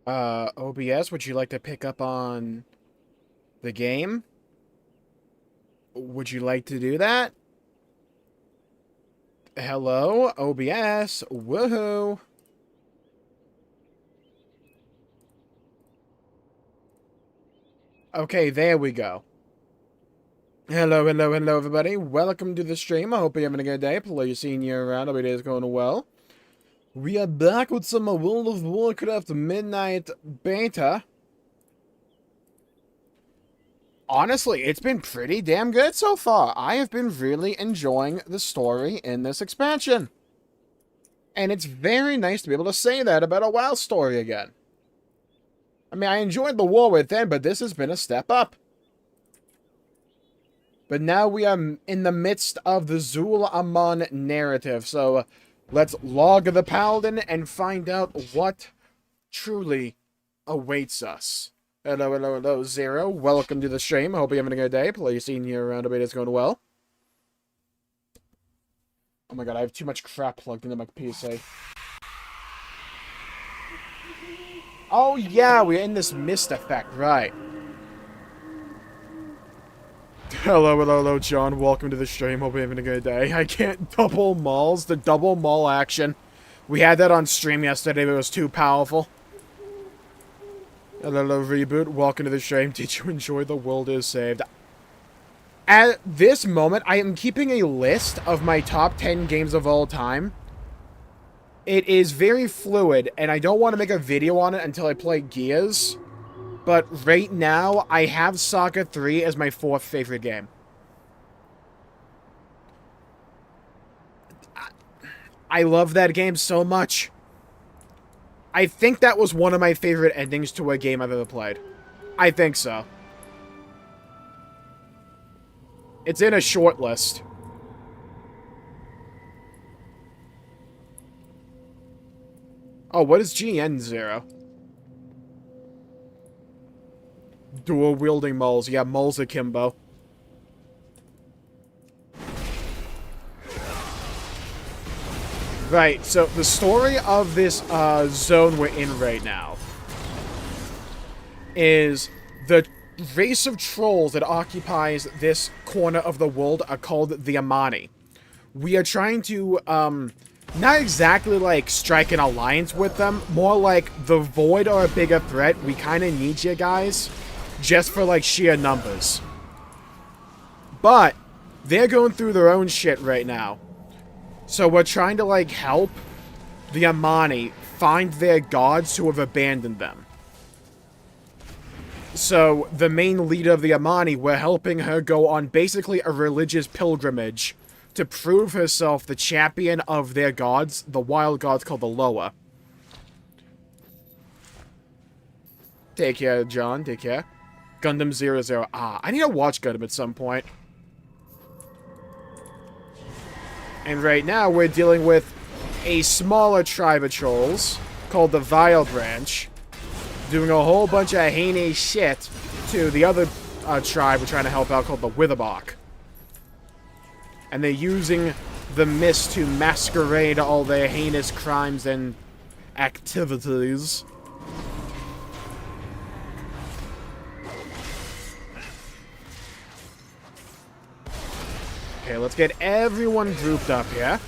OBS, would you like to pick up on the game? Would you like to do that? Hello, OBS. Woohoo. Okay, there we go. Hello, everybody. Welcome to the stream. I hope you're having a good day. Pleasure seeing you around. Hope your day is going well. We are back with some World of Warcraft Midnight beta. Honestly, it's been pretty damn good so far. I have been really enjoying the story in this expansion. And it's very nice to be able to say that about a WoW story again. I mean, I enjoyed the War Within, but this has been a step up. But now we are in the midst of the Zul Aman narrative, so let's log the Paladin and find out what truly awaits us. Hello, Zero. Welcome to the stream. I hope you're having a good day. Pleasure seeing you around. Hope it's going well. Oh my god, I have too much crap plugged into my PC. Oh yeah, we're in this mist effect, right. Hello, John. Welcome to the stream. Hope you're having a good day. I can't double mauls. The double maul action. We had that on stream yesterday, but it was too powerful. Hello, Reboot. Welcome to the stream. Did you enjoy The World Is Saved? At this moment, I am keeping a list of my top 10 games of all time. It is very fluid, and I don't want to make a video on it until I play Gears. But right now, I have Saga 3 as my 4th favorite game. I love that game so much. I think that was one of my favorite endings to a game I've ever played. I think so. It's in a short list. Oh, what is GN0? Dual wielding moles. Yeah, moles akimbo. Right, so the story of this zone we're in right now is the race of trolls that occupies this corner of the world are called the Amani. We are trying to, not exactly, like, strike an alliance with them, more like the Void are a bigger threat. We kind of need you guys, just for, like, sheer numbers. But they're going through their own shit right now. So we're trying to, like, help the Amani find their gods who have abandoned them. So the main leader of the Amani, we're helping her go on basically a religious pilgrimage to prove herself the champion of their gods, the wild gods called the Loa. Take care, John. Take care. Gundam 00. Ah, I need to watch Gundam at some point. And right now, we're dealing with a smaller tribe of trolls called the Vile Branch, doing a whole bunch of heinous shit to the other tribe we're trying to help out called the Witherbach. And they're using the mist to masquerade all their heinous crimes and activities. Okay, let's get everyone grouped up here.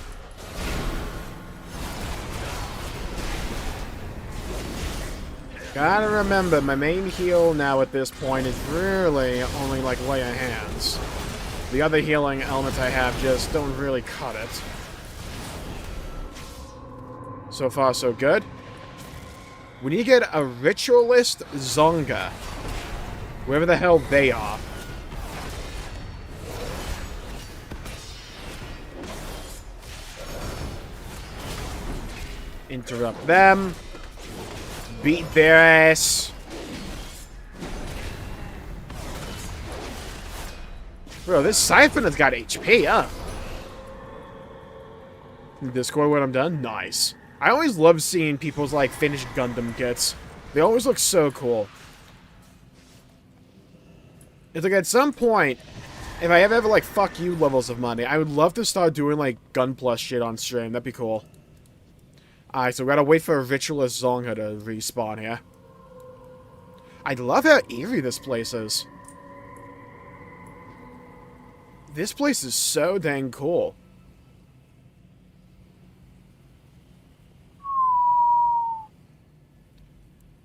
Gotta remember, my main heal now at this point is really only like lay of hands. The other healing elements I have just don't really cut it. So far, so good. We need to get a Ritualist Zonga. Whoever the hell they are. Interrupt them. Beat their ass. Bro, this Siphon has got HP, huh? Discord when I'm done? Nice. I always love seeing people's, like, finished Gundam kits. They always look so cool. It's like, at some point, if I ever, like, fuck you levels of money, I would love to start doing, like, Gun Plus shit on stream. That'd be cool. Alright, so we gotta wait for a Ritualist Zonga to respawn here. I love how eerie this place is. This place is so dang cool.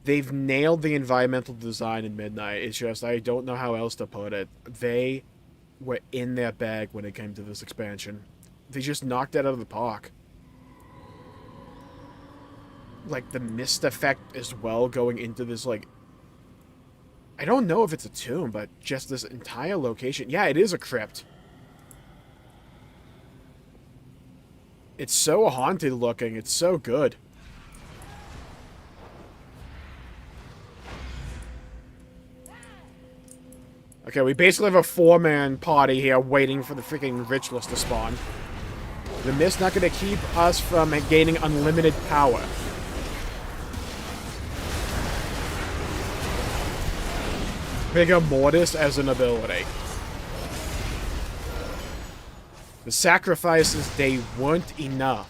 They've nailed the environmental design in Midnight. It's just, I don't know how else to put it. They were in their bag when it came to this expansion. They just knocked it out of the park. Like, the mist effect as well going into this, like... I don't know if it's a tomb, but just this entire location. Yeah, it is a crypt. It's so haunted looking. It's so good. Okay, we basically have a 4-man party here waiting for the freaking ritualist to spawn. The mist not going to keep us from gaining unlimited power. Vigor Mortis as an ability. The sacrifices, they weren't enough.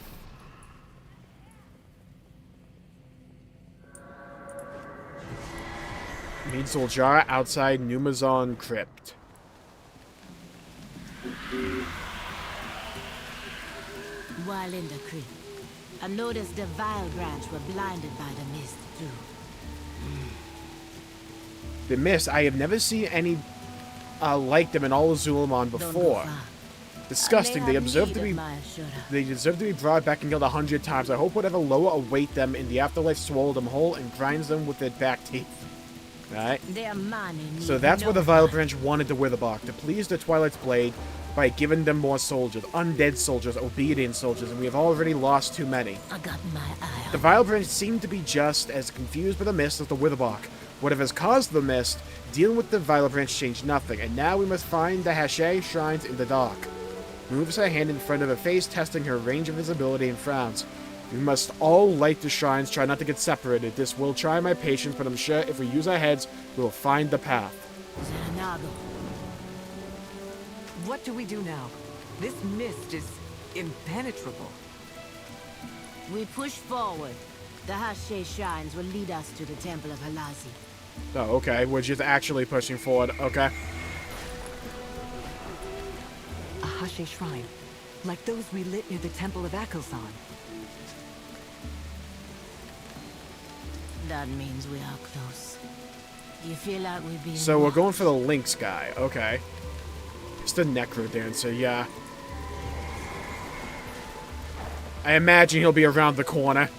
Meet Zul'jara outside Numazon Crypt. While in the crypt, I noticed the Vile Branch were blinded by the mist too. The mist, I have never seen any like them in all of Zul'Aman before. Disgusting. They deserve to be brought back and killed 100 times. I hope whatever lower await them in the afterlife swallow them whole and grinds them with their back teeth. Right? So that's what the Vile Branch wanted to Witherbark, to please the Twilight's Blade by giving them more soldiers, undead soldiers, obedient soldiers, and we have already lost too many. I got my eye on. The Vile Branch seemed to be just as confused by the mist as the Witherbark. Whatever has caused the mist, dealing with the Vile Branch changed nothing, and now we must find the Hashay shrines in the dark. Moves her hand in front of her face, testing her range of visibility, and frowns. We must all light the shrines, try not to get separated. This will try my patience, but I'm sure if we use our heads, we will find the path. What do we do now? This mist is impenetrable. We push forward. The Hashay shrines will lead us to the Temple of Halazi. Oh, okay. We're just actually pushing forward. Okay. A Hashay shrine, like those we lit near the Temple of Akelsan. That means we are close. You feel like we're being... So we're going for the Lynx guy. Okay. It's the Necro Dancer, yeah. I imagine he'll be around the corner.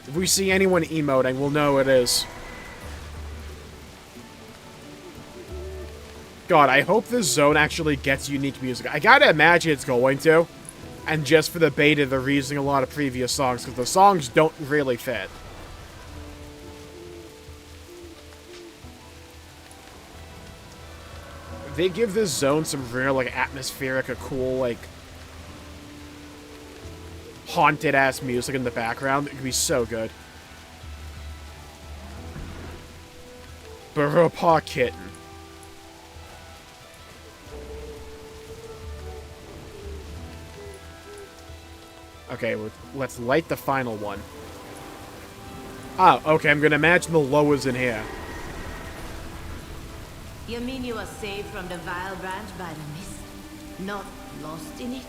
If we see anyone emoting, we'll know it is. God, I hope this zone actually gets unique music. I gotta imagine it's going to. And just for the beta, they're reusing a lot of previous songs, because the songs don't really fit. They give this zone some real, like, atmospheric, a cool, like, haunted-ass music in the background. It could be so good. Burrow Paw Kitten. Okay, let's light the final one. Ah, okay, I'm gonna imagine the lowers in here. You mean you were saved from the Vile Branch by the mist? Not lost in it?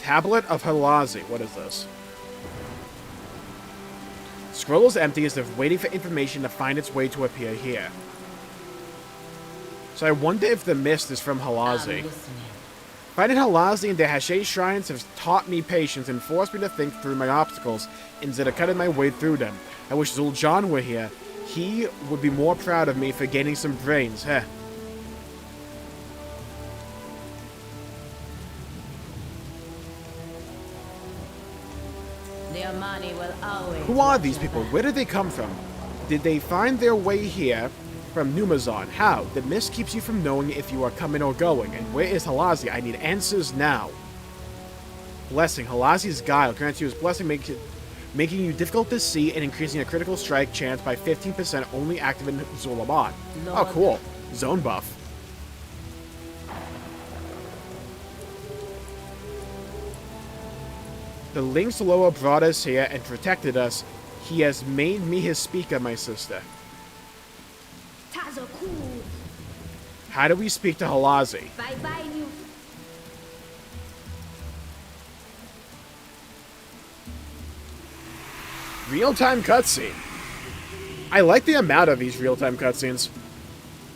Tablet of Halazi. What is this? Scroll is empty as if waiting for information to find its way to appear here. So I wonder if the mist is from Halazi. Finding Halazi and the Hashay shrines has taught me patience and forced me to think through my obstacles instead of cutting my way through them. I wish Zul'Jan were here. He would be more proud of me for gaining some brains. Heh. The Amani will always... Who are these people? Where did they come from? Did they find their way here from Numazon? How? The mist keeps you from knowing if you are coming or going. And where is Halazi? I need answers now. Blessing. Halazi's guile grants you his blessing, making you difficult to see and increasing a critical strike chance by 15%, only active in Zul'Aman. Oh, cool. Zone buff. The Lynx Loa brought us here and protected us. He has made me his speaker, my sister. How do we speak to Halazi? Real-time cutscene. I like the amount of these real-time cutscenes.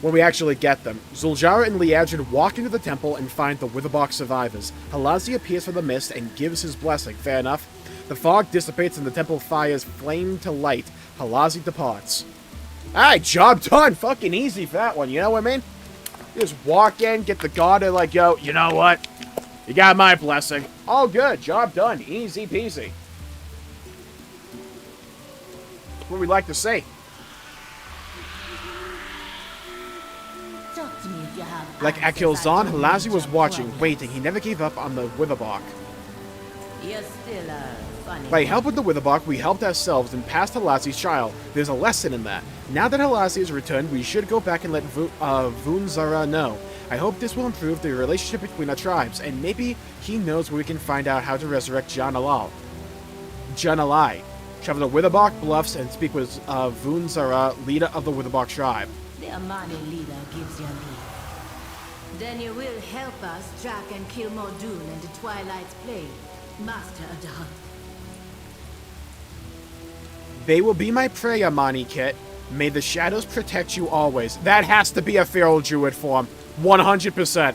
When we actually get them. Zul'jara and Liadrin walk into the temple and find the Witherbox survivors. Halazi appears from the mist and gives his blessing. Fair enough. The fog dissipates and the temple fires flame to light. Halazi departs. Alright, job done. Fucking easy for that one, you know what I mean? You just walk in, get the god to like, yo, you know what? You got my blessing. All good. Job done. Easy peasy. That's what we like to see. Talk to me if you have Like answers. Akilzan, I don't Halazi need was your watching, trouble. waiting. He never gave up on the Witherbox. You're still funny. By help with the Witherbox, we helped ourselves and passed Halazi's trial. There's a lesson in that. Now that Halazi has returned, we should go back and let Vunzara know. I hope this will improve the relationship between our tribes, and maybe he knows where we can find out how to resurrect Janalai. Travel to Witherbox Bluffs and speak with Vunzara, leader of the Witherbox tribe. The Amani leader gives you leave. Then you will help us track and kill Mordoon and the Twilight's Blade, Master of the Hunt. They will be my prey, Amani Kit. May the shadows protect you always. That has to be a feral druid form. 100%.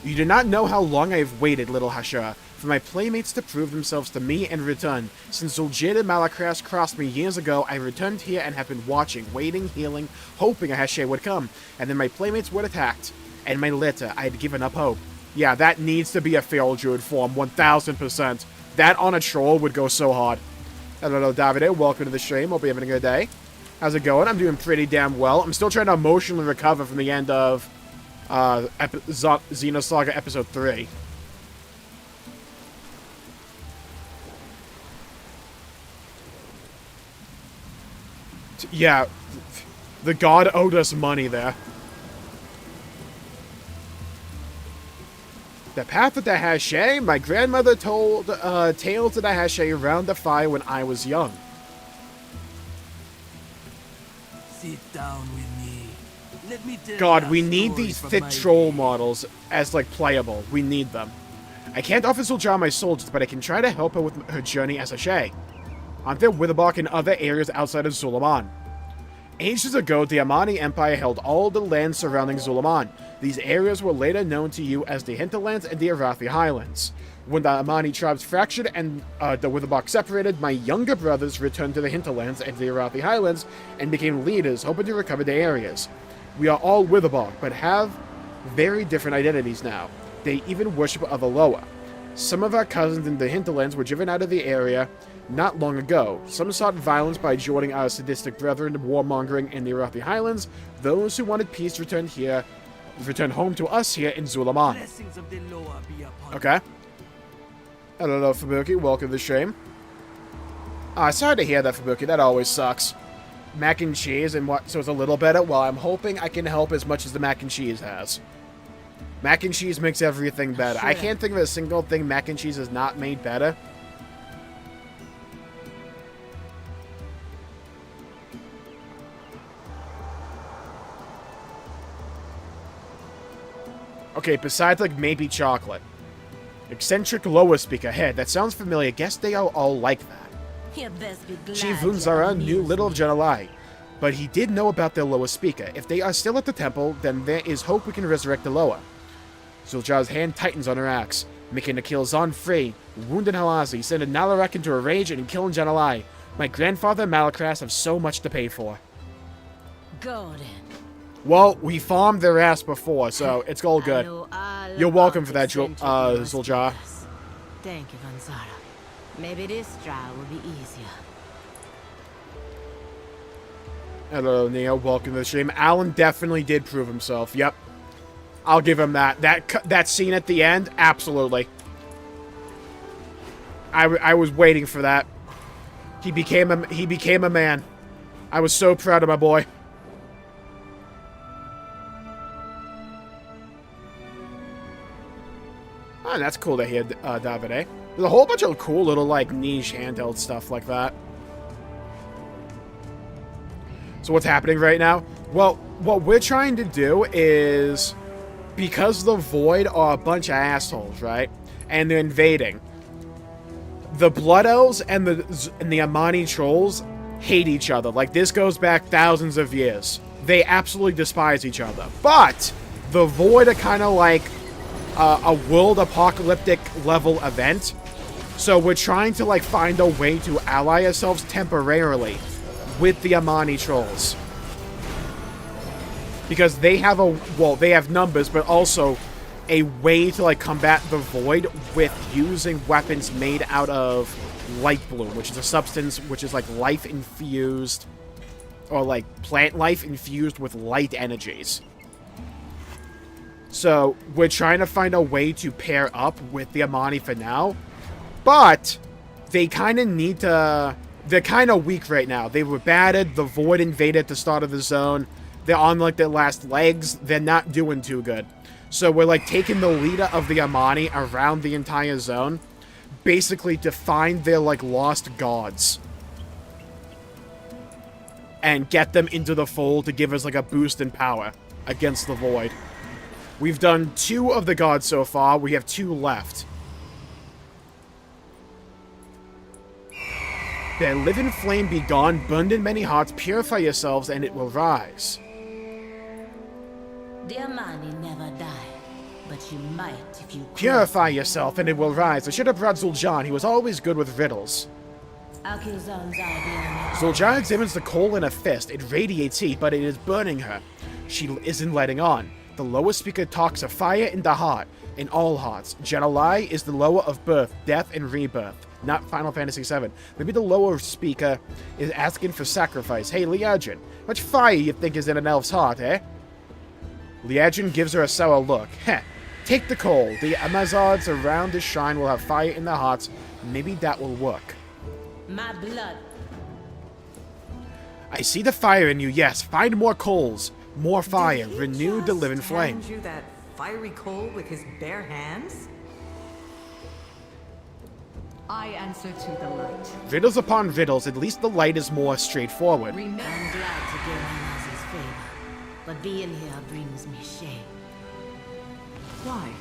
You do not know how long I have waited, little Hashira, for my playmates to prove themselves to me and return. Since Zul'jin and Malakras crossed me years ago, I returned here and have been watching, waiting, healing, hoping a Hashe would come. And then my playmates were attacked. And my litter, I had given up hope. Yeah, that needs to be a feral druid form, 1000%. That on a troll would go so hard. Hello, Davide. Welcome to the stream. Hope you're having a good day. How's it going? I'm doing pretty damn well. I'm still trying to emotionally recover from the end of Xenosaga Episode 3. Yeah, the god owed us money there. The path of the Hashe? My grandmother told tales of the Hashe around the fire when I was young. Sit down with me. Let me tell God, you we a need story these from thick my troll day. models as, like, playable. We need them. I can't offer Zul'jara my soldiers, but I can try to help her with her journey as a Shay. Aren't there Witherbox in other areas outside of Zulaman? Ages ago, the Amani Empire held all the lands surrounding Zulaman. These areas were later known to you as the Hinterlands and the Arathi Highlands. When the Amani tribes fractured and the Witherbox separated, my younger brothers returned to the Hinterlands and the Arathi Highlands and became leaders, hoping to recover the areas. We are all Witherbox, but have very different identities now. They even worship other Loa. Some of our cousins in the Hinterlands were driven out of the area not long ago. Some sought violence by joining our sadistic brethren warmongering in the Arathi Highlands. Those who wanted peace returned home to us here in Zulaman. Blessings of the Loa be upon Okay. Hello, Fabuki. Welcome to the stream. Sorry to hear that, Fabuki. That always sucks. Mac and cheese and what? So it's a little better? Well, I'm hoping I can help as much as the mac and cheese has. Mac and cheese makes everything better. I can't think of a single thing mac and cheese has not made better. Okay, besides, like, maybe chocolate. Eccentric Loa speaker. Hey, that sounds familiar. Guess they are all like that. You best be glad Chief you Vunzara knew amused little of me. Janalai, but he did know about their Loa speaker. If they are still at the temple, then there is hope we can resurrect the Loa. Zul'jara's hand tightens on her axe, making Akilzan free, wounded Halazi, sending Nalarak into a rage and killing Janalai. My grandfather and Malakras have so much to pay for. Go then. Well, we farmed their ass before, so it's all I good. know all You're welcome about for that, eccentric Loas Zul'jara. speakers. Thank you, Vunzara. Maybe this trial will be easier. Hello, Neo. Welcome to the stream. Alan definitely did prove himself. Yep. I'll give him that. That scene at the end, absolutely. I was waiting for that. He became a man. I was so proud of my boy. Oh, that's cool to hear, Davide. There's a whole bunch of cool little, like, niche handheld stuff like that. So what's happening right now? Well, what we're trying to do is, because the Void are a bunch of assholes, right? And they're invading. The Blood Elves and the Amani Trolls hate each other. Like, this goes back thousands of years. They absolutely despise each other. But the Void are kind of like a world apocalyptic level event. So we're trying to, like, find a way to ally ourselves temporarily with the Amani Trolls. Because they have they have numbers, but also a way to, like, combat the Void with using weapons made out of light bloom, which is a substance which is, like, life infused, or, like, plant life infused with light energies. So we're trying to find a way to pair up with the Amani for now, but they kind of need to... They're kind of weak right now. They were battered. The Void invaded at the start of the zone. They're on, like, their last legs. They're not doing too good. So we're, like, taking the leader of the Amani around the entire zone, basically to find their, like, lost gods. And get them into the fold to give us, like, a boost in power against the Void. We've done 2 of the gods so far. We have 2 left. Then live in flame, be gone, burned in many hearts, purify yourselves, and it will rise. The Amani never die, but you might if you Purify yourself, and it will rise. I should have brought Zul'Jan. He was always good with riddles. Zul'Jan examines the coal in a fist. It radiates heat, but it is burning her. She isn't letting on. The lower speaker talks of fire in the heart, in all hearts. Jedi is the lower of birth, death, and rebirth. Not Final Fantasy VII. Maybe the lower speaker is asking for sacrifice. Hey, Liadrin, how much fire you think is in an elf's heart, eh? Liadrin gives her a sour look. Heh. Take the coal. The Amazons around this shrine will have fire in their hearts. Maybe that will work. My blood. I see the fire in you, yes. Find more coals. More fire. Renew the living flame. Did he just hand you that fiery coal with his bare hands? I answer to the light. Riddles upon riddles. At least the light is more straightforward. I'm glad to gain Hanazi's favor, but being here brings me shame. Why?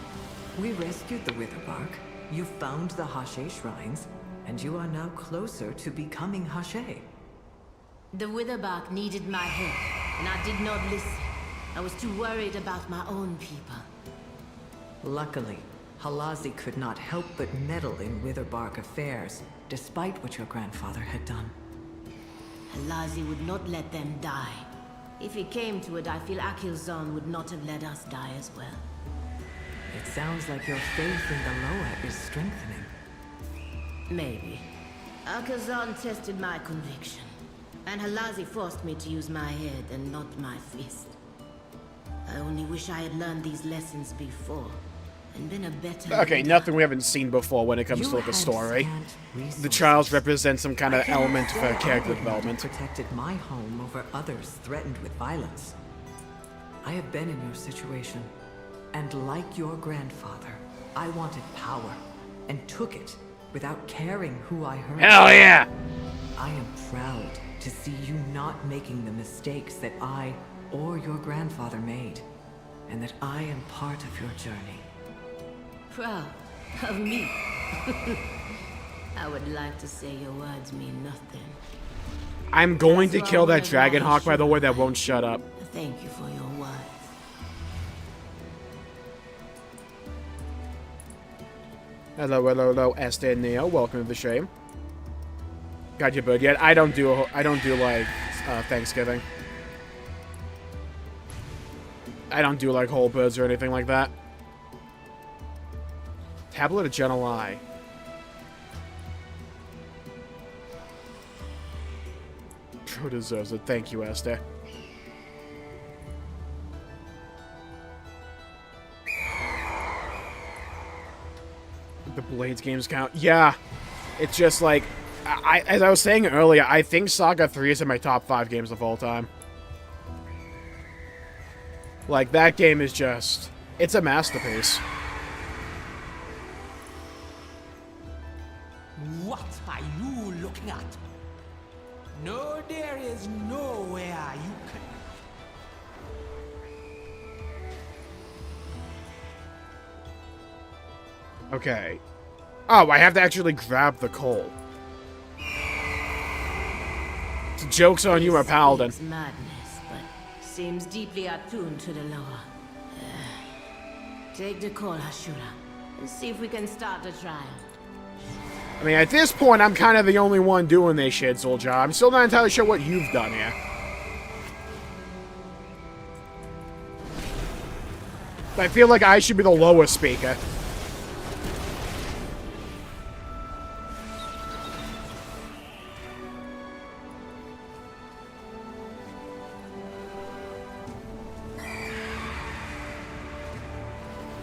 We rescued the Witherbark, you found the Hashe shrines, and you are now closer to becoming Hashe. The Witherbark needed my help, and I did not listen. I was too worried about my own people. Luckily, Halazi could not help but meddle in Witherbark affairs, despite what your grandfather had done. Halazi would not let them die. If it came to it, I feel Akilzon would not have let us die as well. It sounds like your faith in the Loa is strengthening. Maybe. Akilzon tested my conviction, and Halazi forced me to use my head and not my fist. I only wish I had learned these lessons before. Been a better Okay, nothing we haven't seen before when it comes to, like, a story. The trials represent some kind of element for character development. Protected my home over others threatened with violence. I have been in your situation, and like your grandfather, I wanted power and took it without caring who I hurt. Hell yeah! I am proud to see you not making the mistakes that I or your grandfather made, and that I am part of your journey. Proud of me? I would like to say your words mean nothing. I'm going to kill that Dragonhawk, by the way, that won't shut up. Thank you for your words. Hello, hello, hello, Esther and Neo. Welcome to the stream. Got your bird yet? I don't do like Thanksgiving. I don't do like whole birds or anything like that. Tablet of Genelai. Pro deserves it. Thank you, Esther. The Blades games count. Yeah. It's just like, as I was saying earlier, I think Saga 3 is in my top 5 games of all time. Like, that game is just... It's a masterpiece. What are you looking at? No, there is nowhere you can. Okay. Oh, I have to actually grab the coal. Joke's on you, my paladin. Speaks madness, but seems deeply attuned to the law. Take the call, Hashura, and see if we can start the trial. I mean, at this point, I'm kind of the only one doing this shit, soldier. I'm still not entirely sure what you've done here. I feel like I should be the lowest speaker.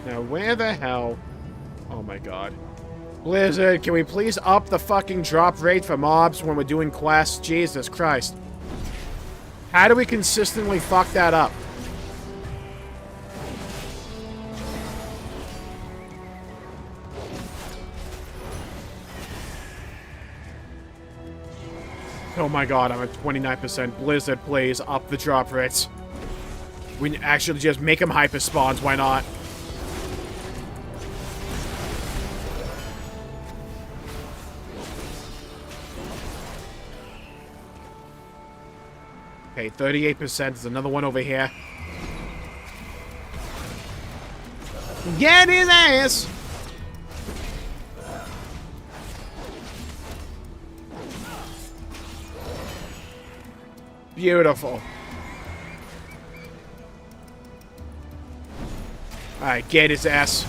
Now, where the hell... Oh my god. Blizzard, can we please up the fucking drop rate for mobs when we're doing quests? Jesus Christ. How do we consistently fuck that up? Oh my god, I'm at 29%. Blizzard, please, up the drop rates. We can actually just make them hyper spawns, why not? Okay, 38%. There's another one over here. Get his ass! Beautiful. Alright, get his ass.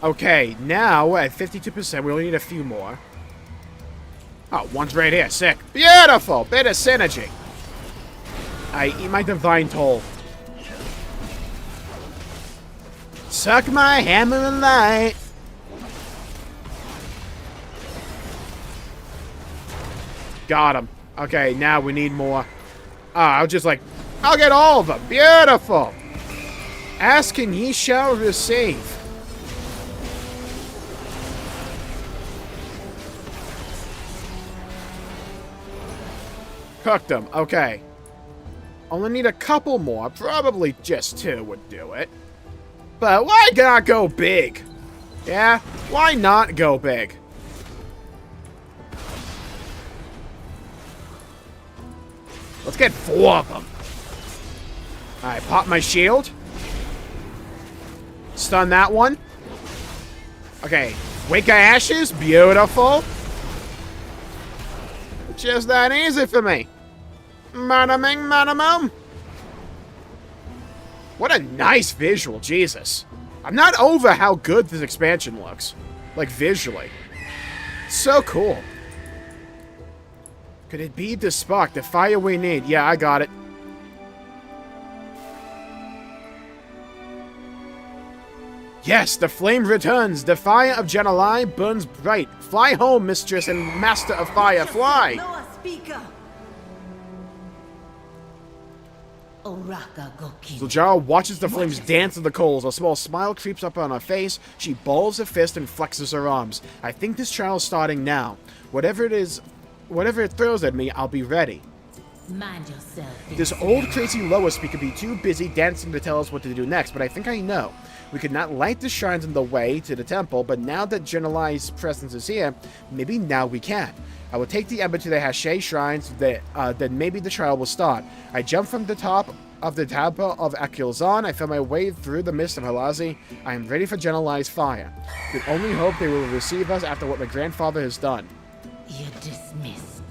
Okay, now at 52%, we only need a few more. Oh, one's right here. Sick. Beautiful! Bit of synergy. I eat my divine toll. Suck my hammer and light. Got him. Okay, now we need more. I'll get all of them. Beautiful. Ask and ye shall receive. Cooked them. Okay. Only need a couple more. Probably just 2 would do it. But why not go big? Yeah? Why not go big? Let's get 4 of them. Alright, pop my shield. Stun that one. Okay. Wake of Ashes. Beautiful. Just that easy for me. Madaming, madamum. What a nice visual, Jesus. I'm not over how good this expansion looks. Like, visually. So cool. Could it be the spark, the fire we need? Yeah, I got it. Yes, the flame returns. The fire of Jedi burns bright. Fly home, mistress and master of fire. Fly! Zul'jara watches the flames dance in the coals. A small smile creeps up on her face. She balls her fist and flexes her arms. I think this trial is starting now. Whatever it throws at me, I'll be ready. Mind yourself. This old crazy lower speaker be too busy dancing to tell us what to do next, but I think I know. We could not light the shrines on the way to the temple, but now that Jedi presence is here, maybe now we can. I will take the ember to the Hashay shrines, then maybe the trial will start. I jump from the top of the Tabba of Akilzan. I feel my way through the mist of Halazi. I am ready for Jedi's fire. We only hope they will receive us after what my grandfather has done. You're dismissed.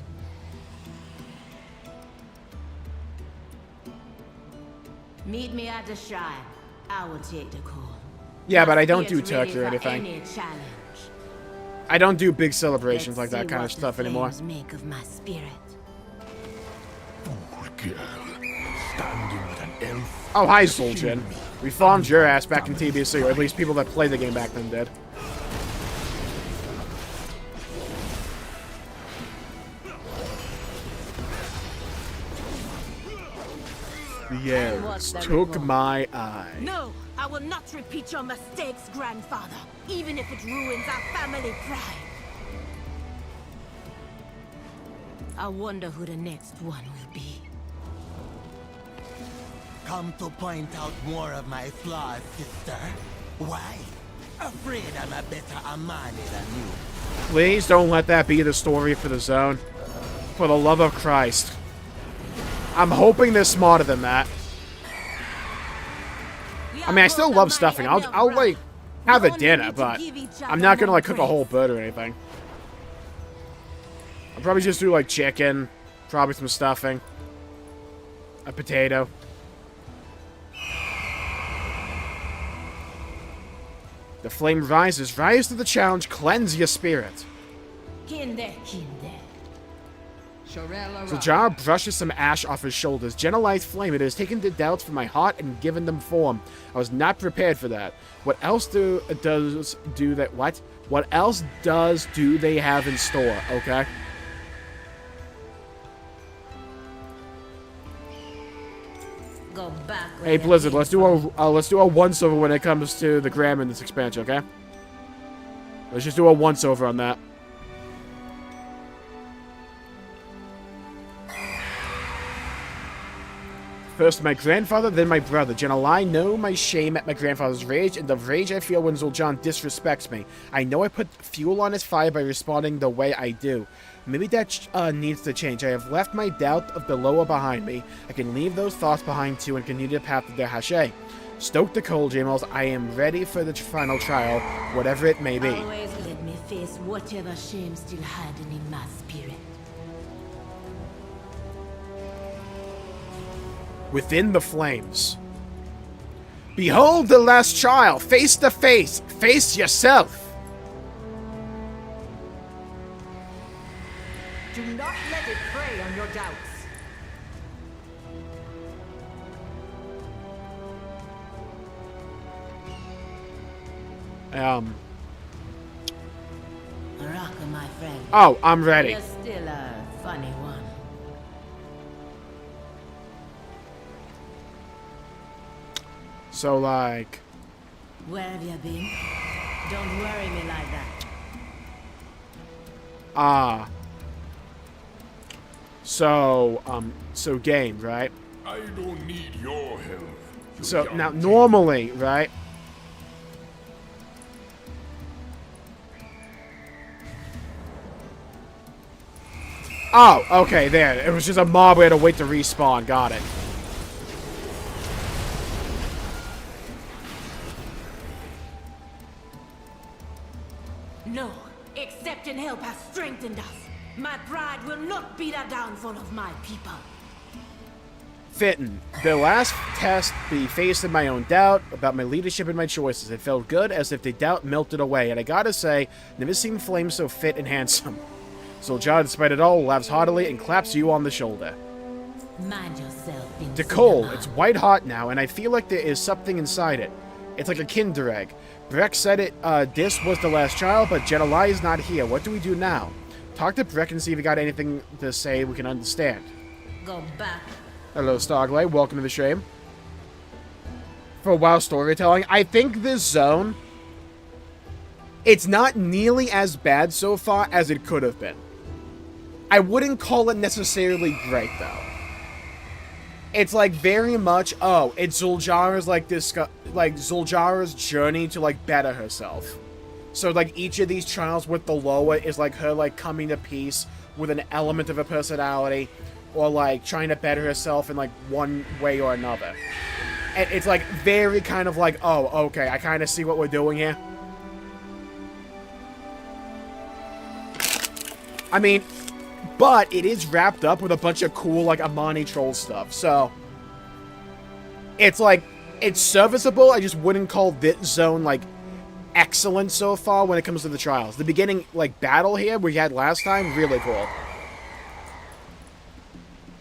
Meet me at the shrine. I will take the call. Yeah, but I don't do Turks or anything. I don't do big celebrations like that kind of stuff anymore. Make of my spirit. Oh, hi, Zul'jin. We farmed your ass back in TBC, or at least people that played the game back then did. The arrows took my eye. No, I will not repeat your mistakes, grandfather, even if it ruins our family pride. I wonder who the next one will be. Come to point out more of my flaws, sister. Why? Afraid I'm a better Amani than you. Please don't let that be the story for the zone. For the love of Christ. I'm hoping they're smarter than that. I mean, I still love stuffing. I'll like, have a dinner, but I'm not gonna, like, cook a whole bird or anything. I'll probably just do, like, chicken, probably some stuffing, a potato. The flame rises. Rise to the challenge. Cleanse your spirit. Kinde. Zul'jahar brushes some ash off his shoulders. Geneli's flame. It has taken the doubts from my heart and given them form. I was not prepared for that. What else do they have in store? Okay. Go back. Hey Blizzard, let's do a once over when it comes to the Gram in this expansion, okay? Let's just do a once over on that. First my grandfather, then my brother. Geneli know my shame at my grandfather's rage, and the rage I feel when Zul'jahar disrespects me. I know I put fuel on his fire by responding the way I do. Maybe that needs to change. I have left my doubt of the lower behind me. I can leave those thoughts behind too and continue the path to the Hashay. Stoke the cold, Jmulls. I am ready for the final trial, whatever it may be. Always let me face whatever shame still hiding in my spirit. Within the flames. Behold the last child, face to face. Face yourself. Do not let it prey on your doubts. Raka, my friend. Oh, I'm ready. You're still a funny one. So, like... Where have you been? Don't worry me like that. So game, right? I don't need your help. So, now, normally, right? Oh, okay, there. It was just a mob we had to wait to respawn. Got it. No, accepting help has strengthened us. My pride will not be the downfall of my people. Fitting. The last test be faced in my own doubt about my leadership and my choices. It felt good, as if the doubt melted away, and I gotta say, never seen Flame so fit and handsome. Zul'jahar, despite it all, laughs heartily and claps you on the shoulder. Mind yourself, Decole, it's white hot now, and I feel like there is something inside it. It's like a Kinder Egg. Breck said this was the last child, but Geneli is not here. What do we do now? Talk to Breck and see if he got anything to say we can understand. Go back. Hello, Starglade. Welcome to the stream. For WoW storytelling, I think this zone, it's not nearly as bad so far as it could have been. I wouldn't call it necessarily great, though. It's like very much, oh, it's Zul'jahar's like this, like Zul'jahar's journey to like better herself. So like each of these trials with the lower is like her like coming to peace with an element of her personality, or like trying to better herself in like one way or another. And it's like very kind of like, oh, okay, I kind of see what we're doing here. I mean, but it is wrapped up with a bunch of cool, like, Amani troll stuff, so... It's, like, it's serviceable, I just wouldn't call this zone, like, excellent so far when it comes to the trials. The beginning, like, battle here we had last time, really cool.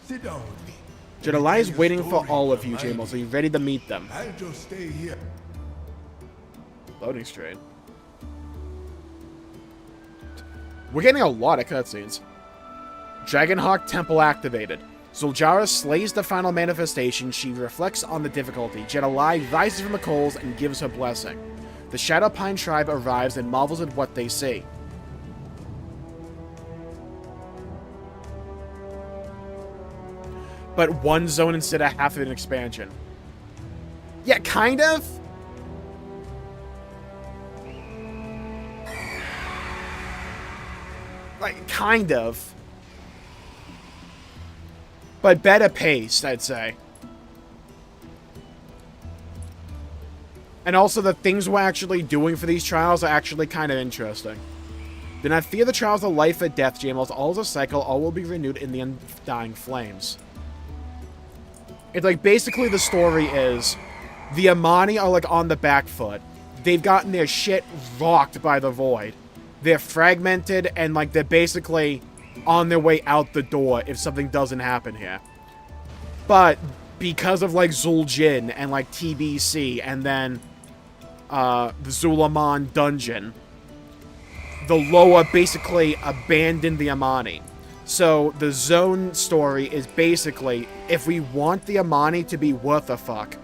Sit down with me. Geneli is waiting for all of you, Jmulls. Are you ready to meet them? I'll just stay here. Loading screen. We're getting a lot of cutscenes. Dragonhawk Temple activated. Zul'jahar slays the final manifestation. She reflects on the difficulty. Geneli rises from the coals and gives her blessing. The Shadowpine tribe arrives and marvels at what they see. but one zone instead of half of an expansion. Yeah, kind of. Like, kind of. But better paced, I'd say. And also, the things we're actually doing for these trials are actually kind of interesting. Do not fear the trials of life or death, Jmulls. All is a cycle. All will be renewed in the undying flames. It's like, basically the story is, the Amani are like on the back foot. They've gotten their shit rocked by the Void. They're fragmented, and like they're basically on their way out the door if something doesn't happen here. But because of like Zul'jin and like TBC and then the Zulaman dungeon, the Loa basically abandoned the Amani. So the zone story is basically, if we want the Amani to be worth a fuck,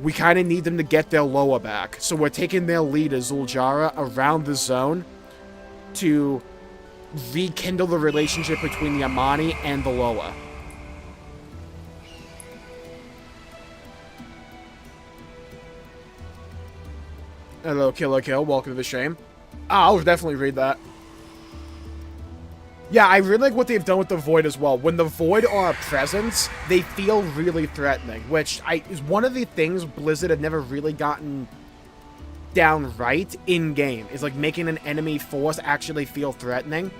we kind of need them to get their Loa back. So we're taking their leader, Zul'jara, around the zone to rekindle the relationship between the Amani and the Loa. Hello, Killer Kill. Welcome to the stream. I'll definitely read that. Yeah, I really like what they've done with the Void as well. When the Void are a presence, they feel really threatening, which is one of the things Blizzard have never really gotten down right in-game, is like making an enemy force actually feel threatening.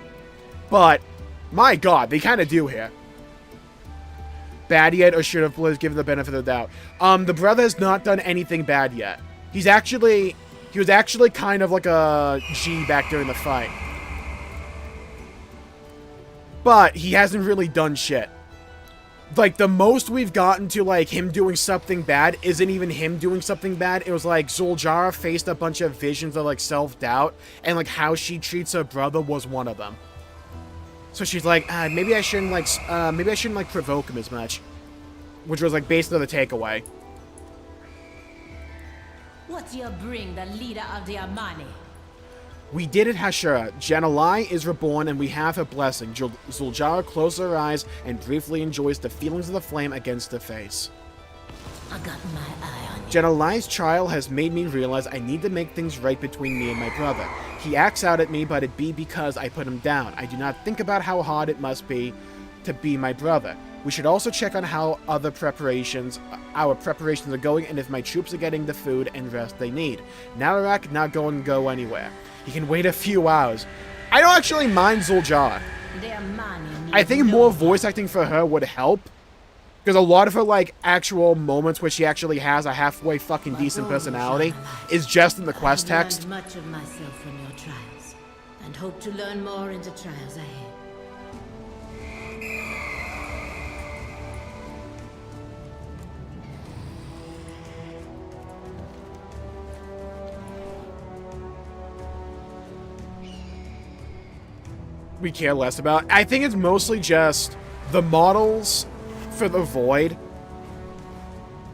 But, my god, they kind of do here. Bad yet, or should have Blizz given the benefit of the doubt? The brother has not done anything bad yet. He was actually kind of like a G back during the fight. But he hasn't really done shit. Like, the most we've gotten to, like, him doing something bad isn't even him doing something bad. It was, like, Zul'jara faced a bunch of visions of, like, self-doubt, and, like, how she treats her brother was one of them. So she's like, maybe I shouldn't, like, provoke him as much. Which was, like, basically the takeaway. What do you bring, the leader of the Amani? We did it, Hashira. Janalai is reborn, and we have her blessing. Zul'jara closes her eyes and briefly enjoys the feelings of the flame against her face. I got my eye on you. Janalai's trial has made me realize I need to make things right between me and my brother. He acts out at me, but it be because I put him down. I do not think about how hard it must be to be my brother. We should also check on how our preparations are going, and if my troops are getting the food and rest they need. Nalarak not going to go anywhere. He can wait a few hours. I don't actually mind Zul'jara. I think more voice acting for her would help. Because a lot of her, like, actual moments where she actually has a halfway fucking decent personality is just in the quest text. I've learned much of myself from your trials, and hope to learn more in the trials ahead. We care less about. I think it's mostly just the models for the Void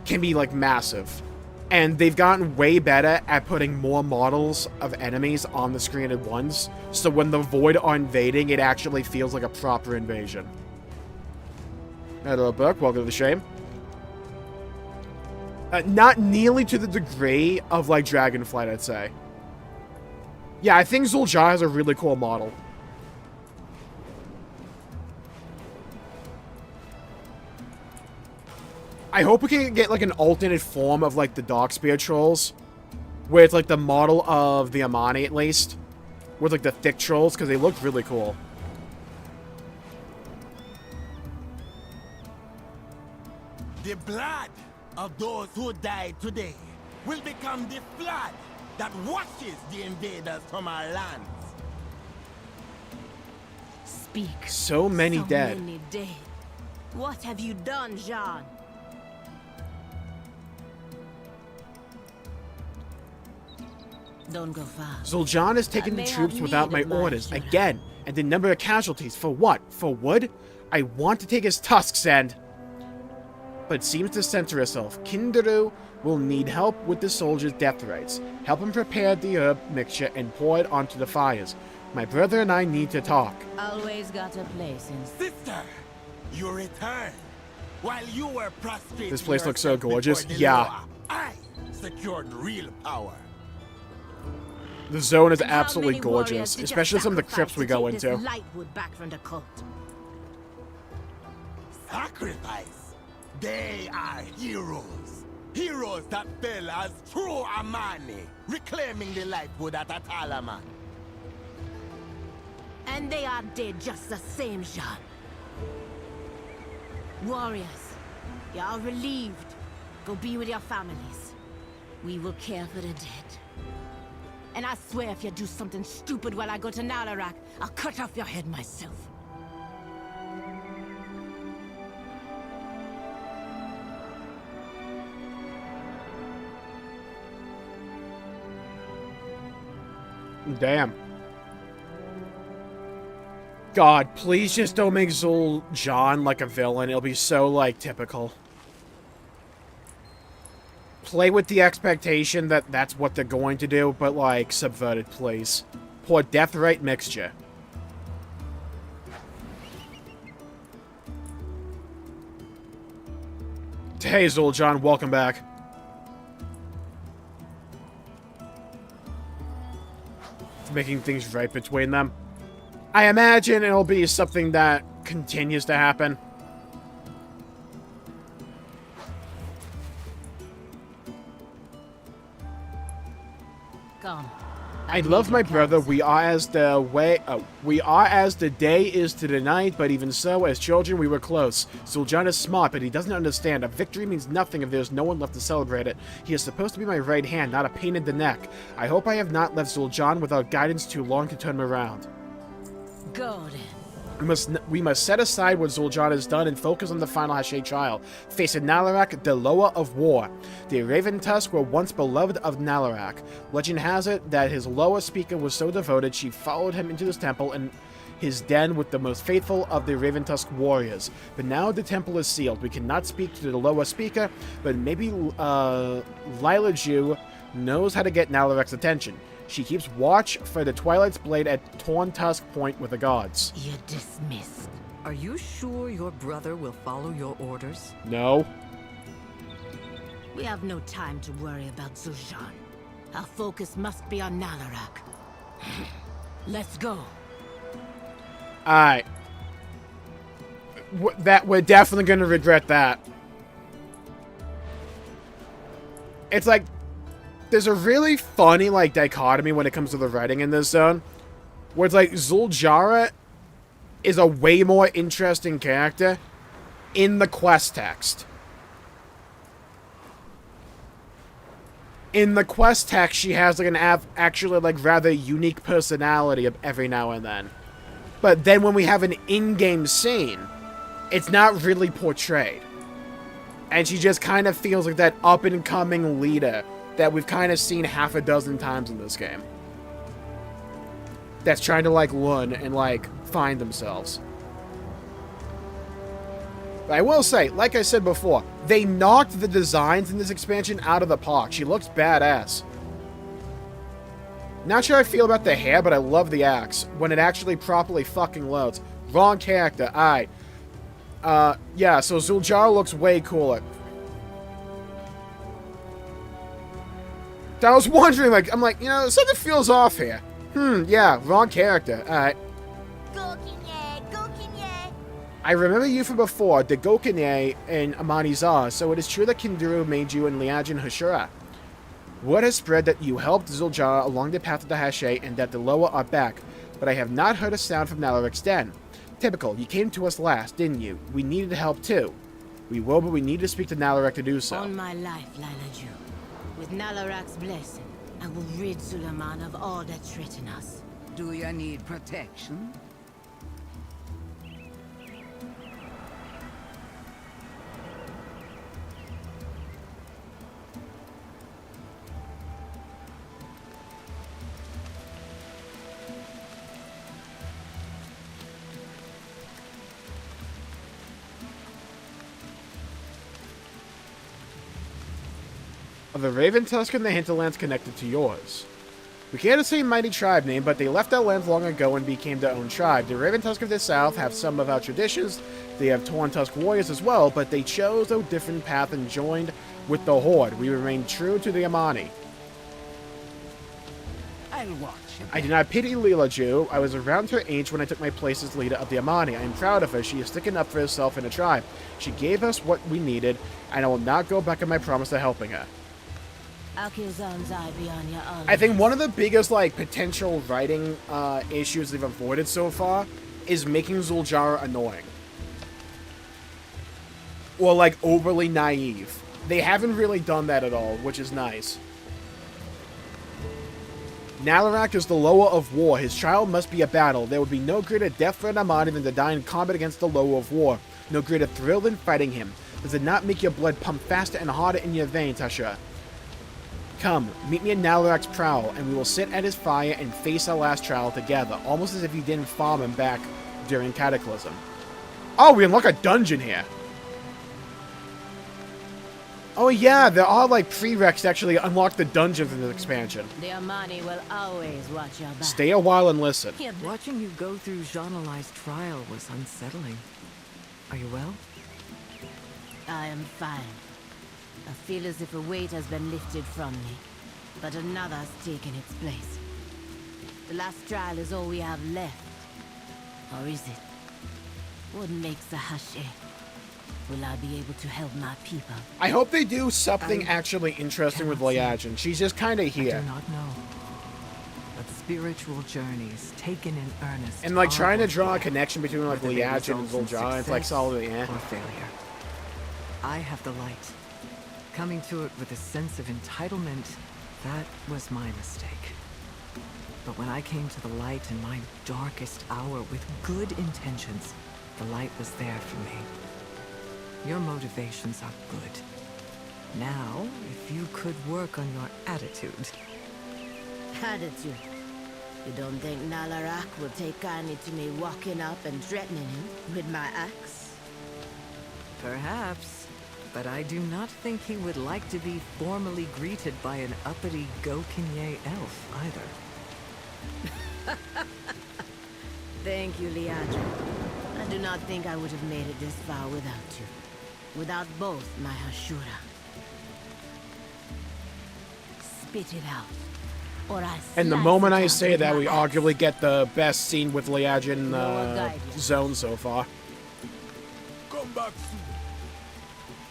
can be like massive, and they've gotten way better at putting more models of enemies on the screen at once, so when the Void are invading, it actually feels like a proper invasion. Hello, Book. Welcome to the stream. Not nearly to the degree of like Dragonflight, I'd say. Yeah, I think Zul'jara has a really cool model. I hope we can get, like, an alternate form of, like, the Darkspear Trolls. Where it's, like, the model of the Amani, at least. With, like, the thick trolls, because they look really cool. The blood of those who died today will become the flood that washes the invaders from our lands. Speak. So many dead. Many dead. What have you done, Jean? Don't go far. Zul'jara has taken the troops without my orders, again, and the number of casualties. For what? For wood? I want to take his tusks and... But seems to center herself. Kinderu will need help with the soldiers' death rites. Help him prepare the herb mixture and pour it onto the fires. My brother and I need to talk. Always got a place in... Sister, you return. While you were prostrating This place looks so yourself gorgeous. before the Yeah. law, I secured real power. The zone is And how absolutely many warriors gorgeous, did you especially some of the sacrifice crypts we to go take into. this Lightwood back from the cult? Sacrifice. They are heroes. Heroes that fell as true Amani, reclaiming the Lightwood at Atalaman. And they are dead just the same, Jean. Warriors, you are relieved. Go be with your families. We will care for the dead. And I swear if you do something stupid while I go to Nalarak, I'll cut off your head myself. Damn. God, please just don't make Zul'Jin like a villain. It'll be so, like, typical. Play with the expectation that that's what they're going to do, but, like, subvert it, please. Poor death-rate mixture. Hey, Zul'Jin, welcome back. Making things right between them. I imagine it'll be something that continues to happen. Come. I love my brother. We are as the day is to the night, but even so, as children, we were close. Zul'Jin is smart, but he doesn't understand. A victory means nothing if there's no one left to celebrate it. He is supposed to be my right hand, not a pain in the neck. I hope I have not left Zul'Jin without guidance too long to turn him around. Go then. We must set aside what Zul'Jin has done and focus on the final Hache trial. Facing Nalarak, the Loa of War. The Raven Tusk were once beloved of Nalarak. Legend has it that his Loa speaker was so devoted she followed him into this temple and his den with the most faithful of the Raven Tusk warriors. But now the temple is sealed. We cannot speak to the Loa speaker, but maybe Lila Ju knows how to get Nalarak's attention. She keeps watch for the Twilight's blade at Torn Tusk Point with the gods. You're dismissed. Are you sure your brother will follow your orders? No. We have no time to worry about Zul'Jin. Our focus must be on Nalarak. Let's go. Alright. We're definitely going to regret that. It's like, there's a really funny, like, dichotomy when it comes to the writing in this zone. Where it's like, Zul'Jin is a way more interesting character in the quest text. In the quest text, she has, like, an actually, like, rather unique personality every now and then. But then when we have an in-game scene, it's not really portrayed. And she just kind of feels like that up-and-coming leader that we've kind of seen half a dozen times in this game. That's trying to, like, learn and, like, find themselves. But I will say, like I said before, they knocked the designs in this expansion out of the park. She looks badass. Not sure how I feel about the hair, but I love the axe. When it actually properly fucking loads. Wrong character. Alright. Yeah, so Zul'Jin looks way cooler. I was wondering, like, I'm like, you know, something feels off here. Yeah, wrong character. Alright. I remember you from before, the Gokine in Amani-Za, so it is true that Kinduru made you in Liajin Hashura. Word has spread that you helped Zul'Jin along the path of the Hache and that the Loa are back, but I have not heard a sound from Nalarak's den. Typical, you came to us last, didn't you? We needed help too. We will, but we need to speak to Nalarak to do so. On my life, Lila Ju. With Nalarak's blessing, I will rid Suleiman of all that threaten us. Do you need protection? Are the Raven Tusk and the Hinterlands connected to yours? We can't say mighty tribe name, but they left our lands long ago and became their own tribe. The Raven Tusk of the South have some of our traditions. They have Torn Tusk warriors as well, but they chose a different path and joined with the Horde. We remain true to the Amani. I'll watch. I do not pity Leela Jew. I was around her age when I took my place as leader of the Amani. I am proud of her. She is sticking up for herself and the tribe. She gave us what we needed, and I will not go back on my promise to helping her. I think one of the biggest, like, potential writing issues they've avoided so far is making Zul'jara annoying. Or, like, overly naive. They haven't really done that at all, which is nice. Nalarak is the Loa of War. His child must be a battle. There would be no greater death for an Amani than to die in combat against the Loa of War. No greater thrill than fighting him. Does it not make your blood pump faster and harder in your veins, Tasha? Come, meet me at Nalarak's prow, and we will sit at his fire and face our last trial together, almost as if you didn't farm him back during Cataclysm. Oh, we unlock a dungeon here. Oh yeah, there are like prereqs to actually unlock the dungeons in this expansion. The Amani will always watch your back. Stay a while and listen. Watching you go through Jean-Eli's trial was unsettling. Are you well? I am fine. I feel as if a weight has been lifted from me, but another has taken its place. The last trial is all we have left. Or is it? What makes the Hashe? Will I be able to help my people? I hope they do something actually interesting with Liadrin. She's just kind of here. I do not know. But spiritual journeys taken in earnest. And like trying to draw a worthwhile, connection between like whether they Liadrin and result in Zul'jara, it's like success solidly, eh? or failure. I have the light. Coming to it with a sense of entitlement, that was my mistake. But when I came to the light in my darkest hour with good intentions, the light was there for me. Your motivations are good. Now, if you could work on your attitude. Attitude? You don't think Nalarak will take kindly to me walking up and threatening him with my axe? Perhaps. But I do not think he would like to be formally greeted by an uppity Gokinye elf, either. Thank you, Liadrin. I do not think I would have made it this far without you. Without both my Hashura. Spit it out, or I And the slice moment it I out say with that, my we axe. arguably get the best scene with Liadrin guide you. zone so far. Come back soon.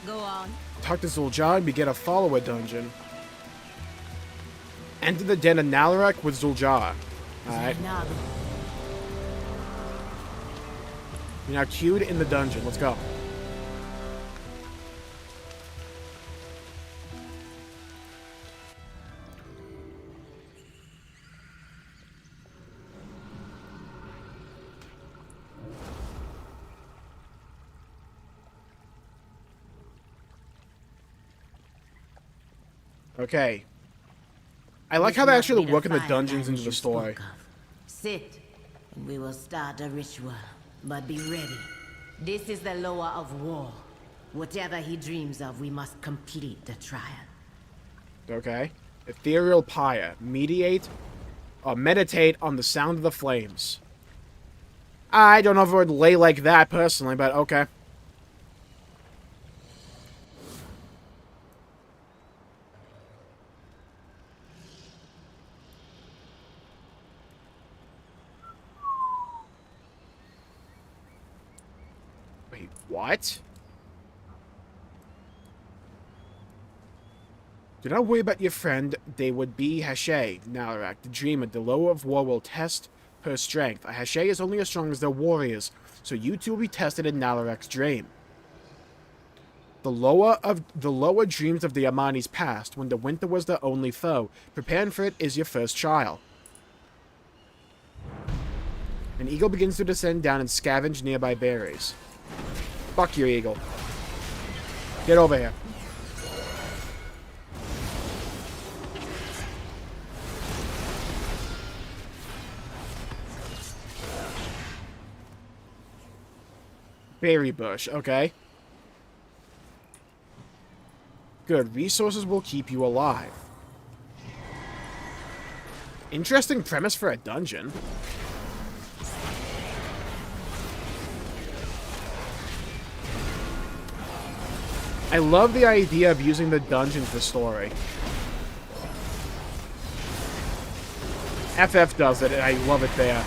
Go on. Talk to Zul'jara and we get a follower dungeon. Enter the den of Nalarak with Zul'jara. Alright. Zainab. You're now queued in the dungeon. Let's go. Okay. I like how they actually work in the dungeons into the story. Sit, and we will start a ritual. But be ready. This is the Loa of War. Whatever he dreams of, we must complete the trial. Okay. Ethereal pyre. Meditate on the sound of the flames. I don't know if it would lay like that personally, but okay. Wait, what? Do not worry about your friend. They would be Hashe, Nalarak, the dreamer. The Loa of War will test her strength. A Hashe is only as strong as their warriors, so you two will be tested in Nalarak's dream. The Loa dreams of the Amani's past, when the winter was their only foe. Preparing for it is your first trial. An eagle begins to descend down and scavenge nearby berries. Fuck you, eagle. Get over here. Berry bush, okay. Good. Resources will keep you alive. Interesting premise for a dungeon. I love the idea of using the dungeon for story. FF does it, and I love it there.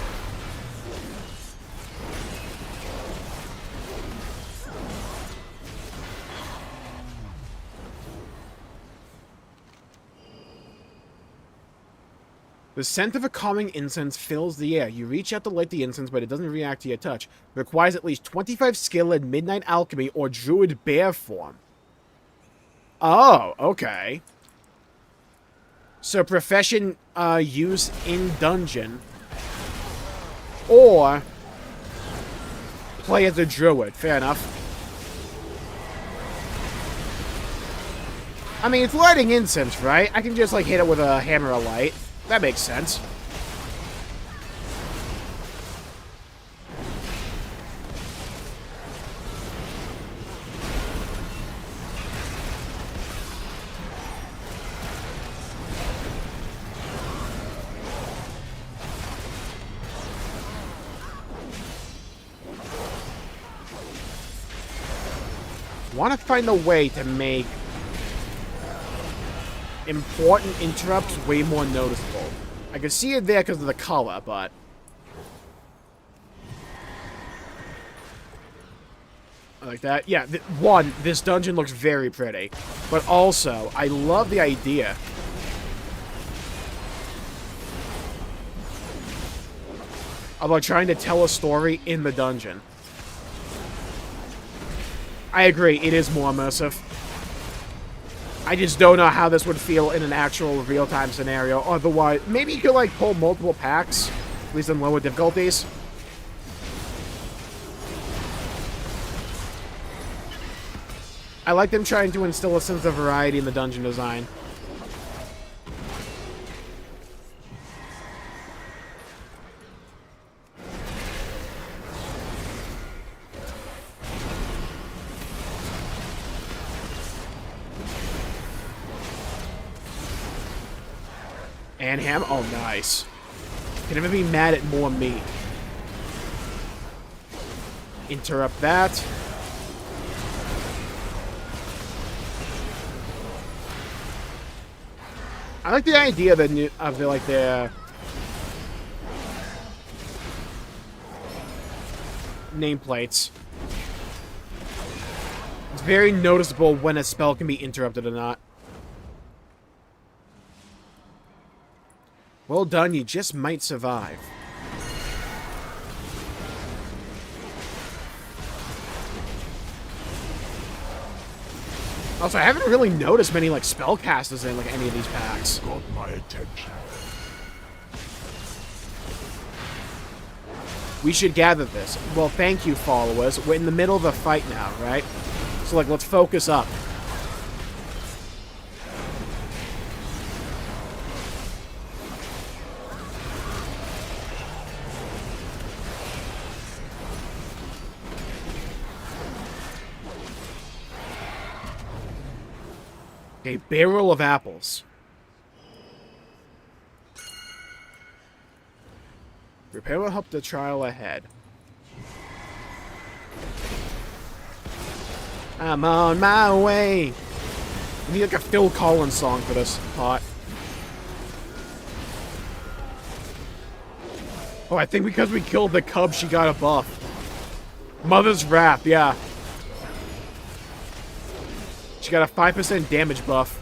The scent of a calming incense fills the air. You reach out to light the incense, but it doesn't react to your touch. It requires at least 25 skill in midnight alchemy or druid bear form. Oh, okay. So profession use in dungeon. Or play as a druid. Fair enough. I mean, it's lighting incense, right? I can just, like, hit it with a hammer of light. That makes sense. Want to find a way to make important interrupts way more noticeable. I can see it there because of the color, but... I like that. Yeah, one, this dungeon looks very pretty. But also, I love the idea of like, trying to tell a story in the dungeon. I agree, it is more immersive. I just don't know how this would feel in an actual real-time scenario. Otherwise, maybe you could, like, pull multiple packs, at least in lower difficulties. I like them trying to instill a sense of variety in the dungeon design. And ham? Oh, nice. Can never be mad at more meat. Interrupt that. I like the idea of the nameplates. It's very noticeable when a spell can be interrupted or not. Well done, you just might survive. Also, I haven't really noticed many, like, spellcasters in, like, any of these packs. Got my attention. We should gather this. Well, thank you, followers. We're in the middle of a fight now, right? So, like, let's focus up. A barrel of apples. Repair will help the trial ahead. I'm on my way. We need like a Phil Collins song for this part. Oh, I think because we killed the cub, she got a buff. Mother's Wrath, yeah. She got a 5% damage buff.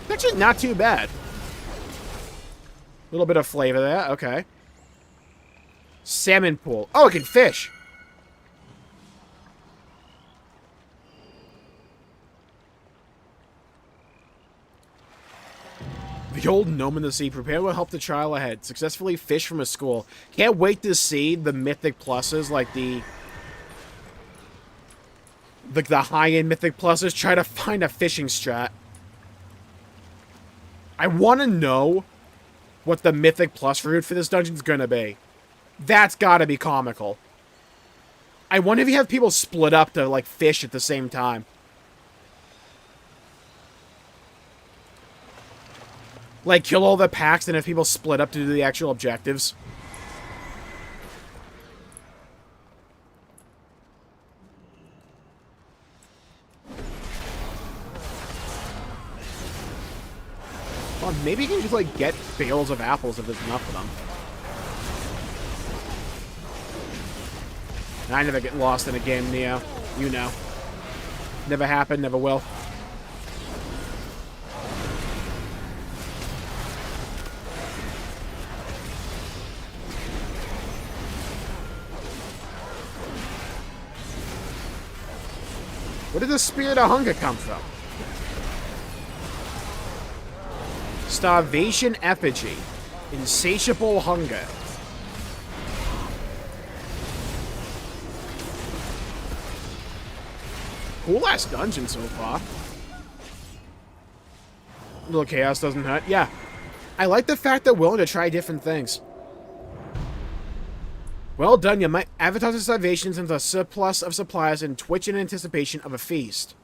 Actually, not too bad. A little bit of flavor there. Okay. Salmon pool. Oh, it can fish. The old gnome in the sea. Prepare will help the trial ahead. Successfully fish from a school. Can't wait to see the mythic pluses, like the high-end mythic pluses. Try to find a fishing strat. I want to know what the mythic plus route for this dungeon's gonna be. That's gotta be comical. I wonder if you have people split up to, like, fish at the same time. Like, kill all the packs and have people split up to do the actual objectives. Well, maybe you can just, like, get bales of apples if there's enough of them. I never get lost in a game, Neo. You know. Never happened, never will. Where did the spirit of hunger come from? Starvation effigy. Insatiable hunger. Cool ass dungeon so far. Little chaos doesn't hurt. Yeah. I like the fact they're willing to try different things. Well done, you might advertise the starvations into a surplus of supplies and twitch in anticipation of a feast.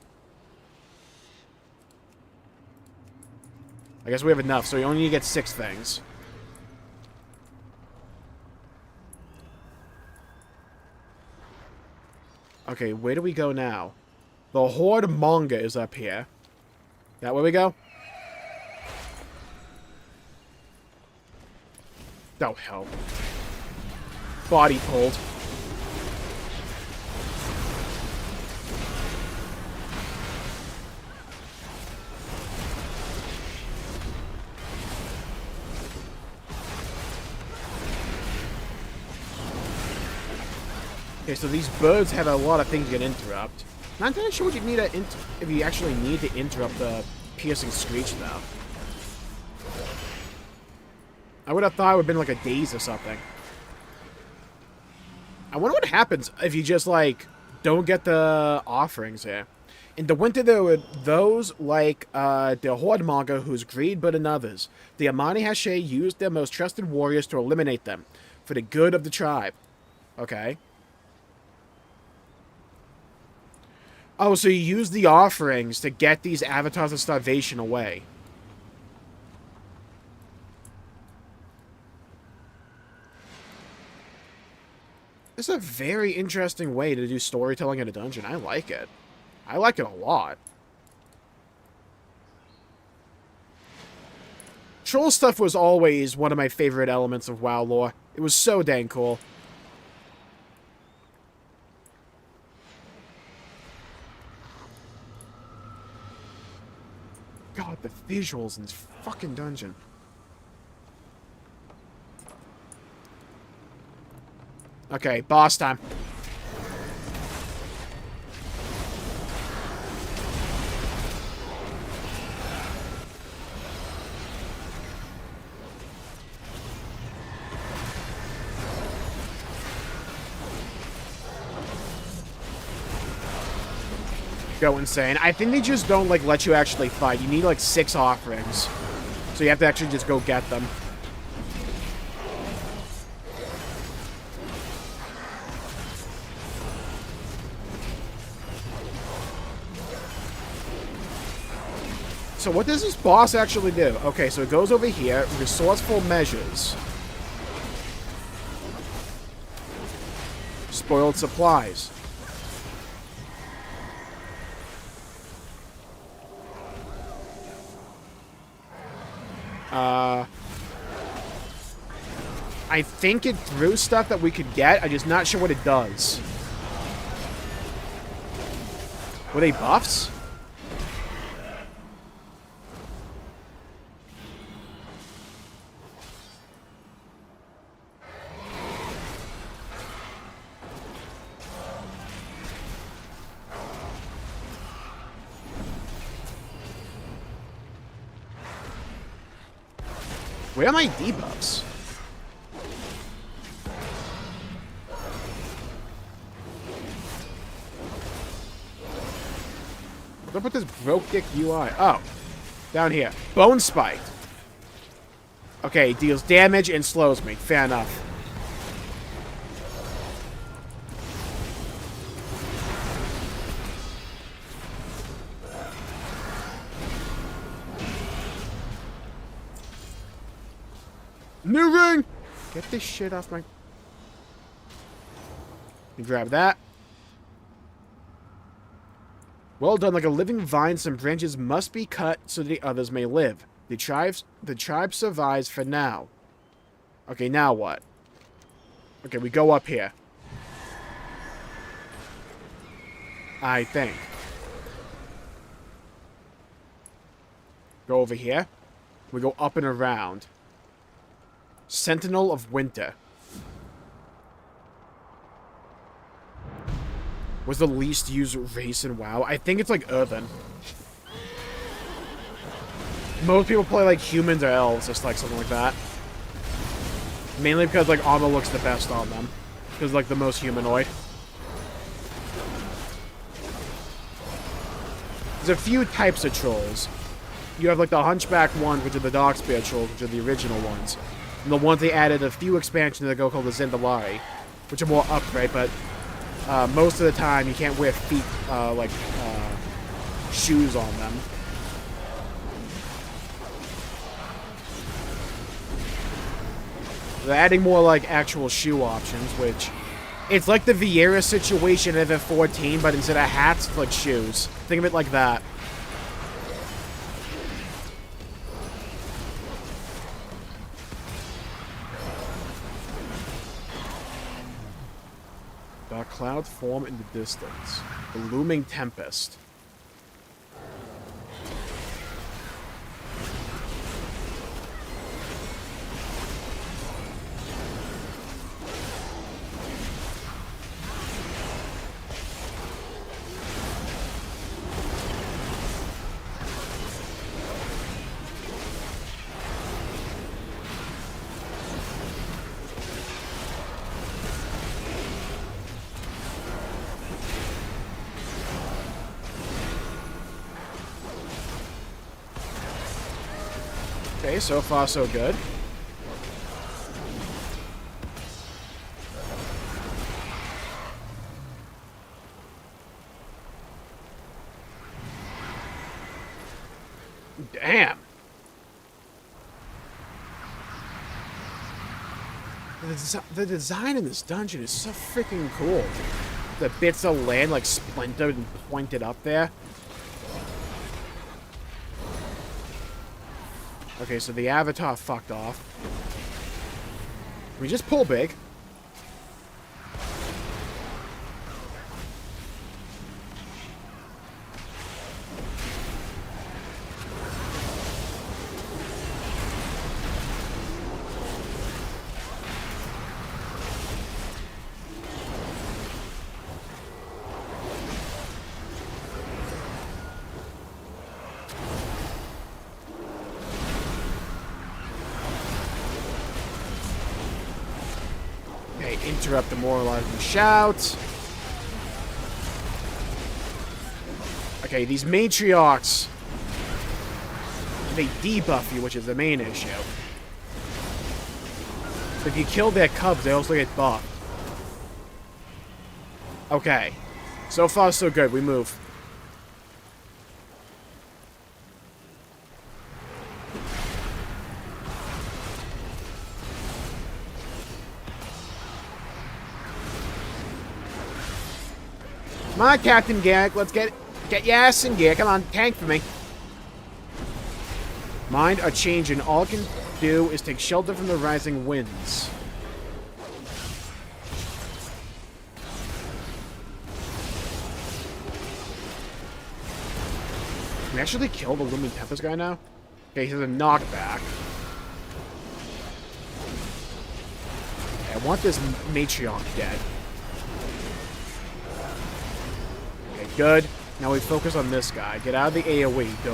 I guess we have enough, so you only need to get 6 things. Okay, where do we go now? The Horde manga is up here. That where we go? Oh, hell. Body pulled. Okay, so these birds have a lot of things you can interrupt. Not entirely sure what you need to if you actually need to interrupt the piercing screech, though. I would have thought it would have been like a daze or something. I wonder what happens if you just, like, don't get the offerings here. In the winter, there were those like the Horde manga whose greed but in others. The Amani Hashe used their most trusted warriors to eliminate them for the good of the tribe. Okay. Oh, so you use the offerings to get these avatars of starvation away. This is a very interesting way to do storytelling in a dungeon. I like it. I like it a lot. Troll stuff was always one of my favorite elements of WoW lore. It was so dang cool. God, the visuals in this fucking dungeon. Okay, boss time. Go insane. I think they just don't, like, let you actually fight. You need, like, 6 offerings. So you have to actually just go get them. So what does this boss actually do? Okay, so it goes over here. Resourceful measures. Spoiled supplies. I think it threw stuff that we could get. I'm just not sure what it does. Were they buffs? Where are my debuffs? What's up with this broke dick UI? Oh, down here. Bone Spike. Okay, deals damage and slows me. Fair enough. Moving! Get this shit off my... You grab that. Well done. Like a living vine, some branches must be cut so the others may live. The tribe survives for now. Okay, now what? Okay, we go up here. I think. Go over here. We go up and around. Sentinel of Winter. Was the least used race in WoW? I think it's like Earthen. Most people play like humans or elves, just like something like that. Mainly because like armor looks the best on them. Because like the most humanoid. There's a few types of trolls. You have like the Hunchback ones, which are the Darkspear trolls, which are the original ones. And the ones they added a few expansions that go called the Zendalari, which are more upright, but most of the time you can't wear feet, shoes on them. They're adding more like actual shoe options, which it's like the Vieira situation in FF14, but instead of hats, it's like shoes. Think of it like that. Dark clouds form in the distance. The looming tempest. Okay, so far so good. Damn. The design in this dungeon is so freaking cool. The bits of land like splintered and pointed up there. Okay, so the Avatar fucked off. We just pull big. Interrupt demoralizing shout. Okay, these matriarchs, they debuff you, which is the main issue. If you kill their cubs, they also get buffed. Okay. So far, so good. We move. Come on, Captain Garrick, let's get your ass in gear. Come on, tank for me. Mind a change, and all it can do is take shelter from the rising winds. Can we actually kill the Looming Tempest guy now? Okay, he has a knockback. Okay, I want this matriarch dead. Good. Now we focus on this guy. Get out of the AoE, go.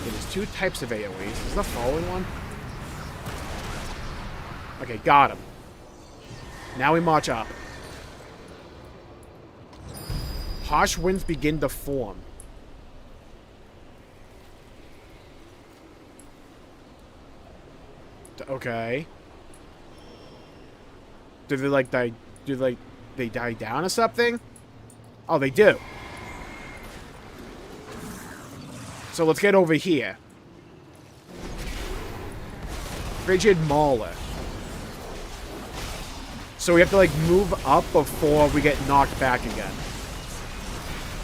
Okay, there's two types of AoEs. Is the following one? Okay, got him. Now we march up. Harsh winds begin to form. Okay. Do they like die? Do they die down or something? Oh, they do. So let's get over here. Frigid Mauler. So we have to, like, move up before we get knocked back again.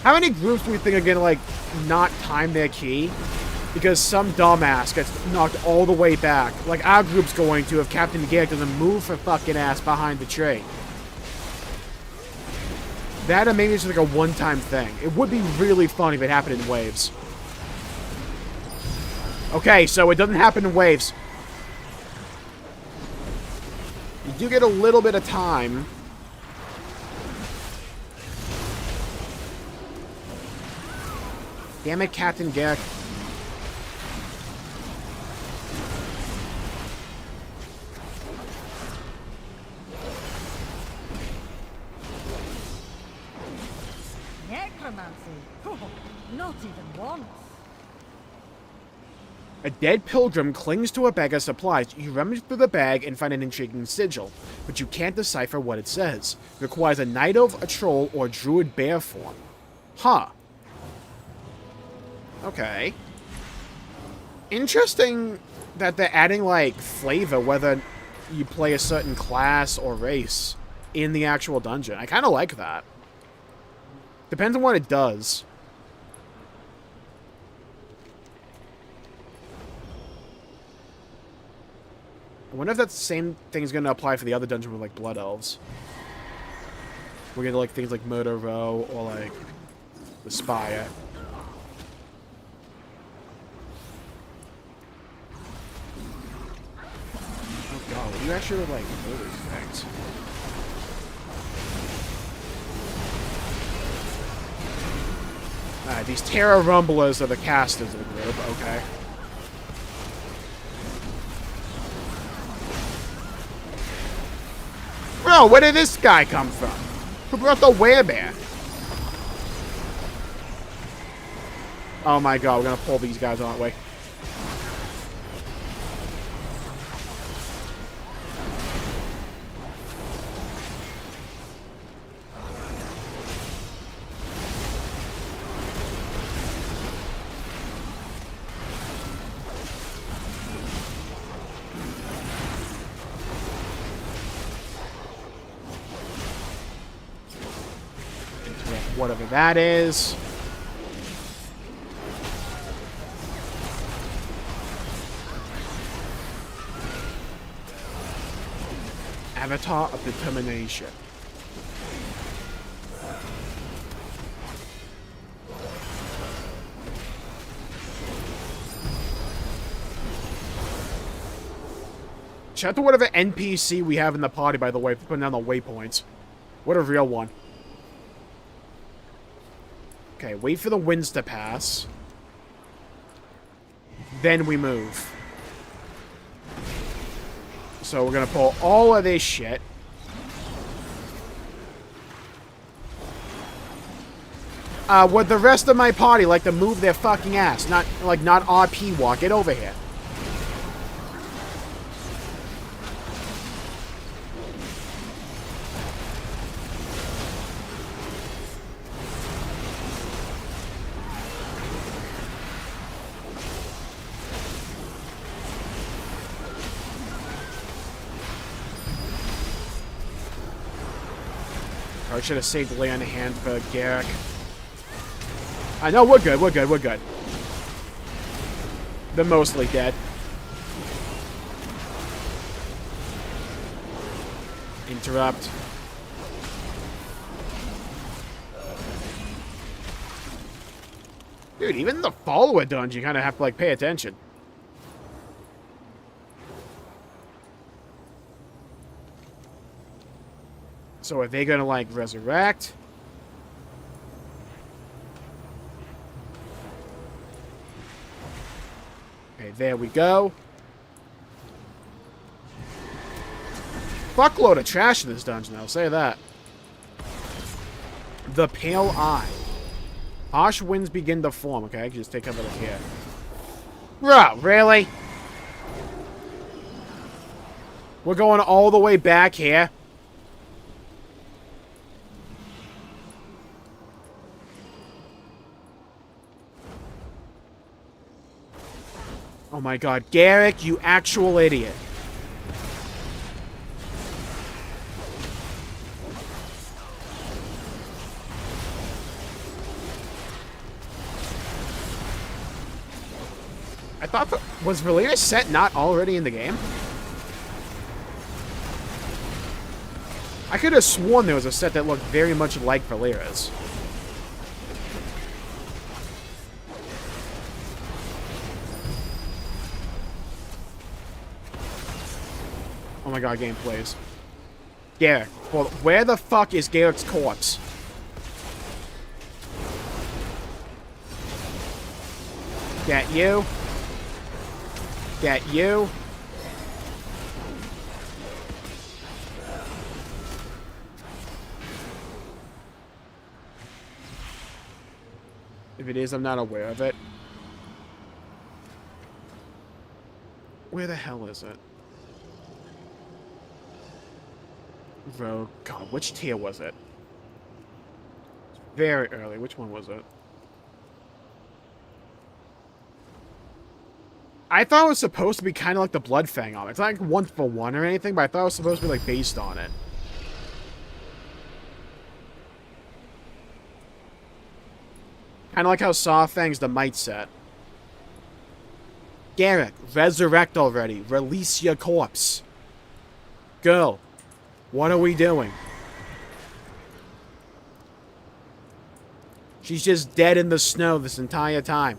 How many groups do we think are gonna, like, not time their key? Because some dumbass gets knocked all the way back. Like our group's going to if Captain Garrett doesn't move for fucking ass behind the train. That or maybe it's just like a one-time thing. It would be really funny if it happened in waves. Okay, so it doesn't happen in waves. You do get a little bit of time. Damn it, Captain Garrett. Not even once. A dead pilgrim clings to a bag of supplies. You rummage through the bag and find an intriguing sigil, but you can't decipher what it says. It requires a night elf, a troll, or a druid bear form. Huh. Okay. Interesting that they're adding, like, flavor, whether you play a certain class or race in the actual dungeon. I kind of like that. Depends on what it does. I wonder if that same thing is going to apply for the other dungeon with, like, Blood Elves. We're going to, like, things like Murder Row or, like, the Spire. Oh, God. You actually, like, know these things. Alright, these Terra Rumblers are the casters of the group. Okay. Bro, where did this guy come from? Who brought the werebear? Oh my god, we're gonna pull these guys, aren't we? Whatever that is. Avatar of Determination. Shout out to whatever NPC we have in the party, by the way, for putting down the waypoints. What a real one. Okay, wait for the winds to pass. Then we move. So we're gonna pull all of this shit. Would the rest of my party like to move their fucking ass? Not RP walk. Get over here. I should have saved Lay on the Hand for Garrick. I know, we're good, we're good, we're good. They're mostly dead. Interrupt. Dude, even the follower dungeon, you kind of have to, like, pay attention. So are they gonna, like, resurrect? Okay, there we go. Fuckload of trash in this dungeon, I'll say that. The Pale Eye. Harsh winds begin to form. Okay, I can just take cover here. Bro, really? We're going all the way back here. Oh my god, Garrick, you actual idiot. thought was Valera's set not already in the game? I could have sworn there was a set that looked very much like Valera's. Oh my god, game plays. Garrick. Well, where the fuck is Garrick's corpse? Get you. Get you. If it is, I'm not aware of it. Where the hell is it? Rogue. God, which tier was it? Very early. Which one was it? I thought it was supposed to be kind of like the Bloodfang armor. It's not like 1-for-1 or anything, but I thought it was supposed to be like based on it. Kind of like how Sawfang's the Might set. Garrick, resurrect already. Release your corpse. Girl, what are we doing? She's just dead in the snow this entire time.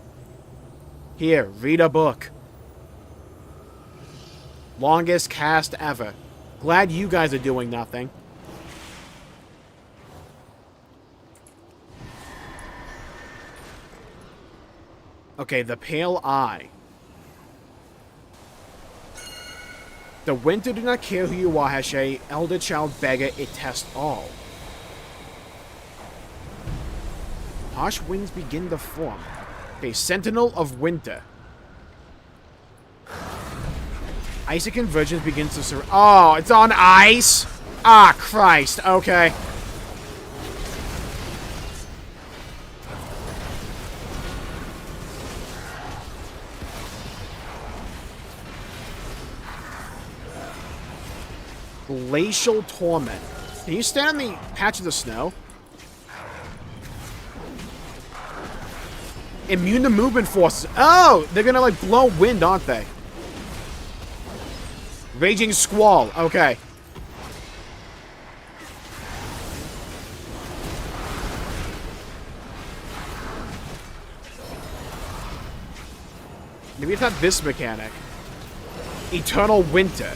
Here, read a book. Longest cast ever. Glad you guys are doing nothing. Okay, the Pale Eye. The winter do not care who you are, Hashay. Elder child beggar, it tests all. Harsh winds begin to form. Okay, Sentinel of Winter. Icy Convergence begins to surround. Oh, it's on ice? Ah, Christ. Okay. Glacial Torment. Can you stand on the patches of snow? Immune to movement forces. Oh, they're gonna like blow wind, aren't they? Raging Squall. Okay. Maybe it's not this mechanic. Eternal Winter.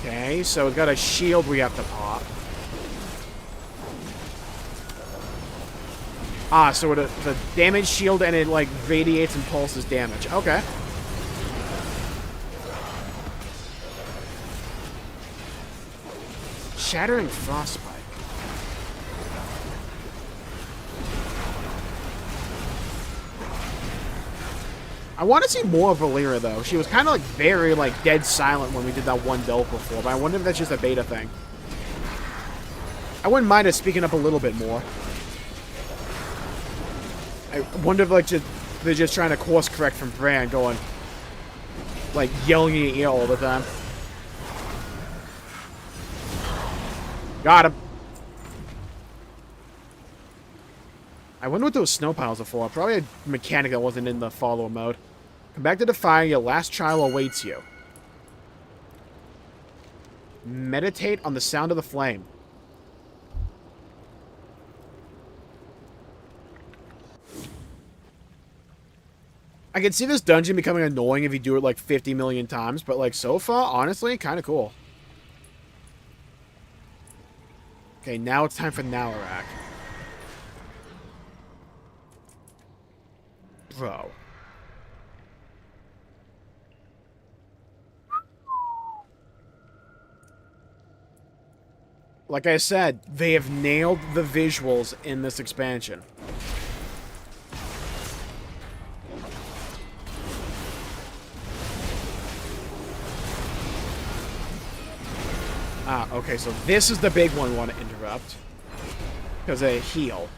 Okay, so we've got a shield we have to pop. Ah, so the damage shield and it like radiates and pulses damage. Okay. Shattering Frostbite. I want to see more of Valera, though. She was kind of, like, very, like, dead silent when we did that one build before, but I wonder if that's just a beta thing. I wouldn't mind her speaking up a little bit more. I wonder if, like, they're just trying to course correct from Bran, going, like, yelling in your ear all the time. Got him. I wonder what those snow piles are for. Probably a mechanic that wasn't in the follower mode. Come back to the fire. Your last trial awaits you. Meditate on the sound of the flame. I can see this dungeon becoming annoying if you do it like 50 million times, but like so far, honestly, kind of cool. Okay, now it's time for Nawarak. Bro. Like I said, they have nailed the visuals in this expansion. Ah, okay, so this is the big one we want to interrupt. Because they heal.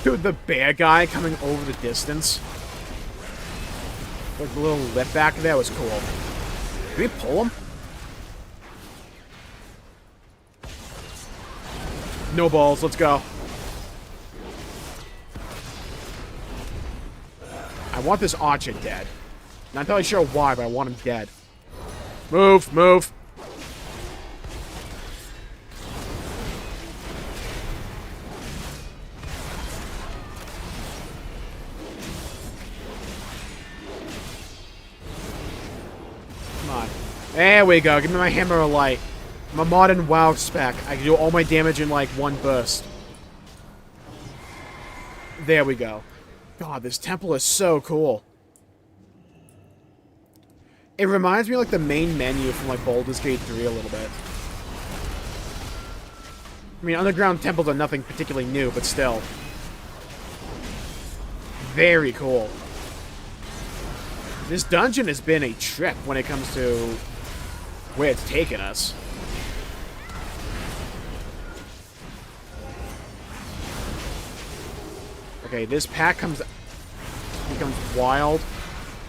Dude, the bear guy coming over the distance. Like the little lip back there was cool. Can we pull him? No balls, let's go. I want this archer dead. Not entirely sure why, but I want him dead. Move, move. Come on. There we go. Give me my hammer of light. I'm a modern WoW spec. I can do all my damage in like one burst. There we go. God, this temple is so cool. It reminds me of like the main menu from like Baldur's Gate 3 a little bit. I mean, underground temples are nothing particularly new, but still. Very cool. This dungeon has been a trip when it comes to where it's taken us. Okay, this pack becomes wild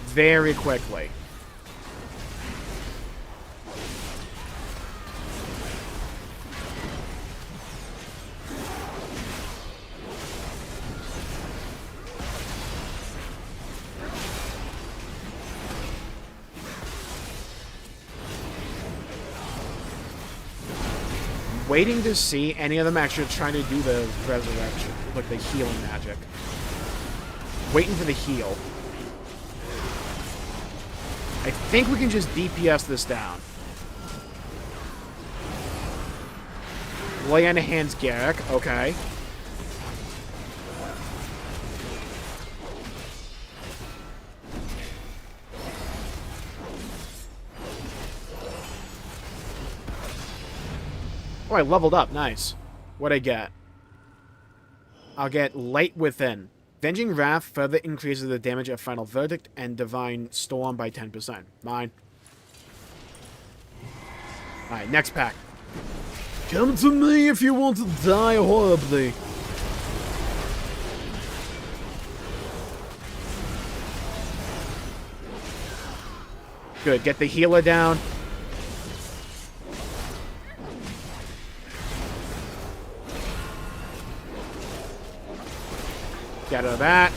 very quickly. Waiting to see any of them actually trying to do the resurrection, like the healing magic. Waiting for the heal. I think we can just DPS this down. Lay on hands Garrick, okay. Oh, I leveled up. Nice. What'd I get? I'll get Light Within. Venging Wrath further increases the damage of Final Verdict and Divine Storm by 10%. Mine. Alright, next pack. Come to me if you want to die horribly. Good. Get the healer down. Get out of that.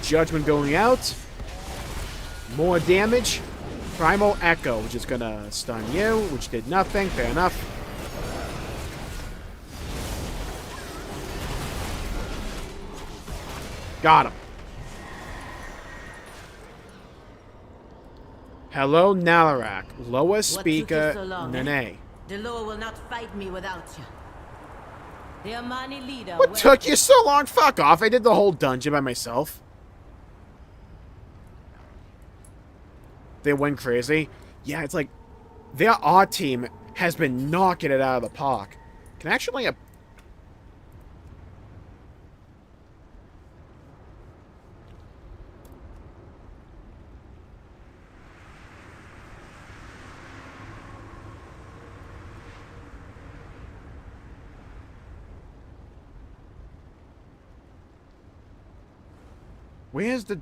Judgment going out. More damage. Primal Echo, which is gonna stun you, which did nothing. Fair enough. Got him. Hello, Nalarak. Lower speaker, Nene. The law will not fight me without you. The Amani leader. What took you so long? Fuck off. I did the whole dungeon by myself. They went crazy. Yeah, it's like their art team has been knocking it out of the park. Can actually where's the...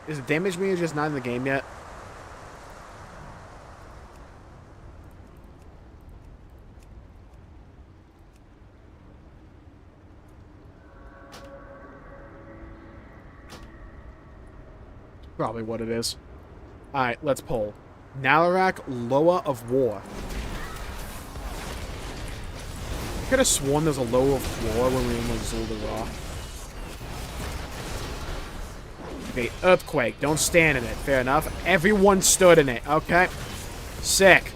Is the damage meter just not in the game yet? Probably what it is. Alright, let's pull. Nalarak, Loa of War. I could have sworn there's a Loa of War when we were in Zul'Dara. Okay, Earthquake. Don't stand in it. Fair enough. Everyone stood in it. Okay. Sick.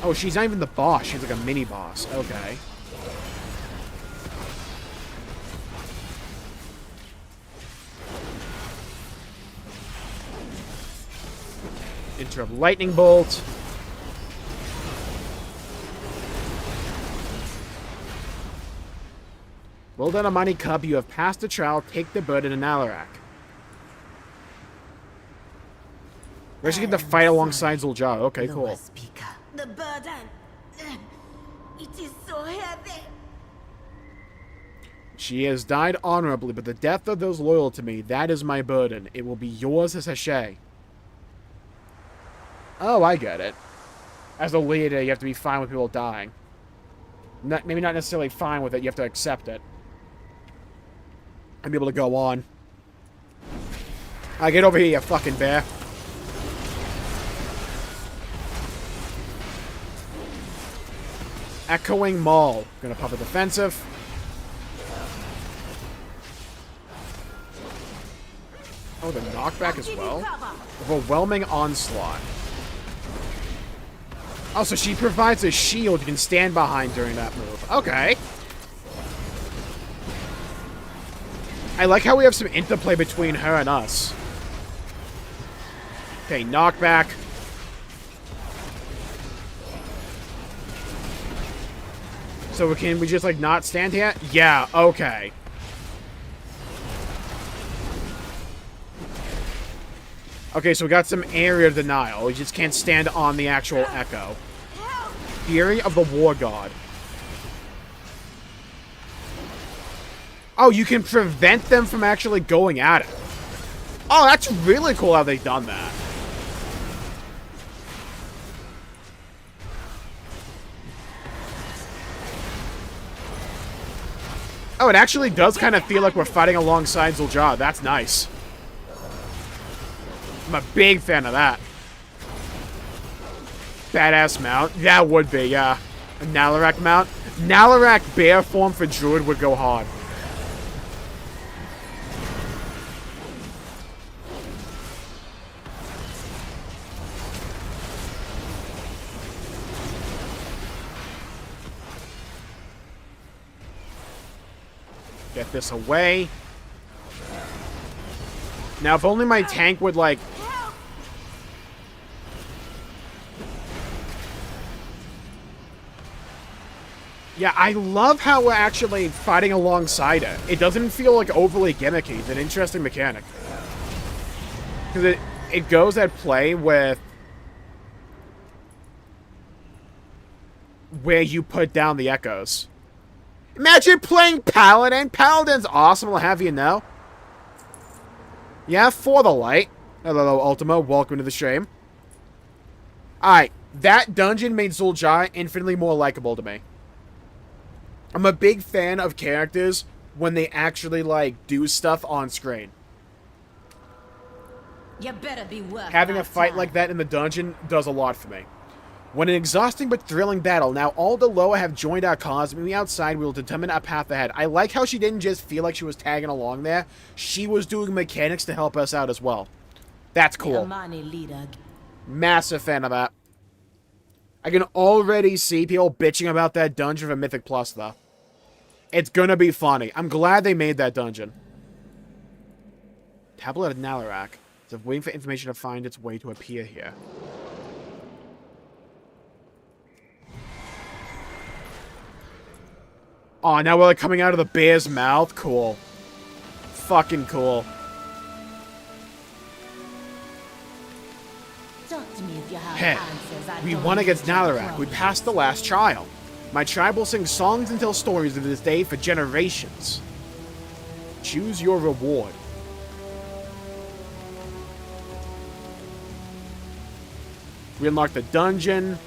Oh, she's not even the boss. She's like a mini-boss. Okay. Interrupt Lightning Bolt. Well done, Amani Cub. You have passed the trial. Take the burden in Alarak. We're actually going to fight alongside Zul'jah. Okay, cool. Speaker. The burden. It is so heavy. She has died honorably, but the death of those loyal to me, that is my burden. It will be yours as Hashay. Oh, I get it. As a leader, you have to be fine with people dying. Maybe not necessarily fine with it, you have to accept it. And be able to go on. Get over here, you fucking bear. Echoing Maul. Gonna pop a defensive. Oh, the knockback as well? Overwhelming Onslaught. Oh, so she provides a shield you can stand behind during that move. Okay. I like how we have some interplay between her and us. Okay, knockback. So can we just, like, not stand here? Yeah, okay. Okay, so we got some area denial. We just can't stand on the actual echo. Fury of the War God. Oh, you can prevent them from actually going at it. Oh, that's really cool how they've done that. Oh, it actually does kind of feel like we're fighting alongside Zul'jah. That's nice. I'm a big fan of that. Badass mount. That would be, yeah. A Nalarak mount. Nalarak bear form for Druid would go hard. Get this away. Now, if only my tank would, like... Yeah, I love how we're actually fighting alongside it. It doesn't feel, like, overly gimmicky. It's an interesting mechanic. Because it goes at play with... where you put down the echoes. Imagine playing Paladin. Paladin's awesome, I'll have you know. Yeah, for the light. Hello, Ultima. Welcome to the stream. Alright, that dungeon made Zul'jah infinitely more likable to me. I'm a big fan of characters when they actually, like, do stuff on screen. You better be worth Having a fight like that in the dungeon does a lot for me. When an exhausting but thrilling battle, now all the Loa have joined our cause, and we outside we will determine a path ahead. I like how she didn't just feel like she was tagging along there. She was doing mechanics to help us out as well. That's cool. Massive fan of that. I can already see people bitching about that dungeon for Mythic Plus, though. It's gonna be funny. I'm glad they made that dungeon. Tablet of Nalarak. It's waiting for information to find its way to appear here. Oh, now we're like coming out of the bear's mouth? Cool. Fucking cool. Talk to me if you have Hey, answers. we won against Nalarak. We passed the last trial. My tribe will sing songs and tell stories of this day for generations. Choose your reward. We unlocked the dungeon.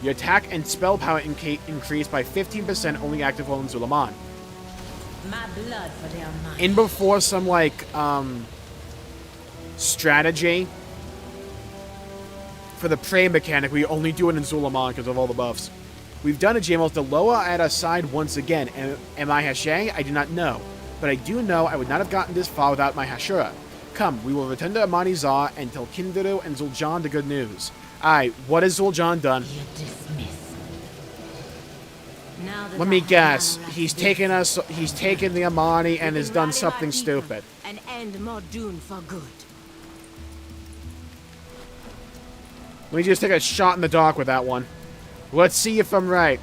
Your attack and spell power increased by 15%, only active while in Zulaman. My blood for their mind. In before some, like, strategy for the prey mechanic, we only do it in Zulaman because of all the buffs. We've done a Jmulls. The Loa at our side once again. Am I Hashay? I do not know. But I do know I would not have gotten this far without my Hashura. Come, we will return to Amani Zah and tell Kindiru and Zul'jah the good news. Alright, what has Zul'jah done? You're dismissed. Now that Let me I have guess. Nalarak He's this, taken the Amani and we has can done rally something my people stupid. And end Mordoon for good. Let me just take a shot in the dark with that one. Let's see if I'm right.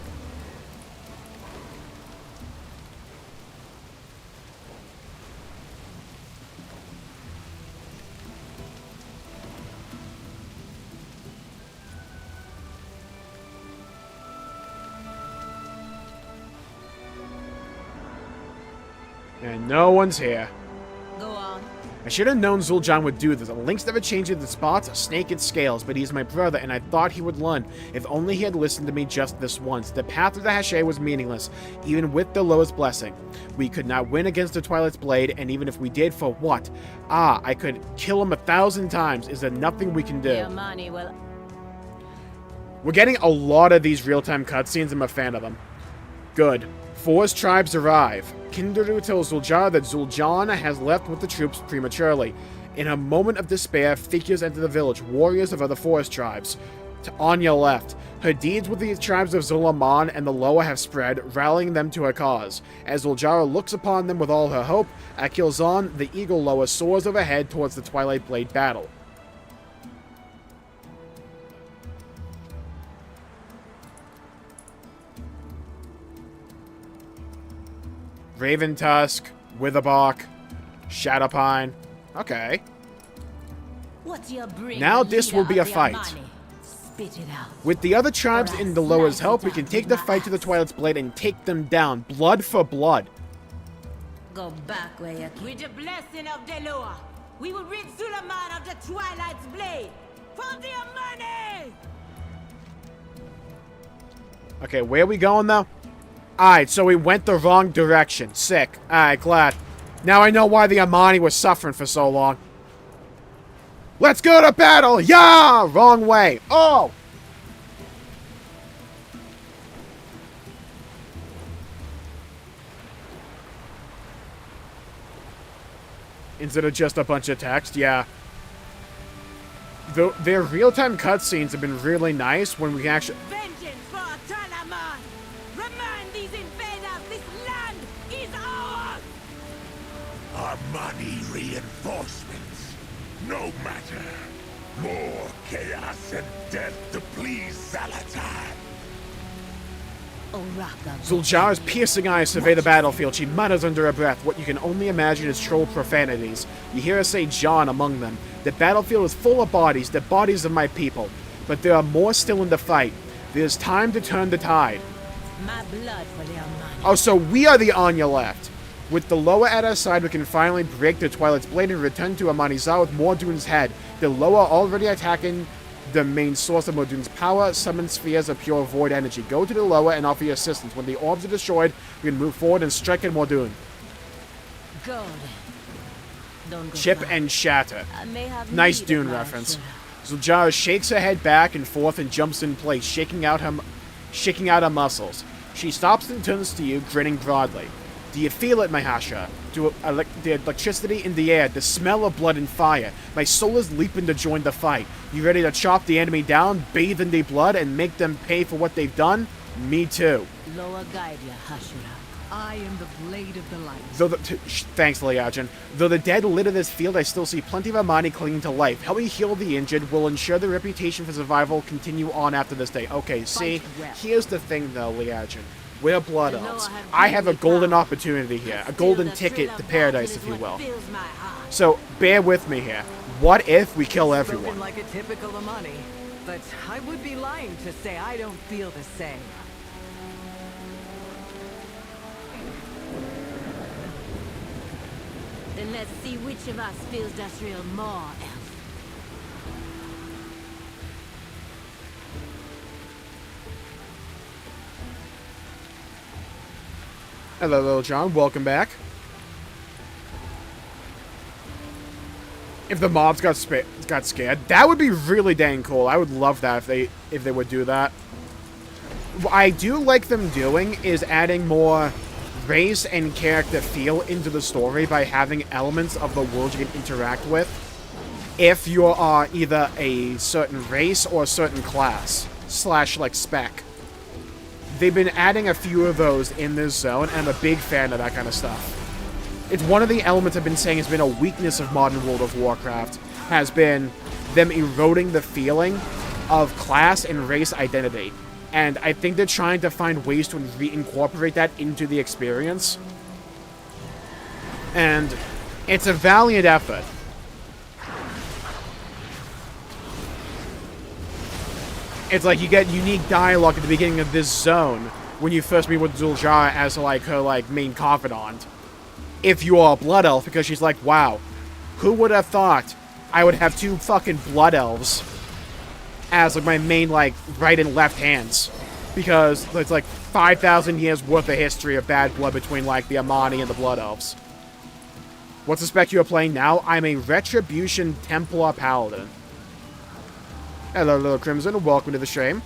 And no one's here. Go on. I should have known Zul'Jin would do this. Link's never changes the spots, a snake and scales, but he's my brother, and I thought he would learn. If only he had listened to me just this once. The path of the Hashay was meaningless, even with the lowest blessing. We could not win against the Twilight's blade, and even if we did, for what? Ah, I could kill him 1,000 times. Is there nothing we can do? Your money will... We're getting a lot of these real-time cutscenes. I'm a fan of them. Good. Forest tribes arrive. Kinderu tells Zul'Jin that Zul'Jin has left with the troops prematurely. In a moment of despair, figures enter the village, warriors of other forest tribes. Anya left. Her deeds with the tribes of Zulaman and the Loa have spread, rallying them to her cause. As Zul'Jin looks upon them with all her hope, Akilzan, the eagle Loa, soars overhead towards the Twilight Blade battle. Raven Tusk, Witherbark, Shadowpine. Okay. What's your brain, Now this will be a leader of the fight. Amani? Spit it out. With the other tribes in the Loa's help, we can take the fight to the Twilight's Blade and take them down, blood for blood. Go back where you came. With the blessing of the Loa, we will rid Zulaman of the Twilight's blade. For the Amani! Okay, where are we going, though? Alright, so we went the wrong direction. Sick. Alright, glad. Now I know why the Amani was suffering for so long. Let's go to battle! Yeah! Wrong way. Oh! Instead of just a bunch of text, yeah. Their real-time cutscenes have been really nice when we can actually... Vengeance for Atalaman! Remind these invaders this land is ours! Armani reinforcements. No matter. More chaos and death to please Zalatan. Zul'Jin's piercing eyes survey the battlefield. She mutters under her breath what you can only imagine is troll profanities. You hear her say John among them. The battlefield is full of bodies, the bodies of my people. But there are more still in the fight. There's time to turn the tide. My blood for the Amani. Oh, so we are the Anya left. With the Loa at our side, we can finally break the Twilight's Blade and return to Amani-Za with Mordune's head. The Loa already attacking the main source of Mordune's power, summon spheres of pure void energy. Go to the Loa and offer your assistance. When the orbs are destroyed, we can move forward and strike at Mordune. Go. Don't go Chip far. and shatter. I may have Nice need Dune of my reference. shoulder. Zul'Jin shakes her head back and forth and jumps in place, shaking out her muscles. She stops and turns to you, grinning broadly. Do you feel it, my Hasha? The electricity in the air, the smell of blood and fire. My soul is leaping to join the fight. You ready to chop the enemy down, bathe in their blood, and make them pay for what they've done? Me too. Lower guide ya, Hashura. I am the blade of the light. Thanks, Liajin. Though the dead litter this field, I still see plenty of Amani clinging to life. Helping heal the injured will ensure the reputation for survival continue on after this day. Okay, see, here's the thing though, Liajin. We're Blood Elves. I have a golden opportunity here. A golden ticket to paradise, if you will. So, bear with me here. What if we kill everyone? Spoken like a typical Amani, but I would be lying to say I don't feel the same. Then let's see which of us feels that real more, elf. Hello, Little John. Welcome back. If the mobs got scared, that would be really dang cool. I would love that if they would do that. What I do like them doing is adding more race and character feel into the story by having elements of the world you can interact with if you are either a certain race or a certain class / like spec. They've been adding a few of those in this zone, and I'm a big fan of that kind of stuff. It's one of the elements I've been saying has been a weakness of modern World of Warcraft, has been them eroding the feeling of class and race identity. And I think they're trying to find ways to reincorporate that into the experience. And it's a valiant effort. It's like you get unique dialogue at the beginning of this zone when you first meet with Zul'Jin as like her main confidant. if you are a blood elf, because she's like, wow, who would have thought I would have 2 fucking blood elves as like my main like right and left hands, because it's like 5,000 years worth of history of bad blood between like the Amani and the blood elves. What's the spec you are playing now? I'm a Retribution Templar Paladin. Hello, Little Crimson, welcome to the stream.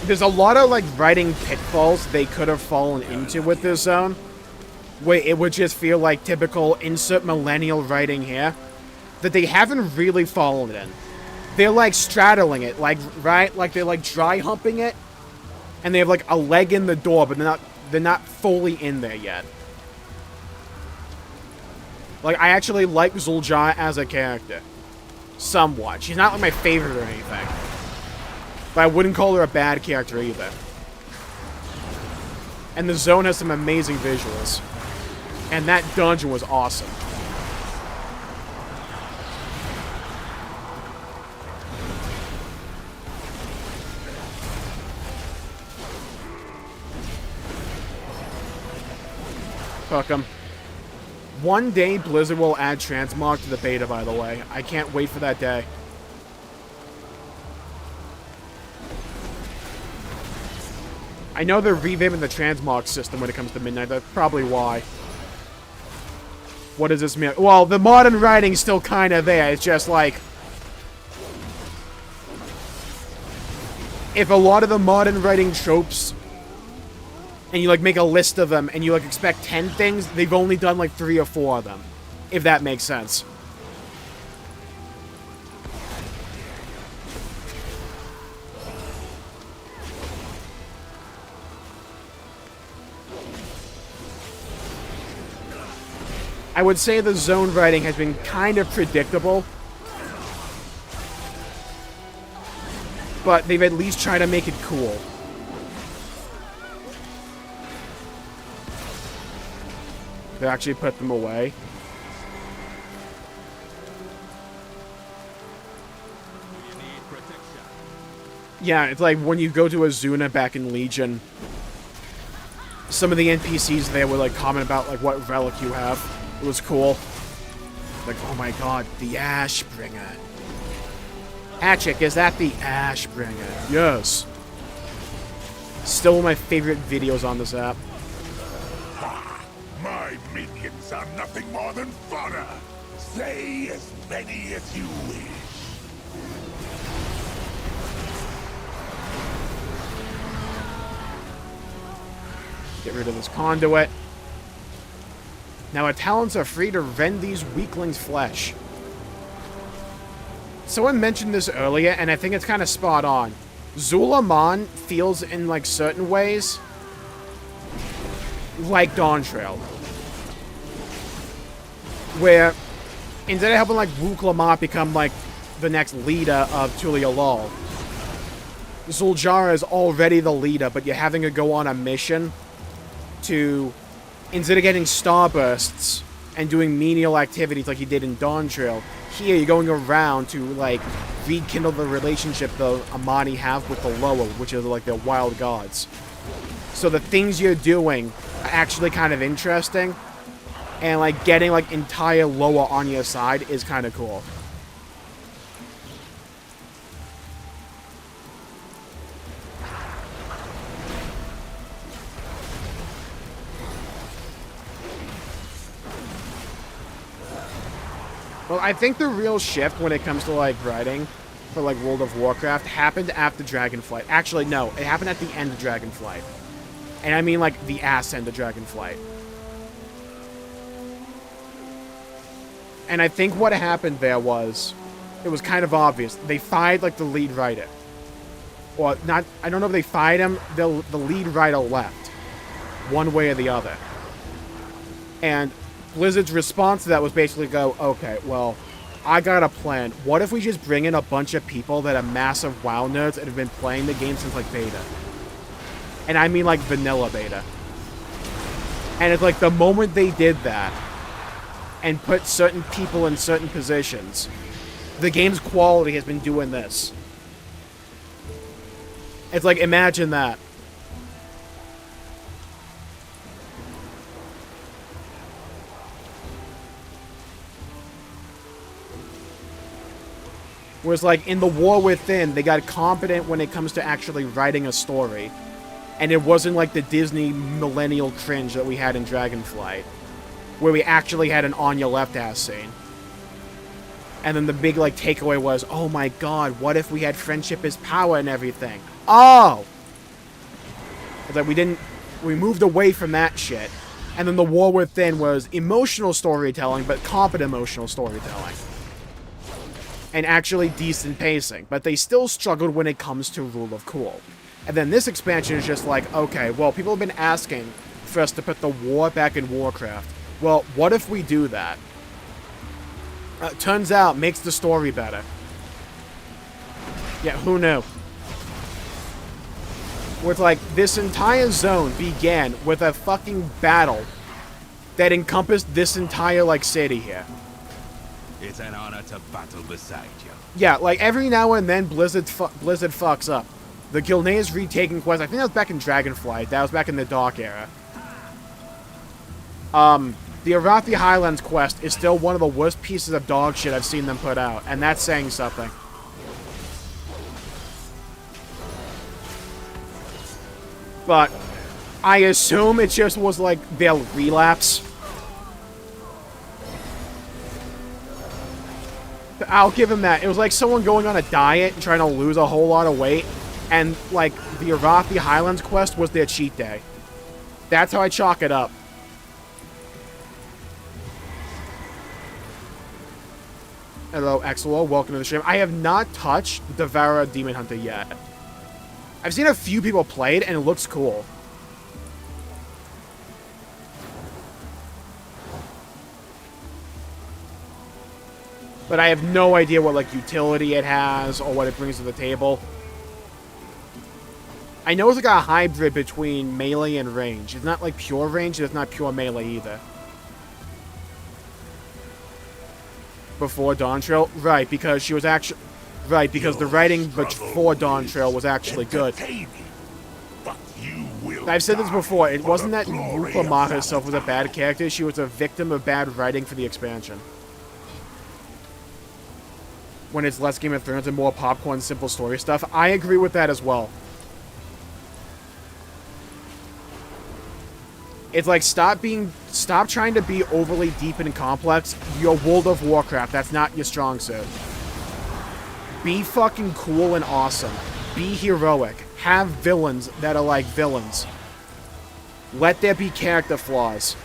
There's a lot of, like, writing pitfalls they could have fallen into with this zone, where it would just feel like typical insert millennial writing here, that they haven't really fallen in. They're, like, straddling it, like, right? Like, they're, like, dry humping it, and they have, like, a leg in the door, but they're not fully in there yet. Like, I actually like Zul'jah as a character. Somewhat. She's not, like, my favorite or anything. But I wouldn't call her a bad character either. And the zone has some amazing visuals. And that dungeon was awesome. Fuck 'em. One day Blizzard will add transmog to the beta, by the way. I can't wait for that day. I know they're revamping the transmog system when it comes to Midnight. That's probably why. What does this mean? Well, the modern writing's still kind of there. It's just like, if a lot of the modern writing tropes, and you like make a list of them, and you like expect 10 things, they've only done like 3 or 4 of them. If that makes sense. I would say the zone writing has been kind of predictable, but they've at least tried to make it cool. They actually put them away. Yeah, it's like when you go to Azuna back in Legion, some of the NPCs there would like comment about like what relic you have. It was cool. Like, oh my god, the Ashbringer. Hatchick, is that the Ashbringer? Yes. Still one of my favorite videos on this app. Ha! My minions are nothing more than fodder. Say as many as you wish. Get rid of this conduit. Now our talents are free to rend these weaklings' flesh. Someone mentioned this earlier, and I think it's kind of spot on. Zul'Aman feels in, like, certain ways like Dawntrail. Where, instead of helping, like, Wuklamar become, like, the next leader of Tulialal, Zul'jah is already the leader, but you're having to go on a mission to, instead of getting starbursts and doing menial activities like you did in Dawntrail, here you're going around to, like, rekindle the relationship the Amani have with the Loa, which is, like, their wild gods. So the things you're doing are actually kind of interesting, and, like, getting, like, entire Loa on your side is kind of cool. Well, I think the real shift when it comes to, like, writing for, like, World of Warcraft happened after Dragonflight. Actually, no, it happened at the end of Dragonflight. And I mean, like, the ass end of Dragonflight. And I think what happened there was, it was kind of obvious. They fired, like, the lead writer. Or, not, I don't know if they fired him, the lead writer left. One way or the other. And Blizzard's response to that was basically go, okay, well, I got a plan. What if we just bring in a bunch of people that are massive WoW nerds and have been playing the game since, like, beta? And I mean, like, vanilla beta. And it's like, the moment they did that, and put certain people in certain positions. The game's quality has been doing this. It's like, imagine that. Whereas, like, in The War Within, they got competent when it comes to actually writing a story. And it wasn't like the Disney millennial cringe that we had in Dragonflight, where we actually had an on-your-left-ass scene. And then the big, like, takeaway was, oh my god, what if we had friendship as power and everything? Oh! It's like, we moved away from that shit. And then The War Within was emotional storytelling, but competent emotional storytelling. And actually decent pacing. But they still struggled when it comes to Rule of Cool. And then this expansion is just like, okay, well, people have been asking for us to put the war back in Warcraft. Well, what if we do that? Turns out, makes the story better. Yeah, who knew? Where it's like, this entire zone began with a fucking battle that encompassed this entire, like, city here. It's an honor to battle beside you. Yeah, like, every now and then, Blizzard fucks up. The Gilneas retaking quest, I think that was back in Dragonflight. That was back in the Dark Era. The Arathi Highlands quest is still one of the worst pieces of dog shit I've seen them put out. And that's saying something. But I assume it just was like their relapse. I'll give him that. It was like someone going on a diet and trying to lose a whole lot of weight. And, like, the Arathi Highlands quest was their cheat day. That's how I chalk it up. Hello, Exolo. Welcome to the stream. I have not touched Devour Demon Hunter yet. I've seen a few people play it, and it looks cool. But I have no idea what, like, utility it has or what it brings to the table. I know it's like a hybrid between melee and range. It's not like pure range, it's not pure melee either. Before Dawn Trail? Right, because she was actually... Right, because the writing before Dawn Trail was actually good. I've said this before, it wasn't that Rupa Ma herself was a bad character, she was a victim of bad writing for the expansion. When it's less Game of Thrones and more popcorn, simple story stuff. I agree with that as well. It's like, stop trying to be overly deep and complex. You're World of Warcraft, that's not your strong suit. Be fucking cool and awesome. Be heroic. Have villains that are like villains. Let there be character flaws.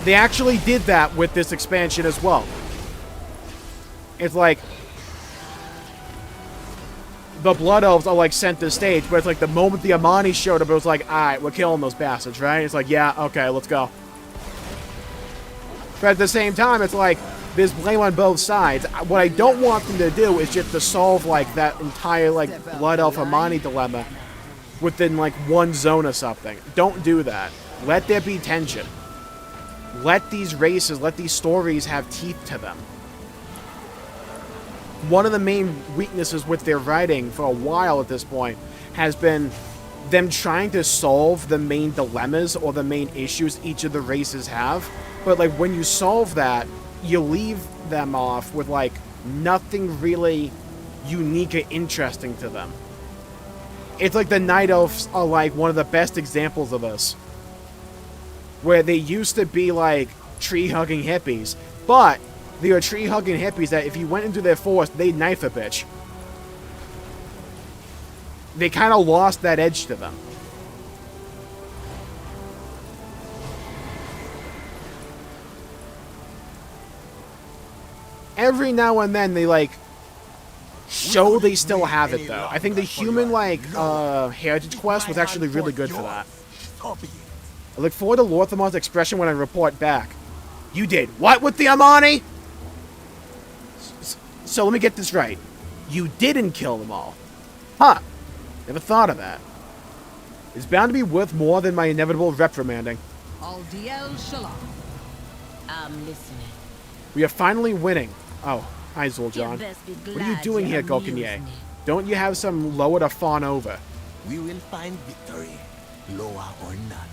They actually did that with this expansion as well. It's like, the Blood Elves are like center stage, but it's like the moment the Amani showed up, it was like, alright, we're killing those bastards, right? It's like, yeah, okay, let's go. But at the same time, it's like, there's blame on both sides. What I don't want them to do is just to solve, like, that entire, like, Blood Elf Amani dilemma within, like, one zone or something. Don't do that. Let there be tension. Let these races, let these stories have teeth to them. One of the main weaknesses with their writing for a while at this point has been them trying to solve the main dilemmas or the main issues each of the races have. But, like, when you solve that, you leave them off with, like, nothing really unique or interesting to them. It's like the Night Elves are, like, one of the best examples of this. Where they used to be, like, tree-hugging hippies, but they are tree-hugging hippies that if you went into their forest, they'd knife a bitch. They kind of lost that edge to them. Every now and then, they, like, show they still have it, though. I think the human, like, heritage quest was actually really good for that. I look forward to Lorthamon's expression when I report back. You did what with the Amani? So let me get this right. You didn't kill them all. Huh. Never thought of that. It's bound to be worth more than my inevitable reprimanding. Aldiel Shalom. I'm listening. We are finally winning. Oh, hi, You Zul'Jahn. best be What are you glad doing here, amuse Gokanye? me. Don't you have some lower to fawn over? We will find victory, lower or not.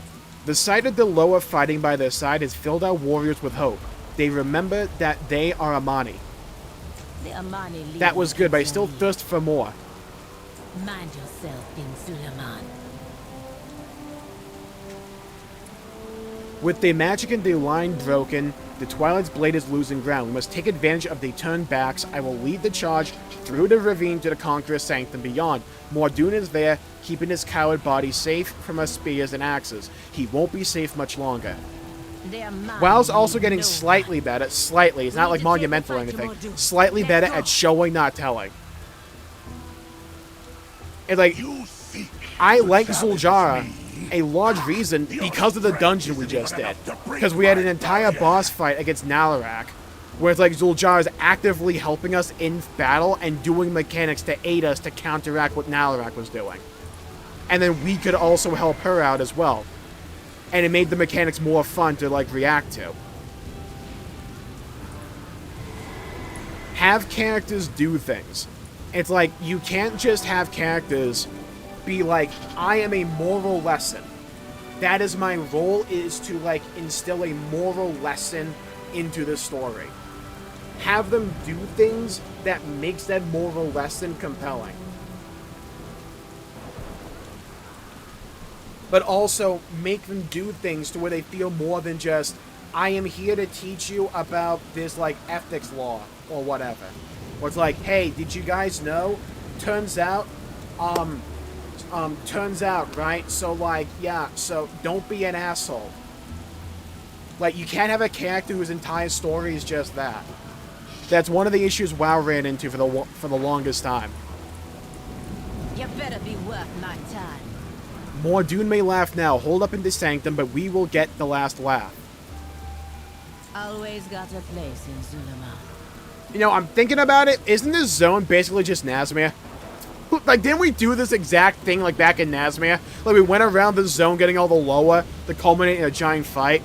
The sight of the Loa fighting by their side has filled our warriors with hope. They remember that they are Amani. The Amani lead That was good, but I still me. thirst for more. Mind yourself in Suleiman. With the magic and the line broken, the Twilight's blade is losing ground. We must take advantage of the turned backs. I will lead the charge through the ravine to the Conqueror's Sanctum beyond. Mordoon is there, keeping his coward body safe from our spears and axes. He won't be safe much longer. The Amani WoW's also need getting no slightly better. Slightly. It's not like monumental or anything. Slightly better at showing, not telling. It's like, You seek I to like challenge Zul'Jahra, me. a large reason because of the dungeon we just did. Because we had an entire boss fight against Nalarak, where it's like Zul'Jahra is actively helping us in battle and doing mechanics to aid us to counteract what Nalarak was doing. And then we could also help her out as well. And it made the mechanics more fun to, like, react to. Have characters do things. It's like, you can't just have characters be like, I am a moral lesson. That is my role, is to, like, instill a moral lesson into the story. Have them do things that makes that moral lesson compelling. But also make them do things to where they feel more than just, I am here to teach you about this, like, ethics law or whatever. Or it's like, hey, did you guys know? Turns out, right? So, like, yeah, so don't be an asshole. Like, you can't have a character whose entire story is just that. That's one of the issues WoW ran into for the longest time. You better be worth my time. Mordoon may laugh now, hold up in the Sanctum, but we will get the last laugh. Always got a place in Suleiman. You know, I'm thinking about it. Isn't this zone basically just Nazmir? Like, didn't we do this exact thing, like, back in Nazmir? Like, we went around the zone getting all the Loa to culminate in a giant fight.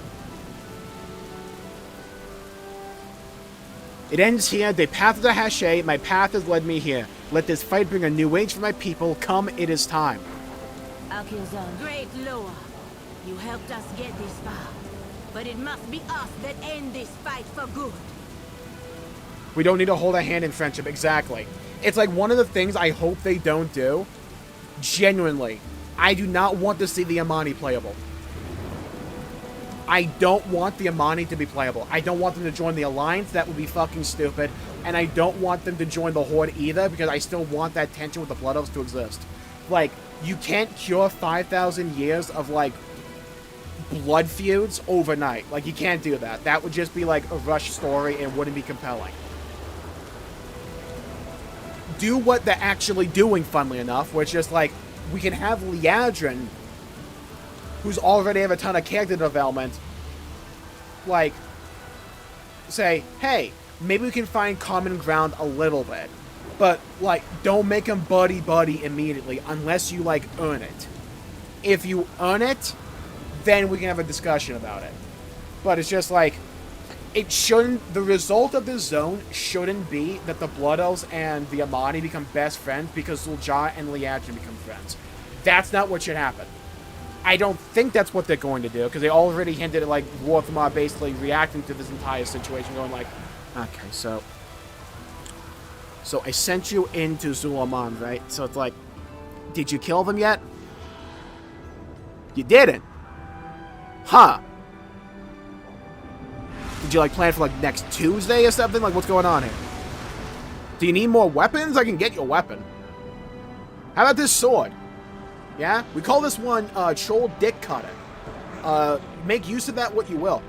It ends here. The path of the Hache. My path has led me here. Let this fight bring a new age for my people. Come, it is time. Akizan, great Loa, you helped us get this far. But it must be us that end this fight for good. We don't need to hold a hand in friendship. Exactly. It's like one of the things I hope they don't do. Genuinely. I do not want to see the Amani playable. I don't want the Amani to be playable. I don't want them to join the Alliance. That would be fucking stupid. And I don't want them to join the Horde either, because I still want that tension with the Blood Elves to exist. Like, you can't cure 5,000 years of, like, blood feuds overnight. Like, you can't do that. That would just be, like, a rush story and wouldn't be compelling. Do what they're actually doing, funnily enough, where it's just, like, we can have Liadrin, who's already have a ton of character development, like, say, hey, maybe we can find common ground a little bit. But, like, don't make them buddy-buddy immediately unless you, like, earn it. If you earn it, then we can have a discussion about it. But it's just, like, it shouldn't... The result of this zone shouldn't be that the Blood Elves and the Amani become best friends because Zul'Jahra and Liadrin become friends. That's not what should happen. I don't think that's what they're going to do, because they already hinted at, like, Warthmar basically reacting to this entire situation, going like, okay, so I sent you into Suleiman, right? So it's like, did you kill them yet? You didn't. Huh. Did you, like, plan for, like, next Tuesday or something? Like, what's going on here? Do you need more weapons? I can get you a weapon. How about this sword? Yeah? We call this one, Troll Dick Cutter. Make use of that what you will.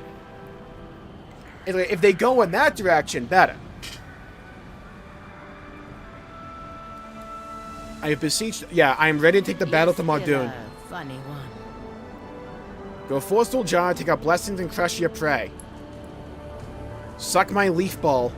If they go in that direction, better. I have beseeched... Yeah, I am ready to take the battle to Mordoon. Funny one. Go force Zul'Jahra, take our blessings, and crush your prey. Suck my leaf ball.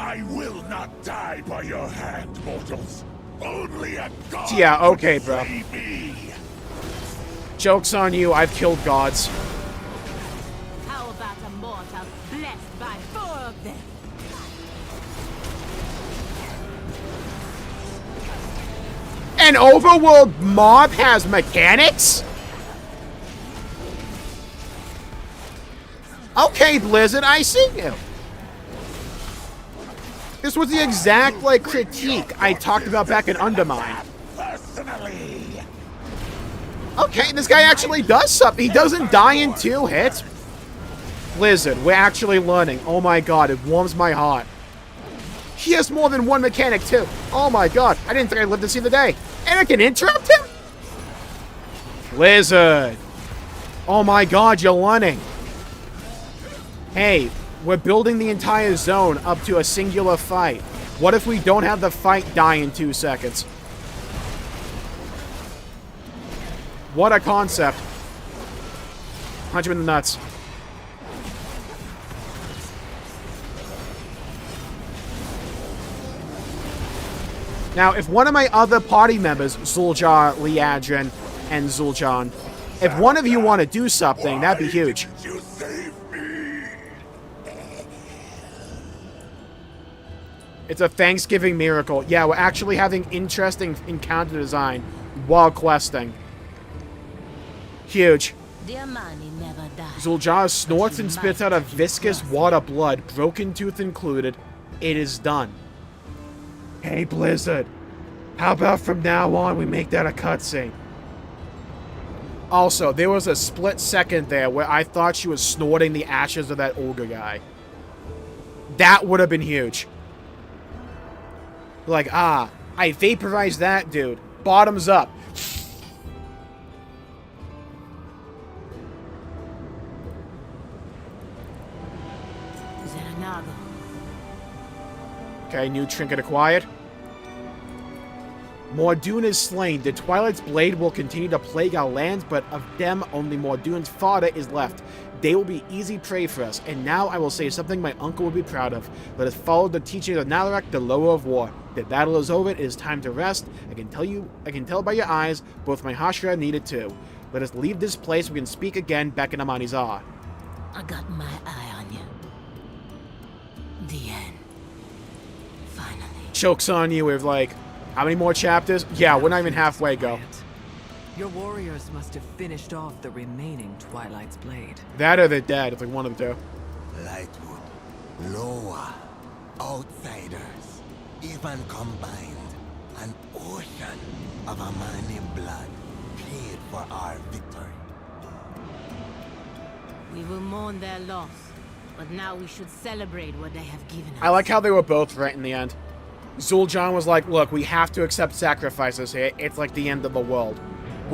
I will not die by your hand, mortals. Only a god Yeah, okay, bro. could slay me. Joke's on you, I've killed gods. How about a mortal blessed by 4 of them? An overworld mob has mechanics? Okay, Blizzard, I see you. This was the exact, like, critique I talked about back in Undermine. Personally. Okay, this guy actually does something. He doesn't die in 2 hits. Blizzard, we're actually learning. Oh my god, it warms my heart. He has more than 1 mechanic, too. Oh my god, I didn't think I'd live to see the day. And I can interrupt him? Blizzard. Oh my god, you're learning. Hey, we're building the entire zone up to a singular fight. What if we don't have the fight die in 2 seconds? What a concept. Punch him in the nuts. Now, if one of my other party members, Zul'Jar, Liadrin, and Zul'Jan, if one of you want to do something, that'd be huge. You save me. It's a Thanksgiving miracle. Yeah, we're actually having interesting encounter design while questing. Huge. The Amani never dies. Zul'Jar snorts and spits out a viscous water blood, broken tooth included. It is done. Hey, Blizzard. How about from now on we make that a cutscene? Also, there was a split second there where I thought she was snorting the ashes of that ogre guy. That would have been huge. Like, ah, I vaporized that dude. Bottoms up. Zeranago. Okay, new trinket acquired. Mordoon is slain. The Twilight's blade will continue to plague our lands, but of them, only Mordoon's fodder is left. They will be easy prey for us, and now I will say something my uncle will be proud of. Let us follow the teachings of Nalarak, the lower of war. The battle is over, it is time to rest. I can tell by your eyes, both my Hashra need it too. Let us leave this place, we can speak again back in Amanizar. I got my eye on you. The end. Finally. Chokes on you with like, how many more chapters? Yeah, we're not even halfway, go. Your warriors must have finished off the remaining Twilight's blade. That or they're dead, it's like one of the two. Lightwood, lower, outsiders, even combined, an ocean of Amani blood paid for our victory. We will mourn their loss, but now we should celebrate what they have given us. I like how they were both right in the end. Zul'Jan was like, look, we have to accept sacrifices here. It's like the end of the world.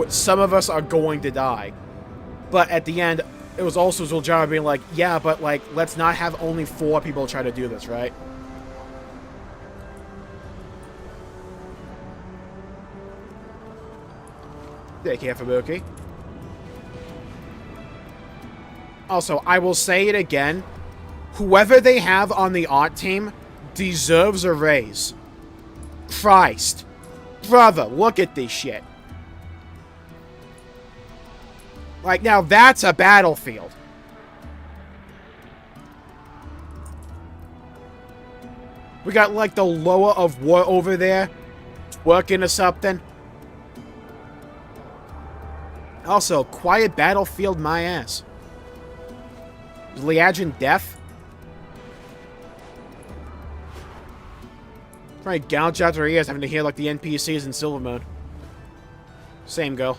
Some of us are going to die. But at the end, it was also Zul'Jan being like, yeah, but like, let's not have only 4 people try to do this, right? Take care, Fubuki. Also, I will say it again. Whoever they have on the art team deserves a raise. Christ. Brother, look at this shit. Like, now that's a battlefield. We got, like, the lower of war over there. Working or something. Also, quiet battlefield my ass. Is Liadrin deaf? Probably gouge out their ears having to hear like the NPCs in Silvermoon. Same go.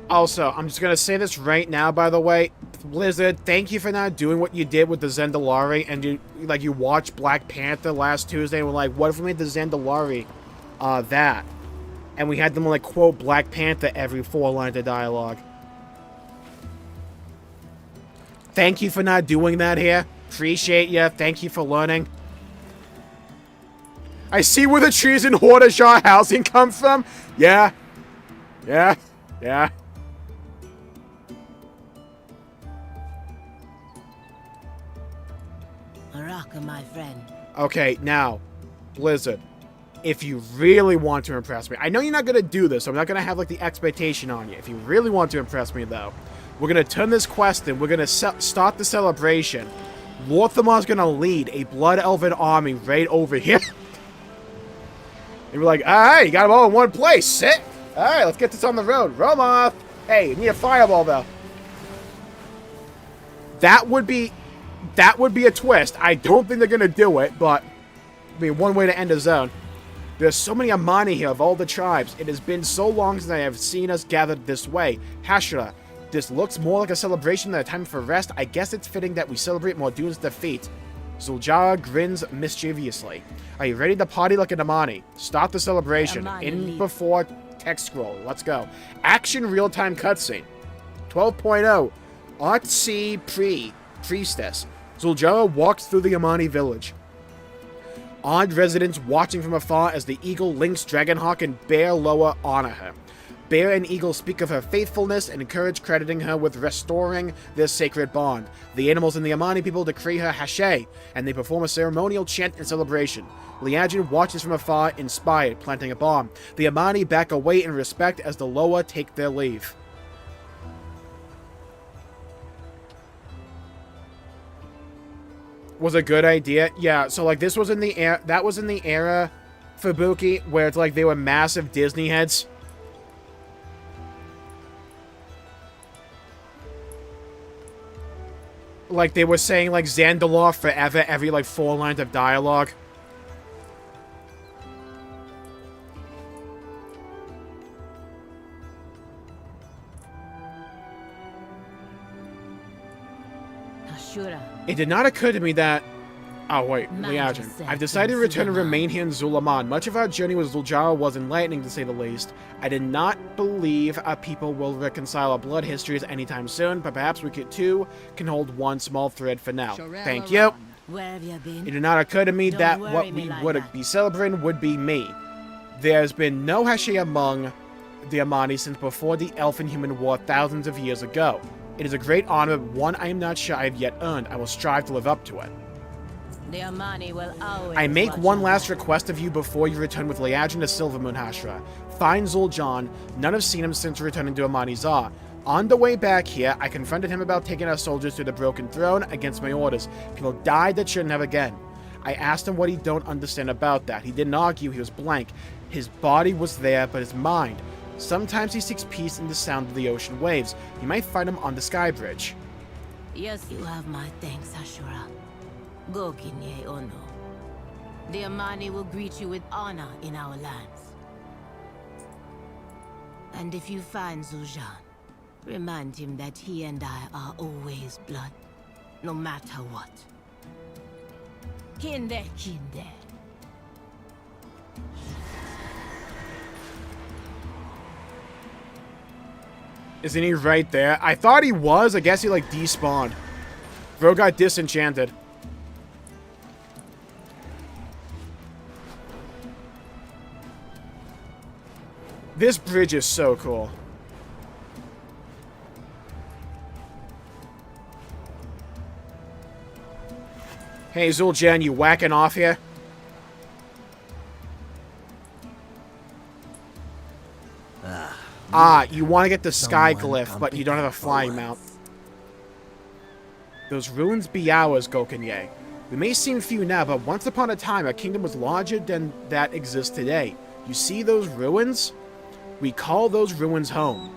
Also, I'm just gonna say this right now, by the way. Blizzard, thank you for not doing what you did with the Zendalari, and you watched Black Panther last Tuesday and were like, what if we made the Zendalari that? And we had them like quote Black Panther every 4 lines of dialogue. Thank you for not doing that here. Appreciate you. Thank you for learning. I see where the trees in Hordajar housing come from. Yeah. Yeah. Yeah. Baraka, my friend. Okay, now, Blizzard, if you really want to impress me, I know you're not going to do this, so I'm not going to have, like, the expectation on you. If you really want to impress me, though, we're going to turn this quest in. We're going to start the celebration. Lorthamar's going to lead a Blood Elven army right over here. And we're like, alright, you got them all in one place. Sit. Alright, let's get this on the road. Romoth. Hey, you need a fireball, though. That would be a twist. I don't think they're going to do it, but, I mean, one way to end a zone. There's so many Amani here of all the tribes. It has been so long since I have seen us gathered this way. Hashira, this looks more like a celebration than a time for rest. I guess it's fitting that we celebrate Mordune's defeat. Zuljara grins mischievously. Are you ready to party like an Amani? Start the celebration. In before text scroll. Let's go. Action real-time cutscene. 12.0. Artsy Priestess. Zuljara walks through the Amani village. Odd residents watching from afar as the Eagle, Lynx, Dragonhawk, and Bear Loa honor her. Bear and Eagle speak of her faithfulness and encourage, crediting her with restoring their sacred bond. The animals and the Amani people decree her Hashay, and they perform a ceremonial chant in celebration. Liadrin watches from afar, inspired, planting a bomb. The Amani back away in respect as the Loa take their leave. Was a good idea. Yeah, so like this was in the era, that was in the era, Fubuki, where it's like they were massive Disney heads. Like they were saying like Zandalar forever every like 4 lines of dialogue. Ashura. It did not occur to me that... Oh, wait, Liadrin. I've decided to return and remain here in Zulaman. Much of our journey with Zuljara was enlightening, to say the least. I did not believe our people will reconcile our blood histories anytime soon, but perhaps we too can hold one small thread for now. Thank you. Where have you been? It did not occur to me Don't that worry what me we like would that. be celebrating would be me. There's been no Hashi among the Amani since before the Elf-and-Human War thousands of years ago. It is a great honor, but one I am not sure I have yet earned. I will strive to live up to it. The Amani will always I make watch one over. last request of you before you return with Liadrin to Silvermoon Hashra. Find Zul'Jan. None have seen him since returning to Amani Zah. On the way back here, I confronted him about taking our soldiers to the Broken Throne against my orders. People died that shouldn't have again. I asked him what he don't understand about that. He didn't argue, he was blank. His body was there, but his mind. Sometimes he seeks peace in the sound of the ocean waves. You might find him on the Sky Bridge. Yes, you have my thanks, Ashura. Go, Kinye Ono. The Amani will greet you with honor in our lands. And if you find Zul'Jan, remind him that he and I are always blood, no matter what. Kinde, Kinde. Isn't he right there? I thought he was. I guess he, like, despawned. Bro got disenchanted. This bridge is so cool. Hey, Zul'Jan, you whacking off here? You want to get the sky glyph, but you don't have a flying mount. Those ruins be ours, Gokanye. We may seem few now, but once upon a time, our kingdom was larger than that exists today. You see those ruins? We call those ruins home.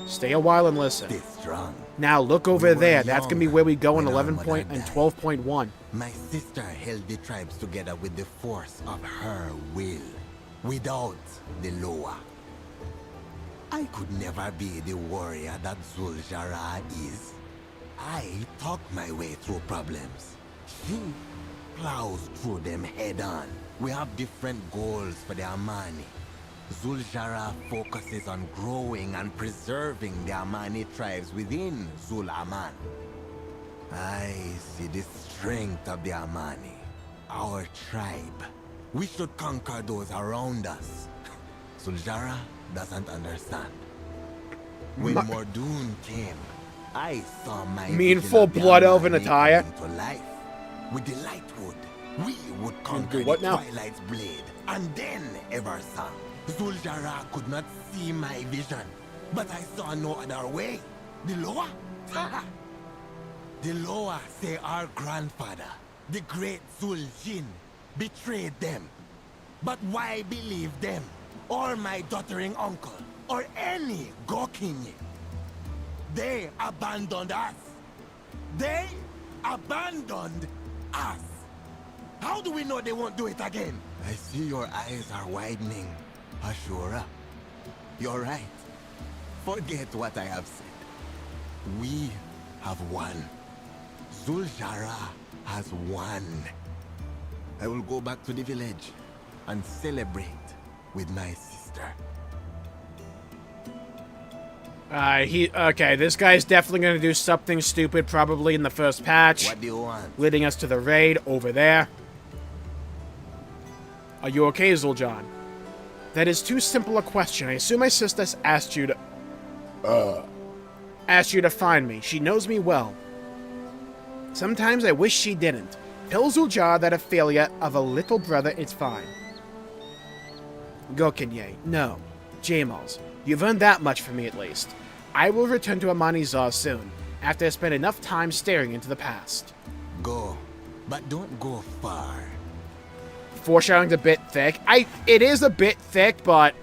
Stay a while and listen. Stay strong. Now look over We were there. That's gonna be where we go in when our 11 mother point and died. 12.1. My sister held the tribes together with the force of her will. Without the Loa, I could never be the warrior that Zul'Jara is. I talk my way through problems. She plows through them head on. We have different goals for the Amani. Zul'Jara focuses on growing and preserving the Amani tribes within Zul'Aman. I see the strength of the Amani, our tribe, We should conquer those around us. Suljara doesn't understand. When Mordoon came, I saw my Me in vision full of the blood elven Amani attire? come to life. With the Lightwood, we would do conquer what the now? Twilight's blade, and then Eversong. Zuljara could not see my vision, but I saw no other way. The Loa? The Loa say our grandfather, the great Zuljin, betrayed them. But why believe them, or my doddering uncle, or any Gokinyi? They abandoned us. They abandoned us. How do we know they won't do it again? I see your eyes are widening, Ashura. You're right. Forget what I have said. We have won. Zuljara has won. I will go back to the village and celebrate with my sister. Okay, this guy's definitely gonna do something stupid, probably in the first patch. What do you want? Leading us to the raid over there. Are you okay, Zul'Jan? That is too simple a question. I assume my sister asked you to find me. She knows me well. Sometimes I wish she didn't. Tell Zul'Jan that a failure of a little brother is fine. Gokinye, no. Jmulls, you've earned that much from me at least. I will return to Amani Zar soon, after I spend enough time staring into the past. Go, but don't go far. Foreshadowing's a bit thick. It is a bit thick, but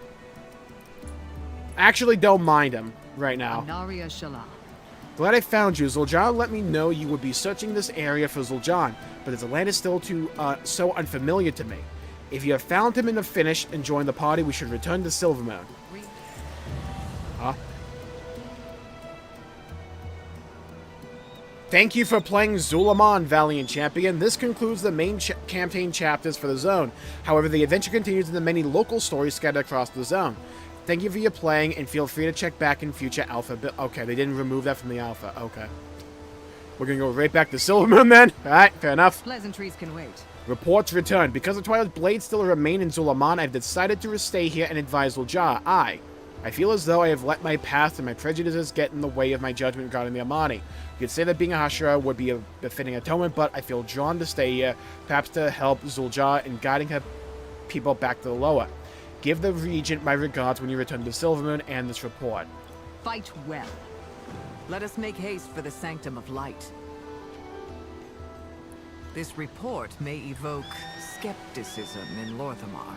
I actually don't mind him right now. Anaria Shala. Glad I found you. Zul'Jan let me know you would be searching this area for Zul'Jan, but the land is still so unfamiliar to me. If you have found him and have finished and joined the party, we should return to Silvermoon. Huh? Thank you for playing Zul'Aman, Valiant Champion. This concludes the main campaign chapters for the zone. However, the adventure continues in the many local stories scattered across the zone. Thank you for your playing, and feel free to check back in future alpha. Okay, they didn't remove that from the alpha. Okay. We're gonna go right back to Silvermoon then. Alright, fair enough. Pleasantries can wait. Reports returned. Because the Twilight Blade still remain in Zul'Aman, I've decided to stay here and advise Zul'Jan. I feel as though I have let my past and my prejudices get in the way of my judgment regarding the Amani. You could say that being a Hashira would be a befitting atonement, but I feel drawn to stay here, perhaps to help Zul'Jan in guiding her people back to the Loa. Give the Regent my regards when you return to Silvermoon and this report. Fight well. Let us make haste for the Sanctum of Light. This report may evoke skepticism in Lorthamar.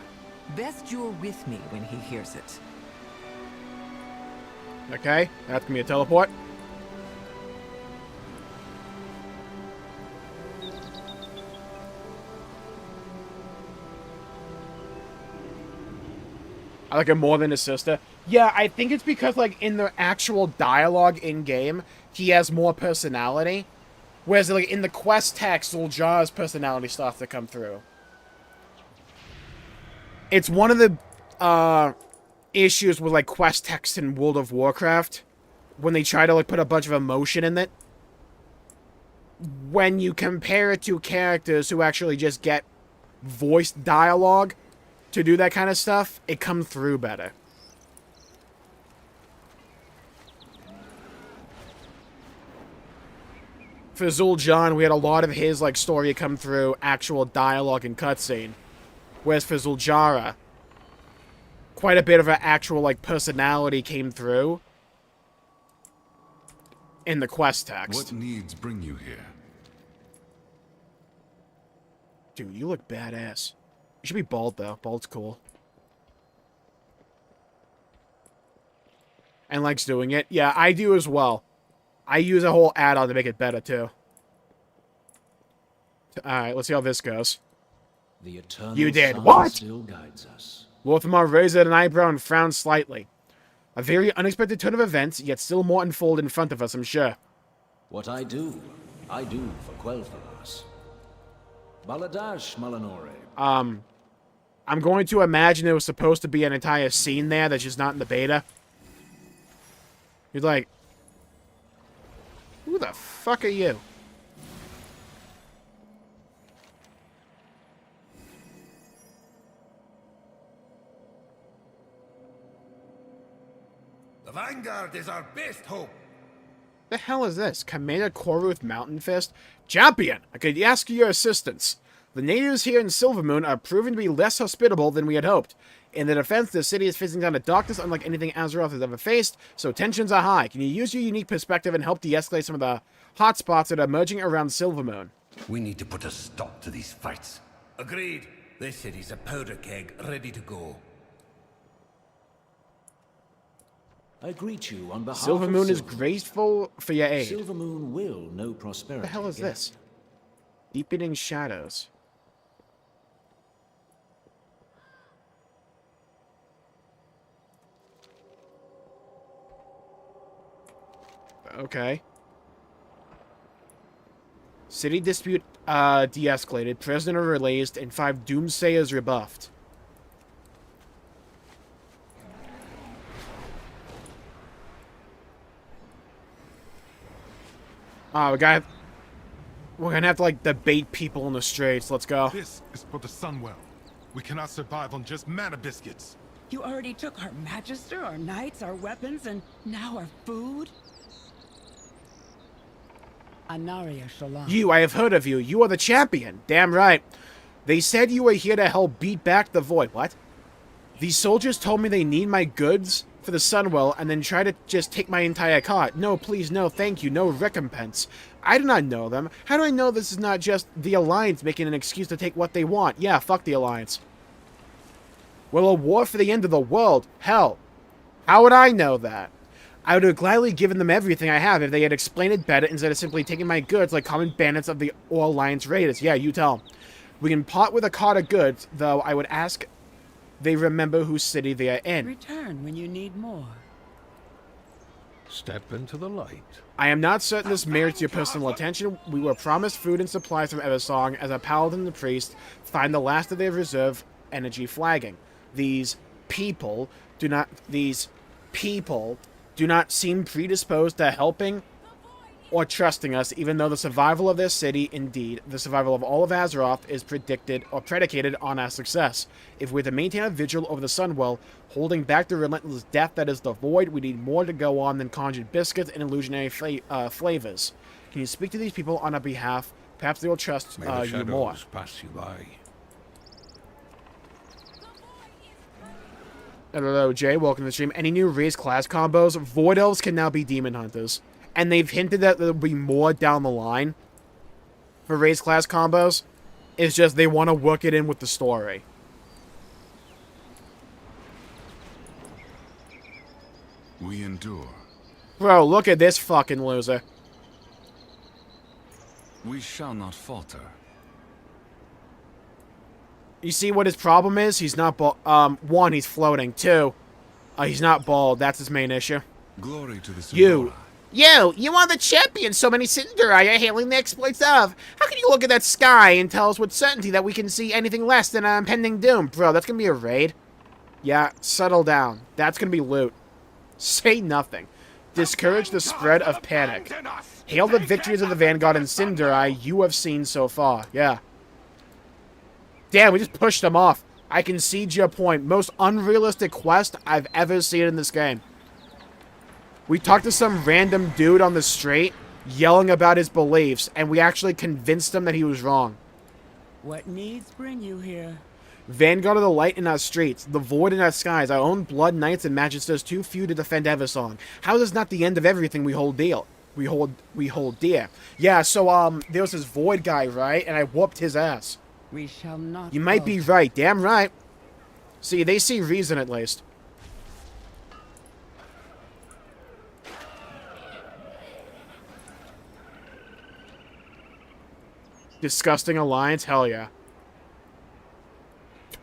Best you're with me when he hears it. Okay, that's gonna be a teleport. I like him more than his sister. Yeah, I think it's because, like, in the actual dialogue in-game, he has more personality. Whereas, like, in the quest text, Zul'Jan's personality starts to come through. It's one of the, issues with, like, quest text in World of Warcraft. When they try to, like, put a bunch of emotion in it. When you compare it to characters who actually just get voiced dialogue to do that kind of stuff, it comes through better. For Zul'Jan, we had a lot of his, like, story come through actual dialogue and cutscene. Whereas for Zul'Jara, quite a bit of her actual, like, personality came through in the quest text. What needs bring you here? Dude, you look badass. You should be bald, though. Bald's cool. And likes doing it. Yeah, I do as well. I use a whole add-on to make it better, too. Alright, let's see how this goes. The eternal You did sun what? Still guides us. Lorthamar raised an eyebrow and frowned slightly. A very unexpected turn of events, yet still more unfold in front of us, I'm sure. What I do for Quel'Thalas. Baladash Malanore. I'm going to imagine there was supposed to be an entire scene there that's just not in the beta. You're like, who the fuck are you? vanguard is our best hope. The hell is this? Commander Koruth Mountain Fist? Champion! I could ask your assistance. The natives here in Silvermoon are proving to be less hospitable than we had hoped. In the defense, the city is facing down a darkness unlike anything Azeroth has ever faced, so tensions are high. Can you use your unique perspective and help de-escalate some of the hotspots that are emerging around Silvermoon? We need to put a stop to these fights. Agreed. This city's a powder keg, ready to go. I greet you on behalf Silvermoon of is Silvermoon. grateful for your aid. Silvermoon will know prosperity. What the hell is again. this? Deepening shadows. Okay. City dispute de-escalated, prisoner released, and 5 doomsayers rebuffed. We're gonna have to, like, debate people in the streets. Let's go. This is for the Sunwell. We cannot survive on just mana biscuits. You already took our Magister, our knights, our weapons, and now our food? Anaria Shalom. You, I have heard of you. You are the champion. Damn right. They said you were here to help beat back the Void. What? These soldiers told me they need my goods for the Sunwell and then try to just take my entire cart. No, please, no, thank you, no recompense. I do not know them. How do I know this is not just the Alliance making an excuse to take what they want? Yeah, fuck the Alliance. Well, a war for the end of the world? Hell. How would I know that? I would have gladly given them everything I have if they had explained it better instead of simply taking my goods like common bandits of the Alliance raiders. Yeah, you tell them. We can part with a cart of goods, though I would ask they remember whose city they are in. Return when you need more. Step into the light. I am not certain this merits your personal attention. We were promised food and supplies from Eversong as a paladin and the priest find the last of their reserve energy flagging. These people do not seem predisposed to helping or trusting us, even though the survival of their city, indeed, the survival of all of Azeroth, is predicted or predicated on our success. If we're to maintain a vigil over the Sunwell, holding back the relentless death that is the Void, we need more to go on than conjured biscuits and illusionary flavors. Can you speak to these people on our behalf? Perhaps they will trust you more. Pass you by. Hello, Jay. Welcome to the stream. Any new race class combos? Void Elves can now be Demon Hunters. And they've hinted that there'll be more down the line for race class combos. It's just they want to work it in with the story. We endure. Bro, look at this fucking loser. We shall not falter. You see what his problem is? He's not bald. One, he's floating. Two, he's not bald. That's his main issue. Glory to the You are the champion so many Cinderai are hailing the exploits of. How can you look at that sky and tell us with certainty that we can see anything less than an impending doom? Bro, that's gonna be a raid. Yeah, settle down. That's gonna be loot. Say nothing. Discourage the spread of panic. Hail the victories of the Vanguard and Cinderai you have seen so far. Yeah. Damn, we just pushed them off. I concede your point. Most unrealistic quest I've ever seen in this game. We talked to some random dude on the street, yelling about his beliefs, and we actually convinced him that he was wrong. What needs bring you here? Vanguard of the Light in our streets, the Void in our skies, our own blood knights and magisters too few to defend Eversong. How is this not the end of everything we hold dear? We hold dear. Yeah, so there was this Void guy, right? And I whooped his ass. We shall not. You might be right, damn right. See, they see reason at least. Disgusting alliance? Hell yeah.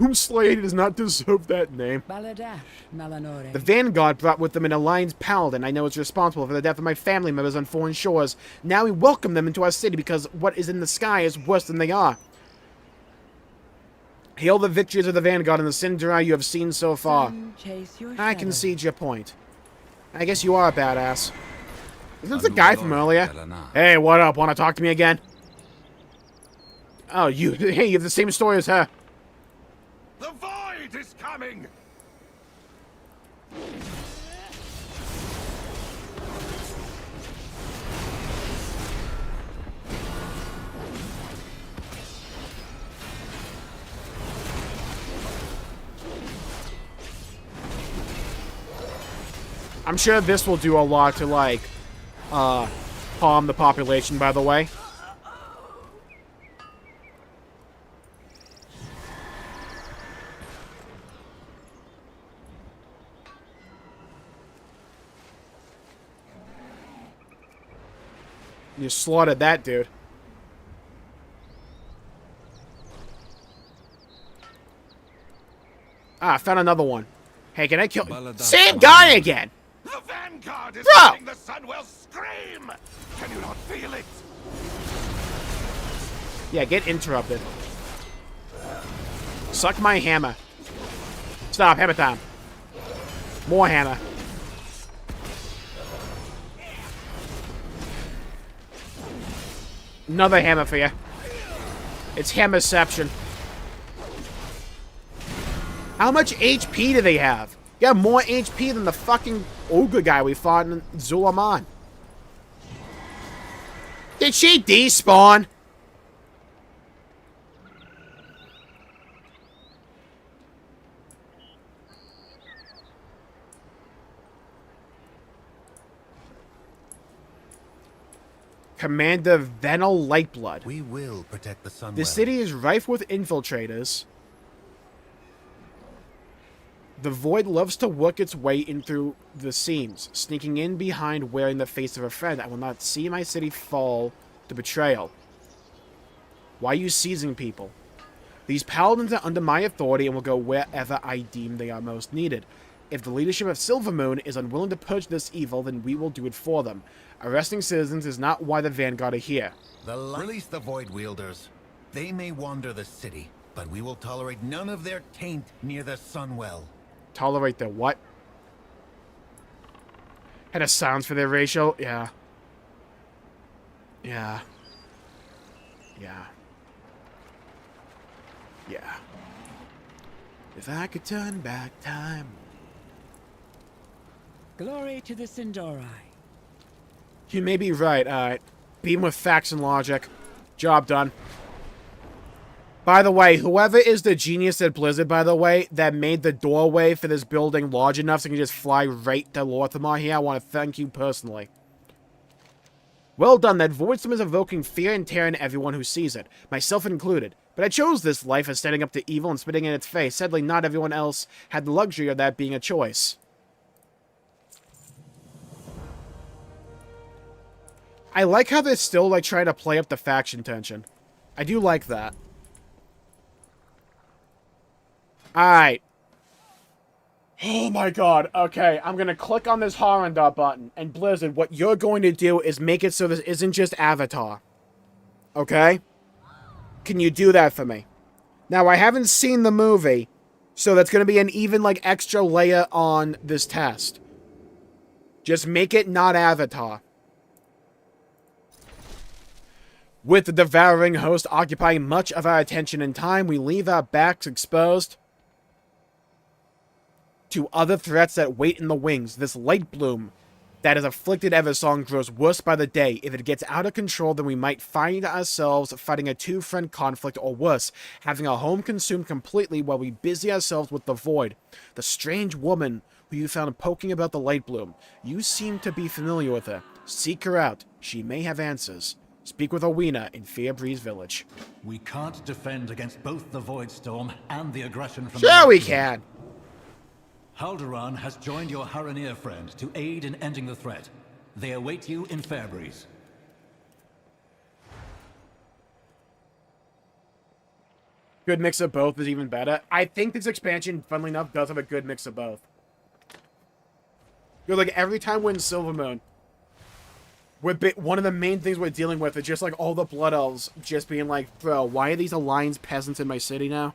Doomslayer does not deserve that name. Baladash, Malanore. The Vanguard brought with them an alliance paladin I know is responsible for the death of my family members on foreign shores. Now we welcome them into our city because what is in the sky is worse than they are. Hail the victories of the Vanguard and the Cinderai you have seen so far. I concede your point. I guess you are a badass. Isn't this the guy from earlier? Hey, what up? Want to talk to me again? Oh, hey, you have the same story as her. The Void is coming! I'm sure this will do a lot to, like, harm the population, by the way. You slaughtered that dude. Ah, I found another one. Hey, can I kill... Same guy again! The Vanguard is Bro! letting the Sunwell scream! Can you not feel it? Yeah, get interrupted. Suck my hammer. Stop, hammer time. More hammer. Another hammer for you. It's hammerception. How much HP do they have? You have more HP than the fucking ogre guy we fought in Zulaman. Did she despawn? Commander Venel Lightblood. We will protect the Sunwell. The city is rife with infiltrators. The Void loves to work its way in through the seams, sneaking in behind wearing the face of a friend. I will not see my city fall to betrayal. Why are you seizing people? These paladins are under my authority and will go wherever I deem they are most needed. If the leadership of Silvermoon is unwilling to purge this evil, then we will do it for them. Arresting citizens is not why the Vanguard are here. Release the Void Wielders. They may wander the city, but we will tolerate none of their taint near the Sunwell. Tolerate their what? Had a sounds for their racial? Yeah. Yeah. Yeah. Yeah. If I could turn back time. Glory to the Sindori. You may be right. Alright. Beam with facts and logic. Job done. By the way, whoever is the genius at Blizzard, by the way, that made the doorway for this building large enough so you can just fly right to Lorthamar here, I want to thank you personally. Well done, that voidstorm is evoking fear and terror in everyone who sees it, myself included. But I chose this life of standing up to evil and spitting in its face. Sadly, not everyone else had the luxury of that being a choice. I like how they're still, like, trying to play up the faction tension. I do like that. Alright. Oh my god. Okay, I'm gonna click on this Horrendar button. And Blizzard, what you're going to do is make it so this isn't just Avatar. Okay? Can you do that for me? Now, I haven't seen the movie, so that's gonna be an even, like, extra layer on this test. Just make it not Avatar. With the devouring host occupying much of our attention and time, we leave our backs exposed to other threats that wait in the wings. This light bloom that has afflicted Eversong grows worse by the day. If it gets out of control, then we might find ourselves fighting a two-front conflict, or worse, having our home consumed completely while we busy ourselves with the Void. The strange woman who you found poking about the light bloom. You seem to be familiar with her. Seek her out. She may have answers. Speak with Owena in Fairbreeze Village. We can't defend against both the Voidstorm and the aggression from Sure we can! Haldoran has joined your Haranir friend to aid in ending the threat. They await you in Fairbreeze. Good mix of both is even better. I think this expansion, funnily enough, does have a good mix of both. You're like, every time we're in Silvermoon, one of the main things we're dealing with is just like all the Blood Elves just being like, bro, why are these Alliance peasants in my city now?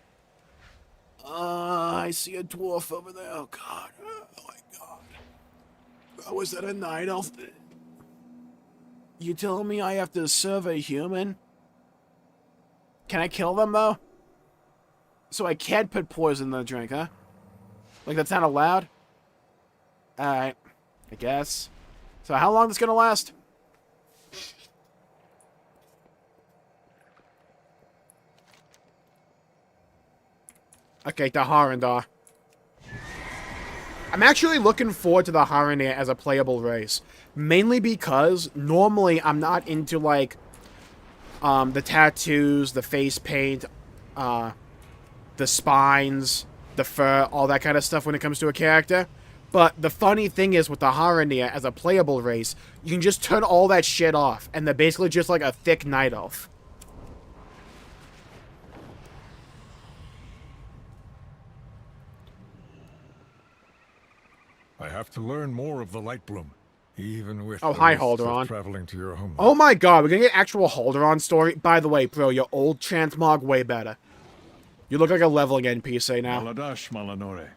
I see a dwarf over there. Oh god. Oh my god. Oh, is that a night elf? You telling me I have to serve a human? Can I kill them though? So I can't put poison in the drink, huh? Like that's not allowed? Alright. I guess. So how long is this gonna last? Okay, the Horrendar. I'm actually looking forward to the Haranir as a playable race. Mainly because normally I'm not into, like, the tattoos, the face paint, the spines, the fur, all that kind of stuff when it comes to a character. But the funny thing is with the Haranir as a playable race, you can just turn all that shit off, and they're basically just like a thick night elf. I have to learn more of the Light Bloom, even with Oh, the hi, risks of Halderon. traveling to your home. Oh my god, we're gonna get actual Halderon story. By the way, bro, your old transmog way better. You look like a leveling NPC now. Maladash Malanore.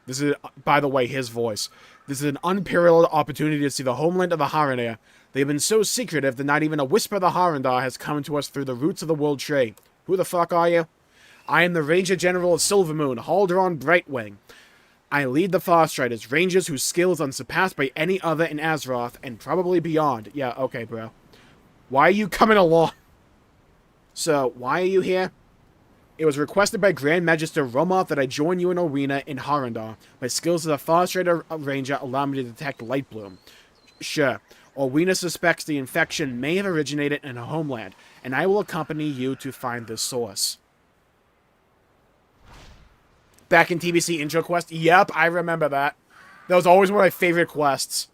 This is, by the way, his voice. This is an unparalleled opportunity to see the homeland of the Haranir. They've been so secretive that not even a whisper of the Harandar has come to us through the roots of the world tree. Who the fuck are you? I am the Ranger General of Silvermoon, Halderon Brightwing. I lead the Farstriders, rangers whose skill is unsurpassed by any other in Azeroth, and probably beyond. Yeah, okay, bro. Why are you coming along? So, why are you here? It was requested by Grand Magister Romoth that I join you in arena in Harandar. My skills as a Farstrider Ranger allow me to detect Light Bloom. Sure. Orwina suspects the infection may have originated in her homeland, and I will accompany you to find this source. Back in TBC intro quest? Yep, I remember that. That was always one of my favorite quests.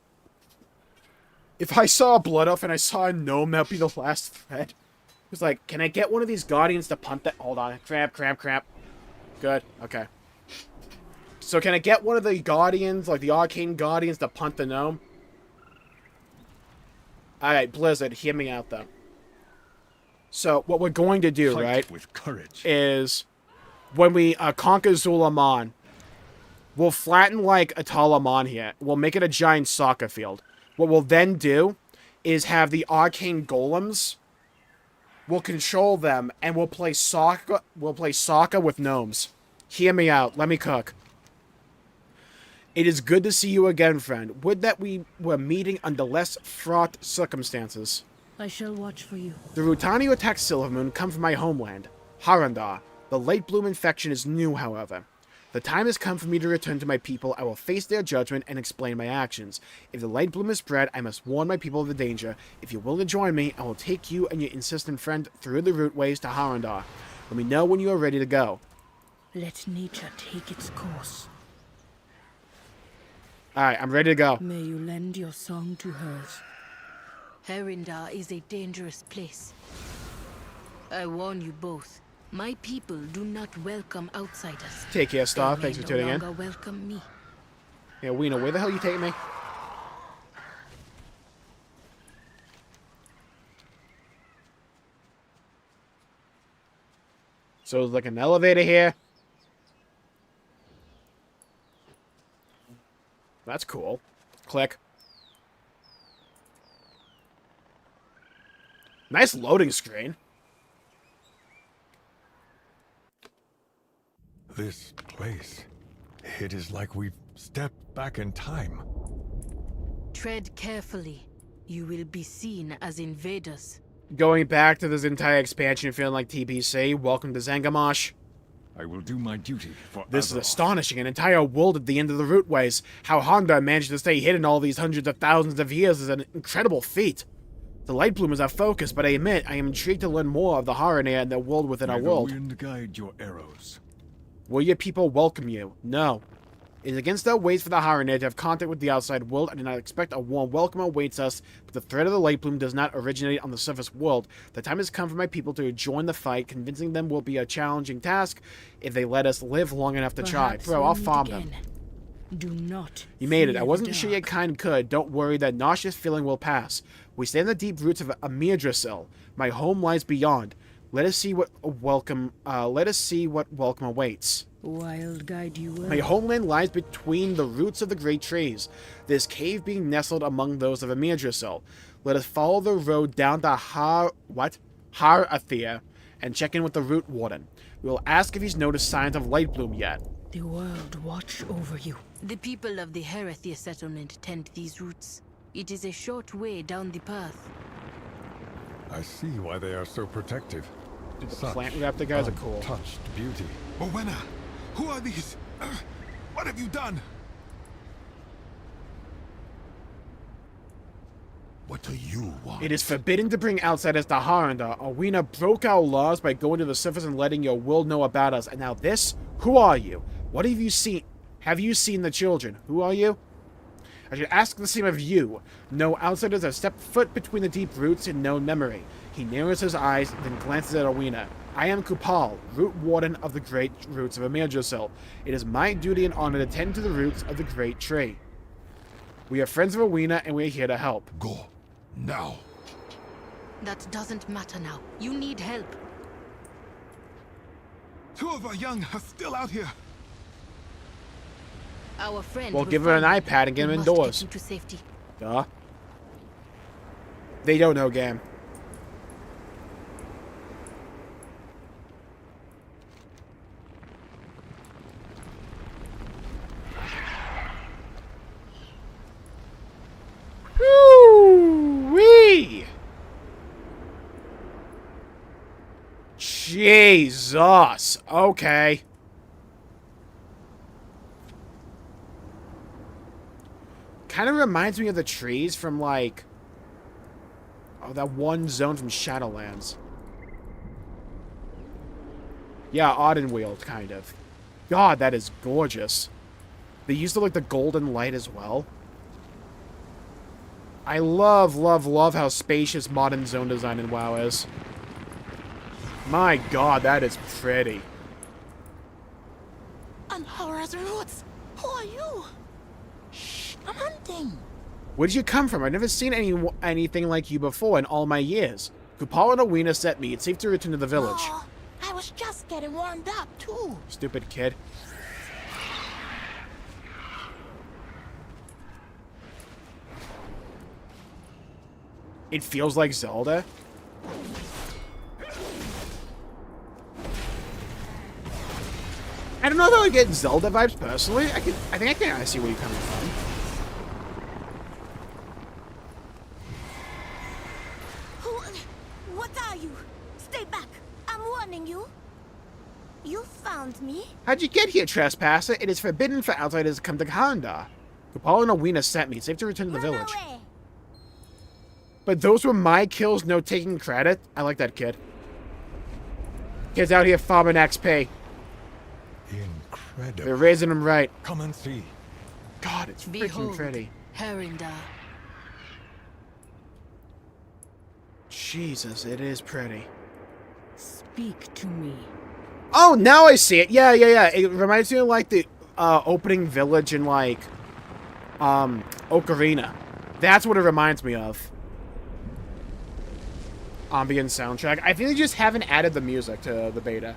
If I saw a Blood Elf and I saw a gnome, that would be the last thread. It was like, can I get one of these Guardians to punt that? Hold on. Cramp. Good. Okay. So can I get one of the Guardians, like the Arcane Guardians, to punt the gnome? Alright, Blizzard, hear me out, though. So, what we're going to do, right, with courage. is when we conquer Zulaman, we'll flatten, like, a Talaman here. We'll make it a giant soccer field. What we'll then do is have the Arcane Golems. We'll control them, and we'll play soccer with gnomes. Hear me out. Let me cook. It is good to see you again, friend. Would that we were meeting under less fraught circumstances. I shall watch for you. The Rutani who attacked Silvermoon come from my homeland, Harandar. The Light Bloom infection is new, however. The time has come for me to return to my people. I will face their judgment and explain my actions. If the Light Bloom is spread, I must warn my people of the danger. If you're willing to join me, I will take you and your insistent friend through the route ways to Harandar. Let me know when you are ready to go. Let nature take its course. Alright, I'm ready to go. May you lend your song to hers. Harandar is a dangerous place. I warn you both. My people do not welcome outsiders. Take care, Star. Thanks for tuning in. Welcome me. Yeah, Weena, where the hell are you taking me? So there's like an elevator here. That's cool. Click. Nice loading screen. This place. It is like we've stepped back in time. Tread carefully. You will be seen as invaders. Going back to this entire expansion feeling like TPC. Welcome to Zangamash. I will do my duty for This is Azeroth. astonishing. An entire world at the end of the routeways. How Honda managed to stay hidden all these hundreds of thousands of years is an incredible feat. The Light Bloom is our focus, but I admit I am intrigued to learn more of the Haranir and the world within our world. May the wind guide your arrows. Will your people welcome you? No. It is against our ways for the Haranir to have contact with the outside world. I do not expect a warm welcome awaits us, but the threat of the Light Bloom does not originate on the surface world. The time has come for my people to join the fight. Convincing them will be a challenging task if they let us live long enough to try. Bro, I'll farm them. Do not. You made it. I fear wasn't the sure your dark. kind could. Don't worry, that nauseous feeling will pass. We stand in the deep roots of Amirdrasil. My home lies beyond. Let us see what welcome awaits. Wild guide you will. My homeland lies between the roots of the great trees, this cave being nestled among those of Amirdrasil. Let us follow the road down to Har-Athir and check in with the root warden. We will ask if he's noticed signs of Light Bloom yet. The world watch over you. The people of the Herathir settlement tend these routes. It is a short way down the path. I see why they are so protective. Dude, the Such plant raptor guys are cool. Touched beauty. Rowena, who are these? What have you done? What do you want? It is forbidden to bring outsiders to Haranda. Arena broke our laws by going to the surface and letting your world know about us. And now this? Who are you? What have you seen? Have you seen the children? Who are you? I should ask the same of you. No outsiders have stepped foot between the deep roots in known memory. He narrows his eyes, then glances at Arena. I am Kupal, root warden of the great roots of Amirjasil. It is my duty and honor to tend to the roots of the great tree. We are friends of Arena, and we are here to help. Go. Now. That doesn't matter now. You need help. 2 of our young are still out here. Our friend. Well, give her an iPad and get him indoors. To safety. Duh. They don't know game. Woo-wee! Jesus. Okay. Kind of reminds me of the trees from, like... Oh, that one zone from Shadowlands. Yeah, Audenweald, kind of. God, that is gorgeous. They used to like the golden light as well. I love, love, love how spacious modern zone design in WoW is. My God, that is pretty. Unhora's roots. Who are you? Shh, I'm hunting. Where did you come from? I've never seen anything like you before in all my years. Kupal and Arena sent me. It's safe to return to the village. Oh, I was just getting warmed up, too. Stupid kid. It feels like Zelda. I don't know if I would get Zelda vibes personally. I think I can see where you're coming from. What are you? Stay back. I'm warning you. You found me? How'd you get here, trespasser? It is forbidden for outsiders to come to Kanda. Kupal and Arena sent me. It's safe to return to the village. Away. But those were my kills, no taking credit. I like that kid. Kids out here farming XP. Incredible. They're raising them right. Come and see. God, it's freaking pretty. Herinda. Jesus, it is pretty. Speak to me. Oh, now I see it. Yeah. It reminds me of, like, the opening village in, like, Ocarina. That's what it reminds me of. Ambient soundtrack. I think they just haven't added the music to the beta.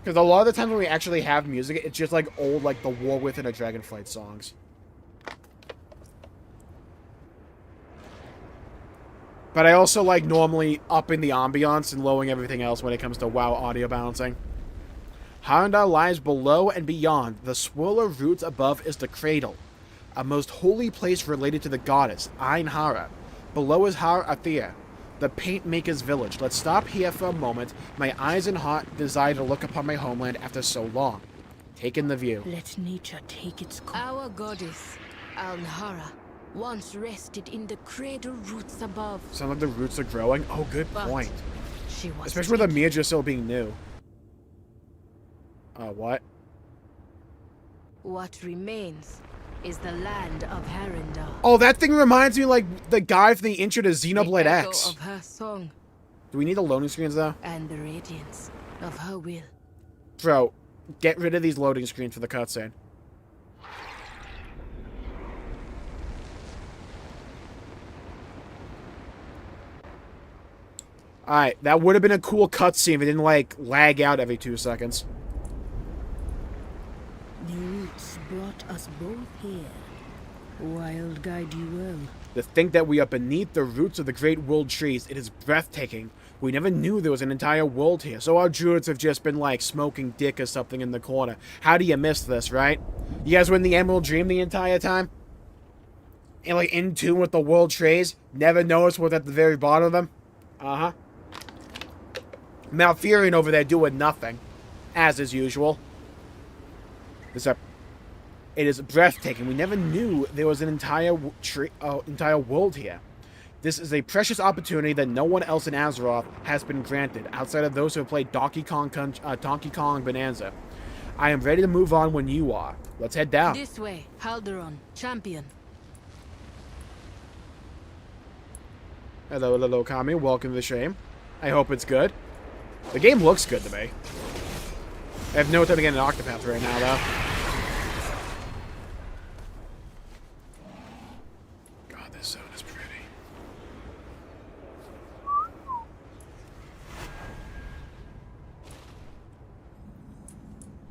Because a lot of the times when we actually have music, it's just, like, old, like, the War Within a Dragonflight songs. But I also like normally upping the ambiance and lowering everything else when it comes to WoW audio balancing. Haranda lies below and beyond. The swirl of roots above is the cradle, a most holy place related to the goddess, Ainhara. Below is Har Athea, the paint maker's village. Let's stop here for a moment. My eyes and heart desire to look upon my homeland after so long. Take in the view. Let nature take its course. Our goddess, Ainhara, once rested in the cradle roots above. Sound like the roots are growing? Oh, good point. She was especially with the Mirja still being new. What? What remains is the land of Herinda. Oh, that thing reminds me like the guy from the intro to Xenoblade X. Of her song. Do we need the loading screens though? And the radiance of her will. Bro, get rid of these loading screens for the cutscene. Alright, that would have been a cool cutscene if it didn't, like, lag out every 2 seconds. The roots brought us both here. Wild guide you well. To think that we are beneath the roots of the great world trees, it is breathtaking. We never knew there was an entire world here, so our druids have just been, like, smoking dick or something in the corner. How do you miss this, right? You guys were in the Emerald Dream the entire time? And, like, in tune with the world trees? Never noticed what's at the very bottom of them? Uh-huh. Malfurion over there doing nothing, as is usual. It is breathtaking. We never knew there was an entire world here. This is a precious opportunity that no one else in Azeroth has been granted, outside of those who have played Donkey Kong Bonanza. I am ready to move on when you are. Let's head down. This way, Halderon, champion. Hello, hello, Kami. Welcome to the stream. I hope it's good. The game looks good to me. I have no time to get an Octopath right now, though. God, this zone is pretty.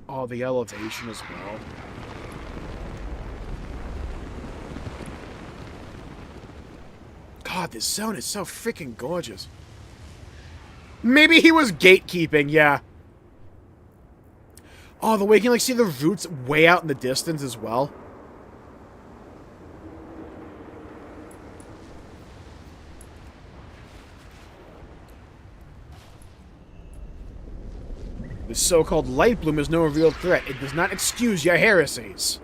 Oh, the elevation as well. God, this zone is so freaking gorgeous. Maybe he was gatekeeping, yeah. Oh, the way you can, like, see the roots way out in the distance as well. The so-called light bloom is no real threat. It does not excuse your heresies.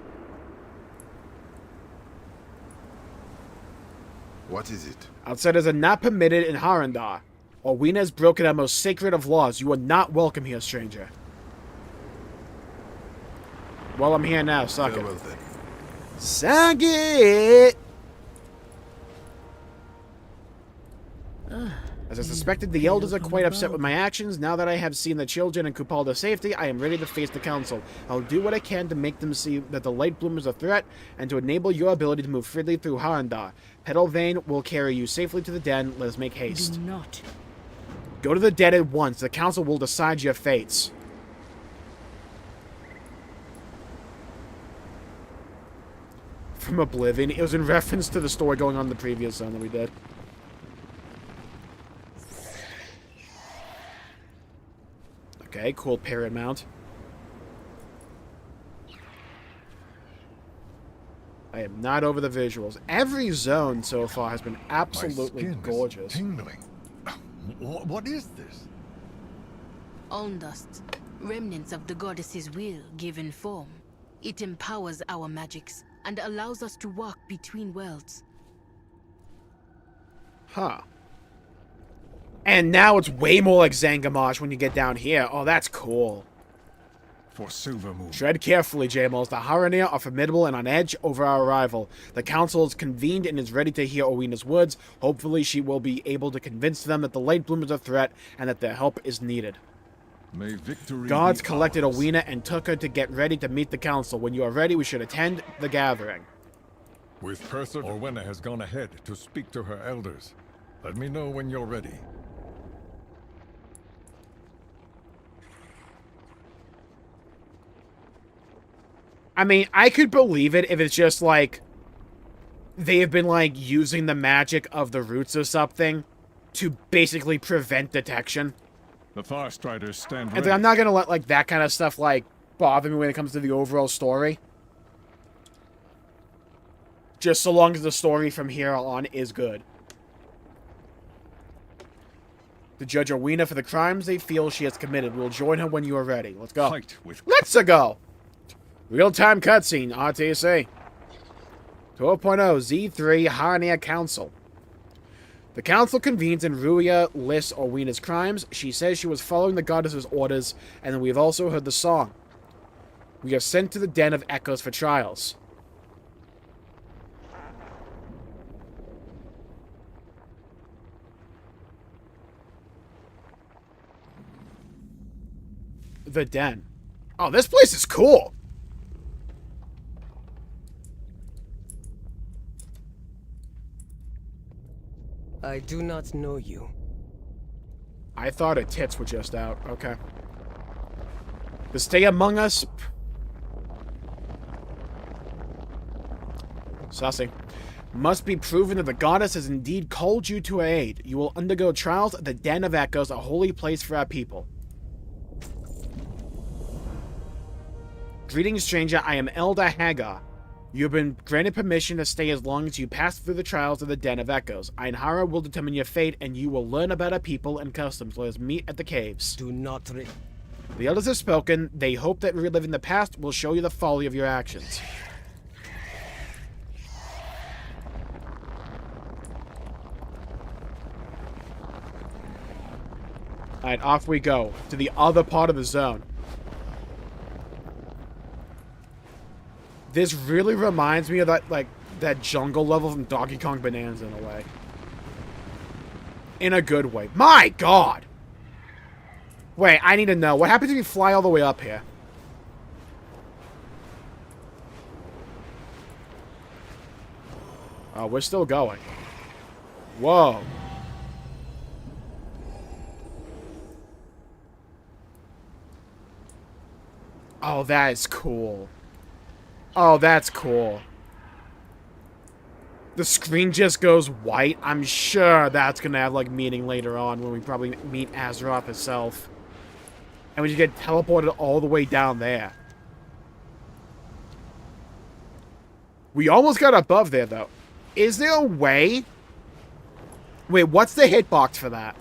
What is it? Outsiders are not permitted in Harandar. Orwina has broken our most sacred of laws. You are not welcome here, stranger. Well, I'm here now. Suck it. Well, then. Suck it! As I suspected, the elders are quite upset with my actions. Now that I have seen the children and Kupalda's safety, I am ready to face the council. I'll do what I can to make them see that the light bloom is a threat, and to enable your ability to move freely through Harandar. Petal Vein will carry you safely to the den. Let us make haste. Do not. Go to the den at once. The council will decide your fates. From Oblivion. It was in reference to the story going on in the previous zone that we did. Okay, cool parrot mount. I am not over the visuals. Every zone so far has been absolutely gorgeous. Tingling. What is this? Alm dust. Remnants of the goddess's will given form. It empowers our magics and allows us to walk between worlds. Huh. And now it's way more like Zangamaj when you get down here. Oh, that's cool. For Silver Moon. Tread carefully, Jmulls. The Haranir are formidable and on edge over our arrival. The council is convened and is ready to hear Orwina's words. Hopefully she will be able to convince them that the light bloom is a threat and that their help is needed. May victory Gods be collected ours. Orwina and took her to get ready to meet the council. When you are ready, we should attend the gathering. With Orwina has gone ahead to speak to her elders. Let me know when you're ready. I mean, I could believe it if it's just like they have been like using the magic of the roots or something to basically prevent detection. The Farstriders stand And ready. I'm not gonna let like that kind of stuff like bother me when it comes to the overall story. Just so long as the story from here on is good. To judge Orwina for the crimes they feel she has committed. We'll join her when you are ready. Let's go. Let's go! Real-time cutscene, RTC. 12.0 Z3 Haranir Council. The council convenes and Ruya lists Orwina's crimes. She says she was following the goddess's orders, and then we've also heard the song. We are sent to the Den of Echoes for trials. The Den. Oh, this place is cool! I do not know you. I thought her tits were just out. Okay. To stay among us... Sussy. Must be proven that the goddess has indeed called you to her aid. You will undergo trials at the Den of Echoes, a holy place for our people. Greetings, stranger. I am Elder Hagar. You have been granted permission to stay as long as you pass through the trials of the Den of Echoes. Ainhara will determine your fate, and you will learn about our people and customs. Let us meet at the caves. Do not... The elders have spoken. They hope that reliving the past will show you the folly of your actions. Alright, off we go. To the other part of the zone. This really reminds me of that, like, that jungle level from Donkey Kong Bonanza in a way. In a good way. My God! Wait, I need to know. What happens if you fly all the way up here? Oh, we're still going. Whoa. Oh, that is cool. Oh, that's cool. The screen just goes white. I'm sure that's gonna have, like, meaning later on when we probably meet Azeroth herself. And we just get teleported all the way down there. We almost got above there, though. Is there a way? Wait, what's the hitbox for that?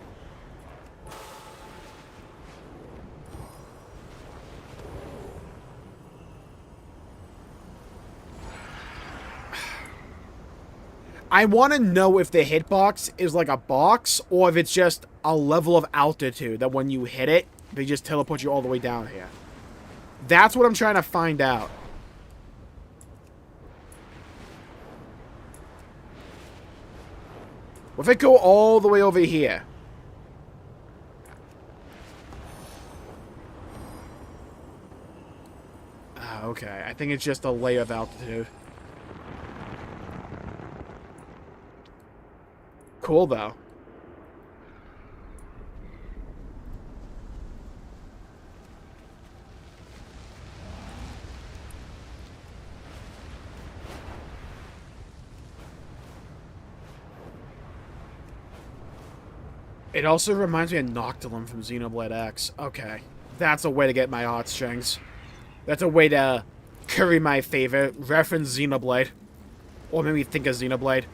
I want to know if the hitbox is like a box or if it's just a level of altitude that when you hit it, they just teleport you all the way down here. That's what I'm trying to find out. What if I go all the way over here? Ah, okay. I think it's just a layer of altitude. Cool, though. It also reminds me of Noctilum from Xenoblade X. Okay. That's a way to get my heartstrings. That's a way to curry my favor. Reference Xenoblade. Or maybe think of Xenoblade.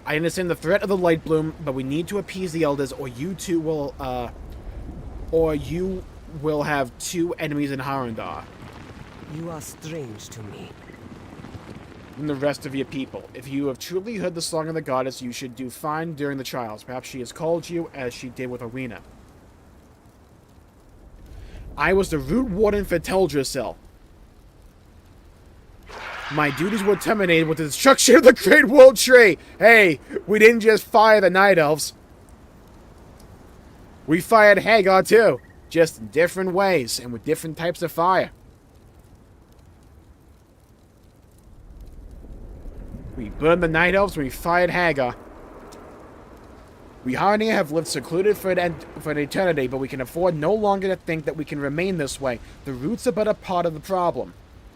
I understand the threat of the Light Bloom, but we need to appease the Elders, or you two will, or you will have two enemies in Harundar. You are strange to me. And the rest of your people. If you have truly heard the song of the goddess, you should do fine during the trials. Perhaps she has called you, as she did with Arena. I was the root warden for Teldrassil. My duties were terminated with the destruction of the Great World Tree. Hey, we didn't just fire the Night Elves. We fired Hagar too. Just in different ways and with different types of fire. We burned the Night Elves, we fired Hagar. We Harnir have lived secluded for an eternity, but we can afford no longer to think that we can remain this way. The roots are but a part of the problem.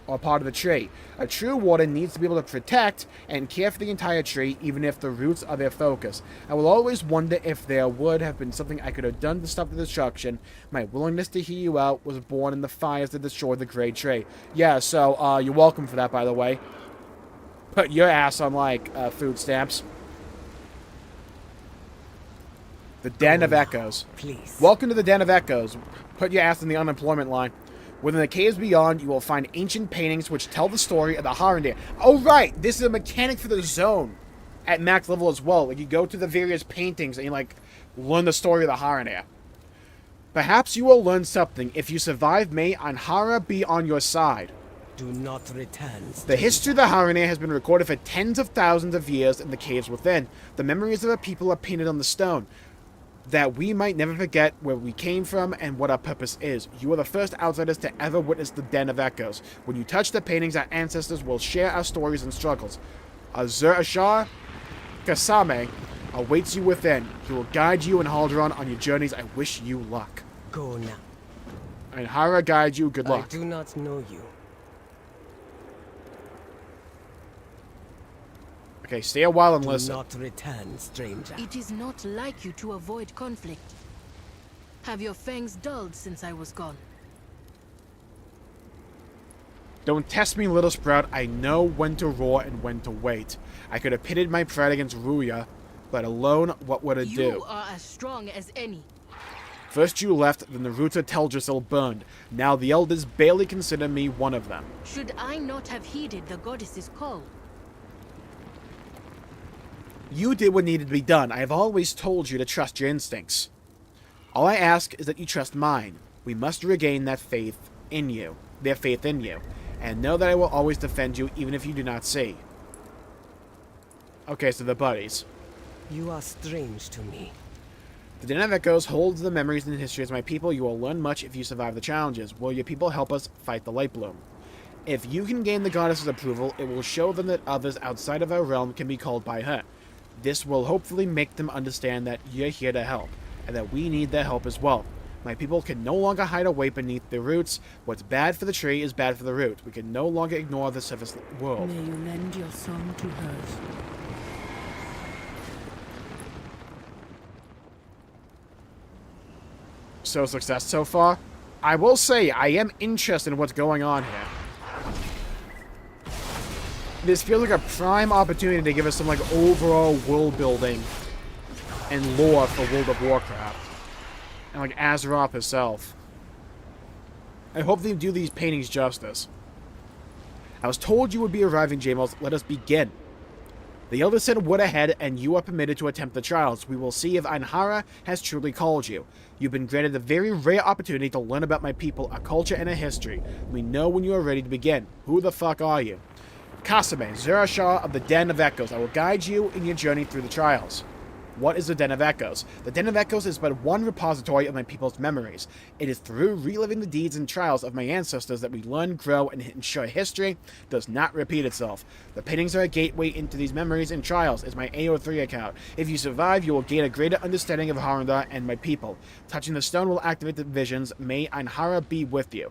Or part of the tree. A true warden needs to be able to protect and care for the entire tree, even if the roots are their focus. I will always wonder if there would have been something I could have done to stop the destruction. My willingness to hear you out was born in the fires that destroyed the great tree. Yeah, so, you're welcome for that, by the way. Put your ass on, like, food stamps. The Den of Echoes. Please. Welcome to the Den of Echoes. Put your ass in the unemployment line. Within the caves beyond, you will find ancient paintings which tell the story of the Harundir. Oh, right! This is a mechanic for the zone at max level as well. Like, you go to the various paintings and you, like, learn the story of the Harundir. Perhaps you will learn something. If you survive, may Anhara be on your side. Do not return. The history of the Harundir has been recorded for tens of thousands of years in the caves within. The memories of the people are painted on the stone, that we might never forget where we came from and what our purpose is. You are the first outsiders to ever witness the Den of Echoes. When you touch the paintings, our ancestors will share our stories and struggles. Azur Ashar Kasame awaits you within. He will guide you and Halderon on your journeys. I wish you luck. Go now. And Hara guide you. Good luck. I do not know you. Okay, stay a while and listen. Do not return, stranger. It is not like you to avoid conflict. Have your fangs dulled since I was gone? Don't test me, little sprout. I know when to roar and when to wait. I could have pitted my pride against Ruya, but alone, what would it do? You are as strong as any. First you left, then the roots of Teldrassil burned. Now the elders barely consider me one of them. Should I not have heeded the goddess's call? You did what needed to be done. I have always told you to trust your instincts. All I ask is that you trust mine. We must regain that faith in you, their faith in you, and know that I will always defend you even if you do not see. Okay, so they're buddies. You are strange to me. The Den of Echoes holds the memories and histories of my people. You will learn much if you survive the challenges. Will your people help us fight the Light Bloom? If you can gain the goddess's approval, it will show them that others outside of our realm can be called by her. This will hopefully make them understand that you're here to help, and that we need their help as well. My people can no longer hide away beneath the roots. What's bad for the tree is bad for the root. We can no longer ignore the surface world. May you lend your song to hers. So success so far. I will say, I am interested in what's going on here. This feels like a prime opportunity to give us some, like, overall world building and lore for World of Warcraft. And, like, Azeroth herself. I hope they do these paintings justice. I was told you would be arriving, Jmulls. Let us begin. The Elder said, "Wood ahead, and you are permitted to attempt the trials. We will see if Einhara has truly called you. You've been granted a very rare opportunity to learn about my people, a culture, and a history. We know when you are ready to begin. Who the fuck are you?" Kasame, Zerashah of the Den of Echoes. I will guide you in your journey through the trials. What is the Den of Echoes? The Den of Echoes is but one repository of my people's memories. It is through reliving the deeds and trials of my ancestors that we learn, grow, and ensure history does not repeat itself. The paintings are a gateway into these memories and trials. It's my AO3 account. If you survive, you will gain a greater understanding of Harunda and my people. Touching the stone will activate the visions. May Einhara be with you.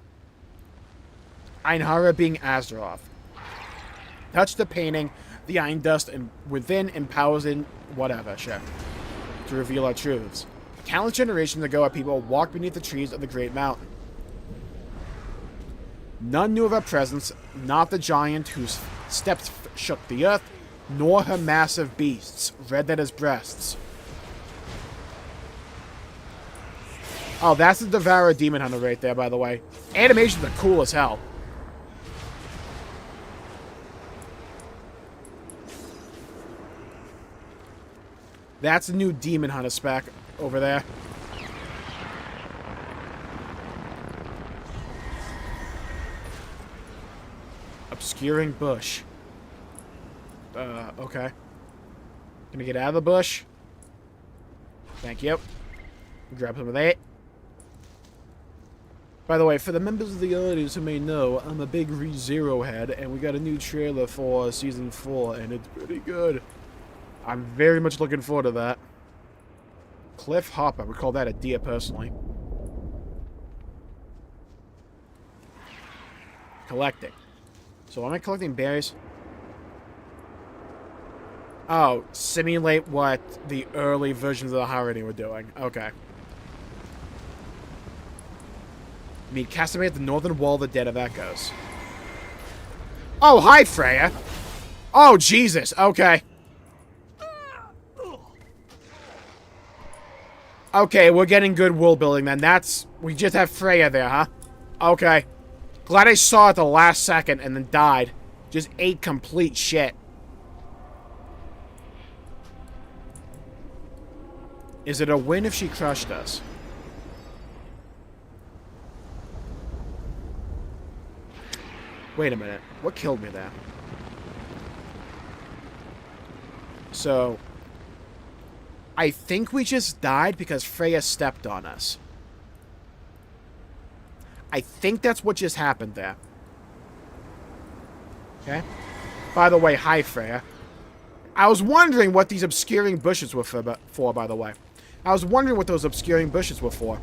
Einhara being Azeroth. Touch the painting. The iron dust and within empowers in whatever, sure, to reveal our truths. Countless generations ago, our people walked beneath the trees of the great mountain. None knew of our presence, not the giant whose steps shook the earth, nor her massive beasts, red at his breasts. Oh, that's the Devourer Demon Hunter right there, by the way. Animations are cool as hell. That's a new Demon Hunter spec over there. Obscuring bush. Okay. Gonna get out of the bush. Thank you. Grab some of that. By the way, for the members of the audience who may know, I'm a big ReZero head, and we got a new trailer for Season 4, and it's pretty good. I'm very much looking forward to that. Cliff Hopper. I would call that a deer, personally. Collecting. So am I collecting berries? Oh, simulate what the early versions of the Harmony were doing. Okay. Meet Kasame at the northern wall of the Den of Echoes. Oh, hi, Freya. Oh, Jesus. Okay. Okay, we're getting good world building then. We just have Freya there, huh? Okay. Glad I saw it at the last second and then died. Just ate complete shit. Is it a win if she crushed us? Wait a minute. What killed me there? So... I think we just died because Freya stepped on us. I think that's what just happened there. Okay? By the way, hi, Freya. I was wondering what these obscuring bushes were for, by the way. I was wondering what those obscuring bushes were for.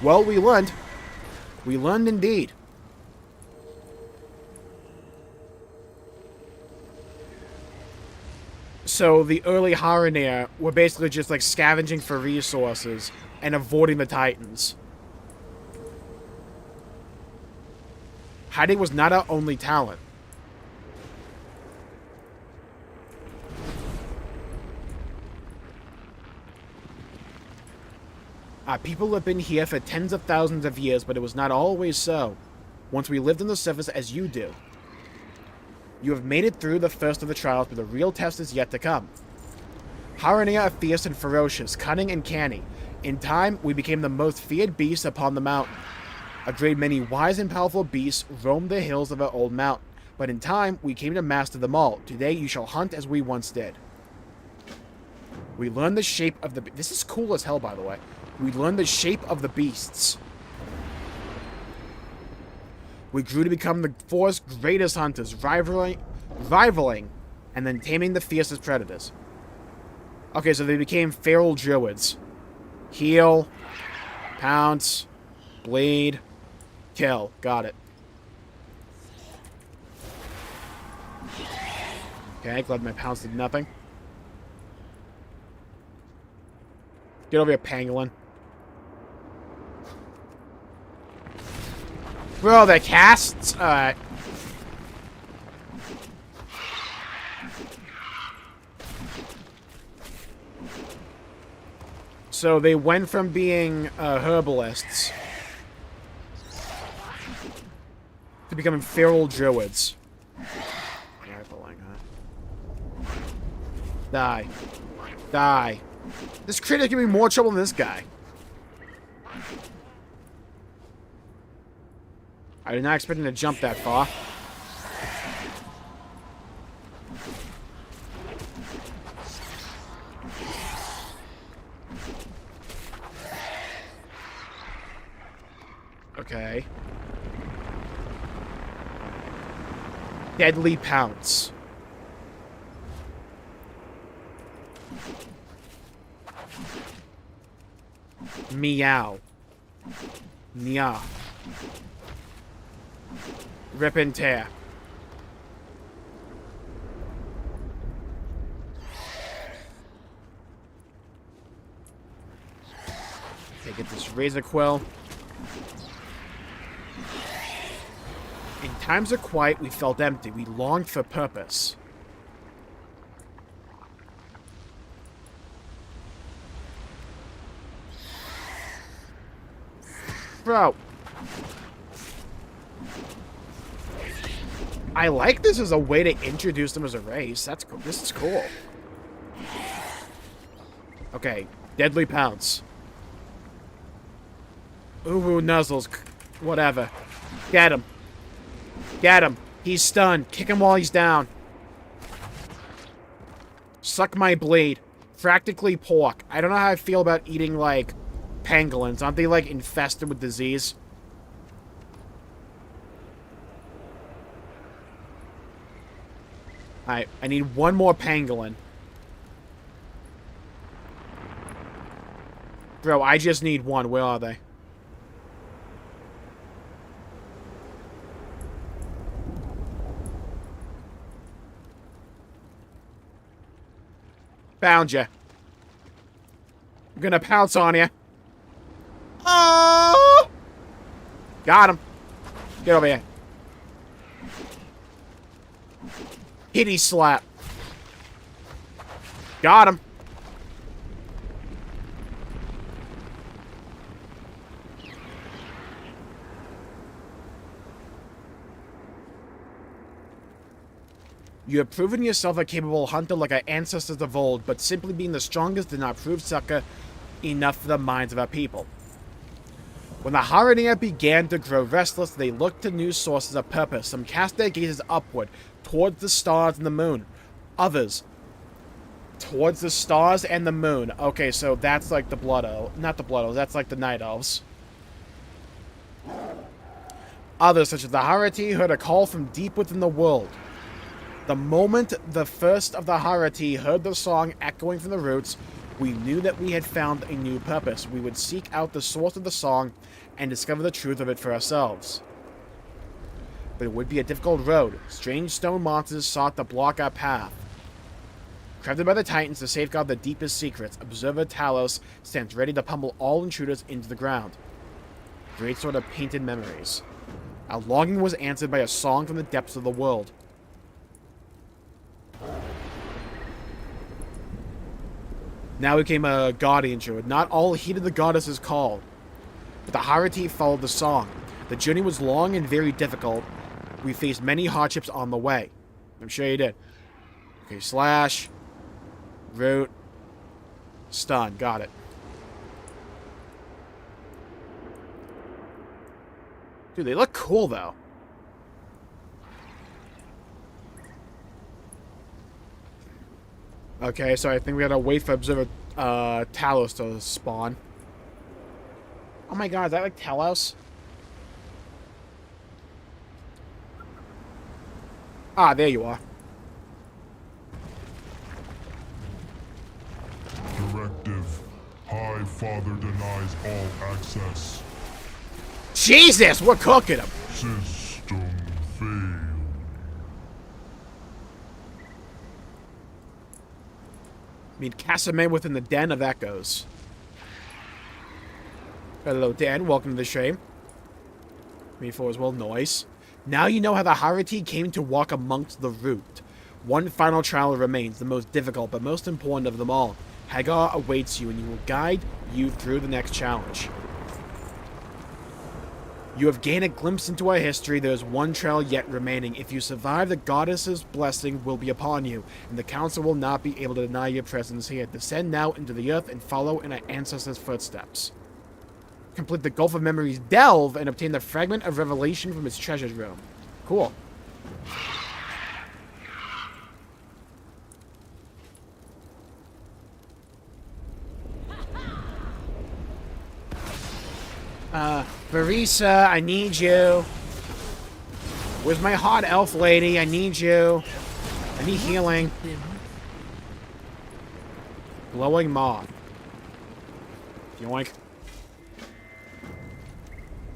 Well, we learned. We learned indeed. So the early Haranir were basically just like scavenging for resources and avoiding the Titans. Hiding was not our only talent. Our people have been here for tens of thousands of years, but it was not always so. Once we lived on the surface as you do. You have made it through the first of the trials, but the real test is yet to come. Haranir are fierce and ferocious, cunning and canny. In time, we became the most feared beast upon the mountain. A great many wise and powerful beasts roamed the hills of our old mountain, but in time, we came to master them all. Today, you shall hunt as we once did. We learned the shape of the... This is cool as hell, by the way. We learned the shape of the beasts. We grew to become the forest's greatest hunters, rivaling and then taming the fiercest predators. Okay, so they became feral druids. Heal, pounce, bleed, kill. Got it. Okay, glad my pounce did nothing. Get over here, pangolin. Bro, the casts? Alright. So they went from being herbalists to becoming feral druids. Die. Die. This critter is giving me more trouble than this guy. I did not expect him to jump that far. Okay. Deadly pounce. Meow. Nya. Rip and tear. Okay, get this razor quill. In times of quiet, we felt empty. We longed for purpose. Bro. I like this as a way to introduce them as a race. That's cool. This is cool. Okay. Deadly pounce. Ooh, nuzzles. Whatever. Get him. Get him. He's stunned. Kick him while he's down. Suck my blade. Practically pork. I don't know how I feel about eating, like, pangolins. Aren't they, like, infested with disease? Alright, I need one more pangolin. Bro, I just need one. Where are they? Found you. I'm gonna pounce on you. Oh! Got him. Get over here. Hitty slap. Got him. You have proven yourself a capable hunter like our ancestors of old, but simply being the strongest did not prove succor enough for the minds of our people. When the Haranir began to grow restless, they looked to new sources of purpose. Some cast their gazes upward, towards the stars and the moon. Others, towards the stars and the moon. Okay, so that's like the Blood Elves. Not the Blood Elves, that's like the Night Elves. Others, such as the Harati, heard a call from deep within the world. The moment the first of the Harati heard the song echoing from the roots, we knew that we had found a new purpose. We would seek out the source of the song and discover the truth of it for ourselves. But it would be a difficult road. Strange stone monsters sought to block our path. Crafted by the Titans to safeguard the deepest secrets, Observer Talos stands ready to pummel all intruders into the ground. Great sort of painted memories. Our longing was answered by a song from the depths of the world. Now we became a guardian druid. Not all heeded the goddess's call, but the Harati followed the song. The journey was long and very difficult. We faced many hardships on the way. I'm sure you did. Okay, slash, root, stun. Got it. Dude, they look cool, though. Okay, so I think we gotta wait for Observer Talos to spawn. Oh my god, is that like Talos? Ah, there you are. Directive. High Father denies all access. Jesus, we're cooking him. System failed. I mean, Casamay within the den of echoes. Hello, Dan. Welcome to the stream. Me for as well, noise. Now you know how the Harati came to walk amongst the root. One final trial remains, the most difficult but most important of them all. Hagar awaits you, and he will guide you through the next challenge. You have gained a glimpse into our history. There is one trail yet remaining. If you survive, the goddess's blessing will be upon you, and the council will not be able to deny your presence here. Descend now into the earth and follow in our ancestors' footsteps. Complete the Gulf of Memories delve and obtain the fragment of revelation from its treasure room. Cool. Barisa, I need you. Where's my hot elf lady? I need you. I need healing. Glowing moth. Yoink.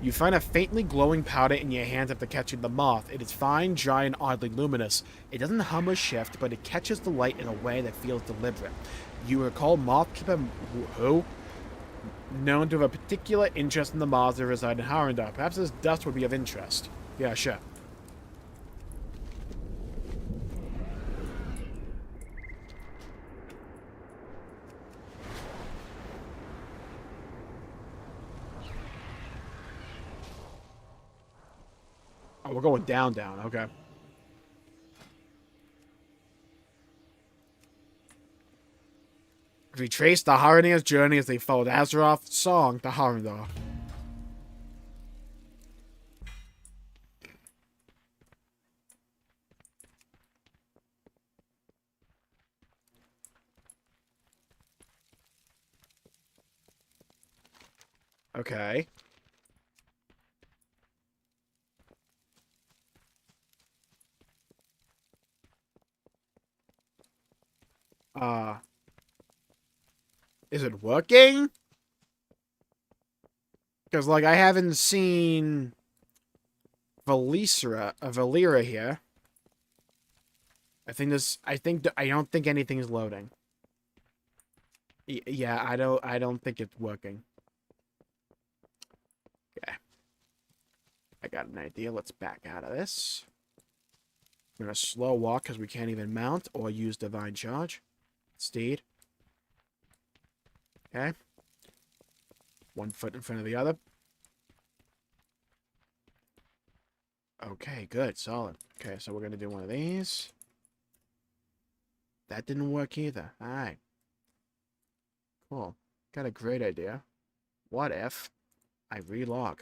You find a faintly glowing powder in your hands after catching the moth. It is fine, dry, and oddly luminous. It doesn't hum or shift, but it catches the light in a way that feels deliberate. You recall Mothkeeper who? Known to have a particular interest in the moths that reside in Harrendar. Perhaps this dust would be of interest. Yeah, sure. Oh, we're going down, okay. Retrace the Harrenier's journey as they followed Azeroth's song to Harrendar. Okay. Is it working? Because, like, I haven't seen Valera here. I don't think anything's loading. Yeah, I don't think it's working. Okay. I got an idea. Let's back out of this. I'm gonna slow walk because we can't even mount or use Divine Charge. Steed. Okay. One foot in front of the other. Okay, good. Solid. Okay, so we're going to do one of these. That didn't work either. Alright. Cool. Got a great idea. What if I relog?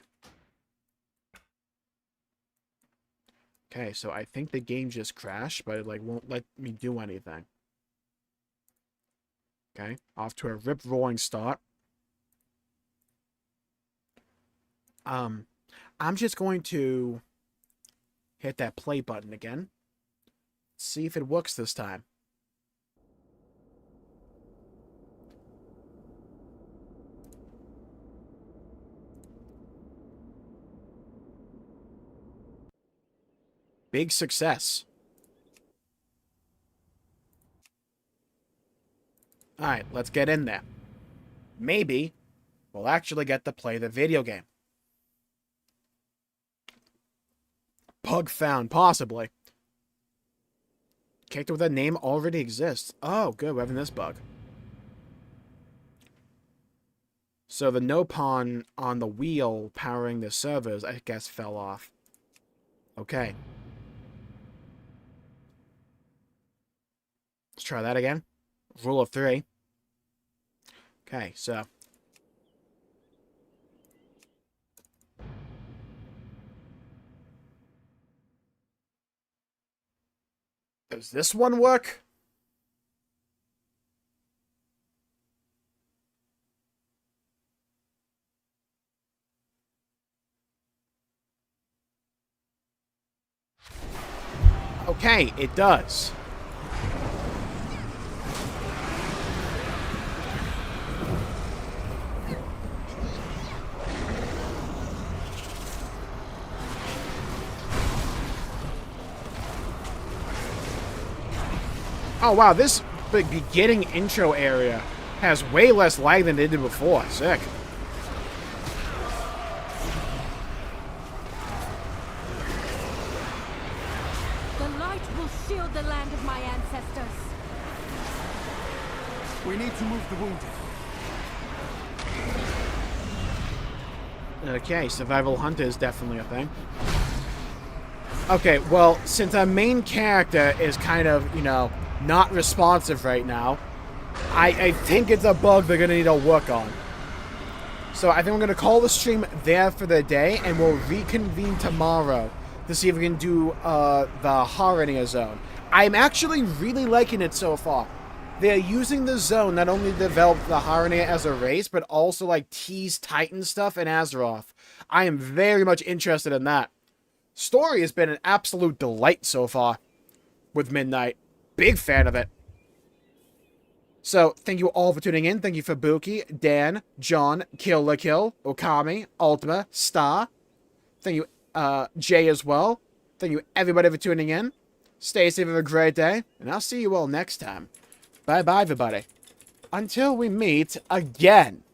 Okay, so I think the game just crashed, but it, like, won't let me do anything. Okay, off to a rip-roaring start. I'm just going to hit that play button again. See if it works this time. Big success. Alright, let's get in there. Maybe we'll actually get to play the video game. Bug found, possibly. Character with that name already exists. Oh, good, we're having this bug. So the no pawn on the wheel powering the servers, I guess, fell off. Okay. Let's try that again. Rule of 3. Okay, so. Does this one work? Okay, it does. Oh wow, this beginning intro area has way less lag than it did before. Sick. The light will shield the land of my ancestors. We need to move the wounded. Okay, survival hunt is definitely a thing. Okay, well, since our main character is kind of, you know, not responsive right now, I think it's a bug they're going to need to work on. So I think we're going to call the stream there for the day, and we'll reconvene tomorrow to see if we can do the Harrowing Zone. I'm actually really liking it so far. They're using the zone not only to develop the Harrowing as a race, but also like tease Titan stuff and Azeroth. I am very much interested in that. Story has been an absolute delight so far with Midnight. Big fan of it. So, thank you all for tuning in. Thank you for Buki, Dan, John, Kill la Kill, Okami, Ultima, Star. Thank you, Jay as well. Thank you everybody for tuning in. Stay safe, have a great day, and I'll see you all next time. Bye-bye, everybody. Until we meet again.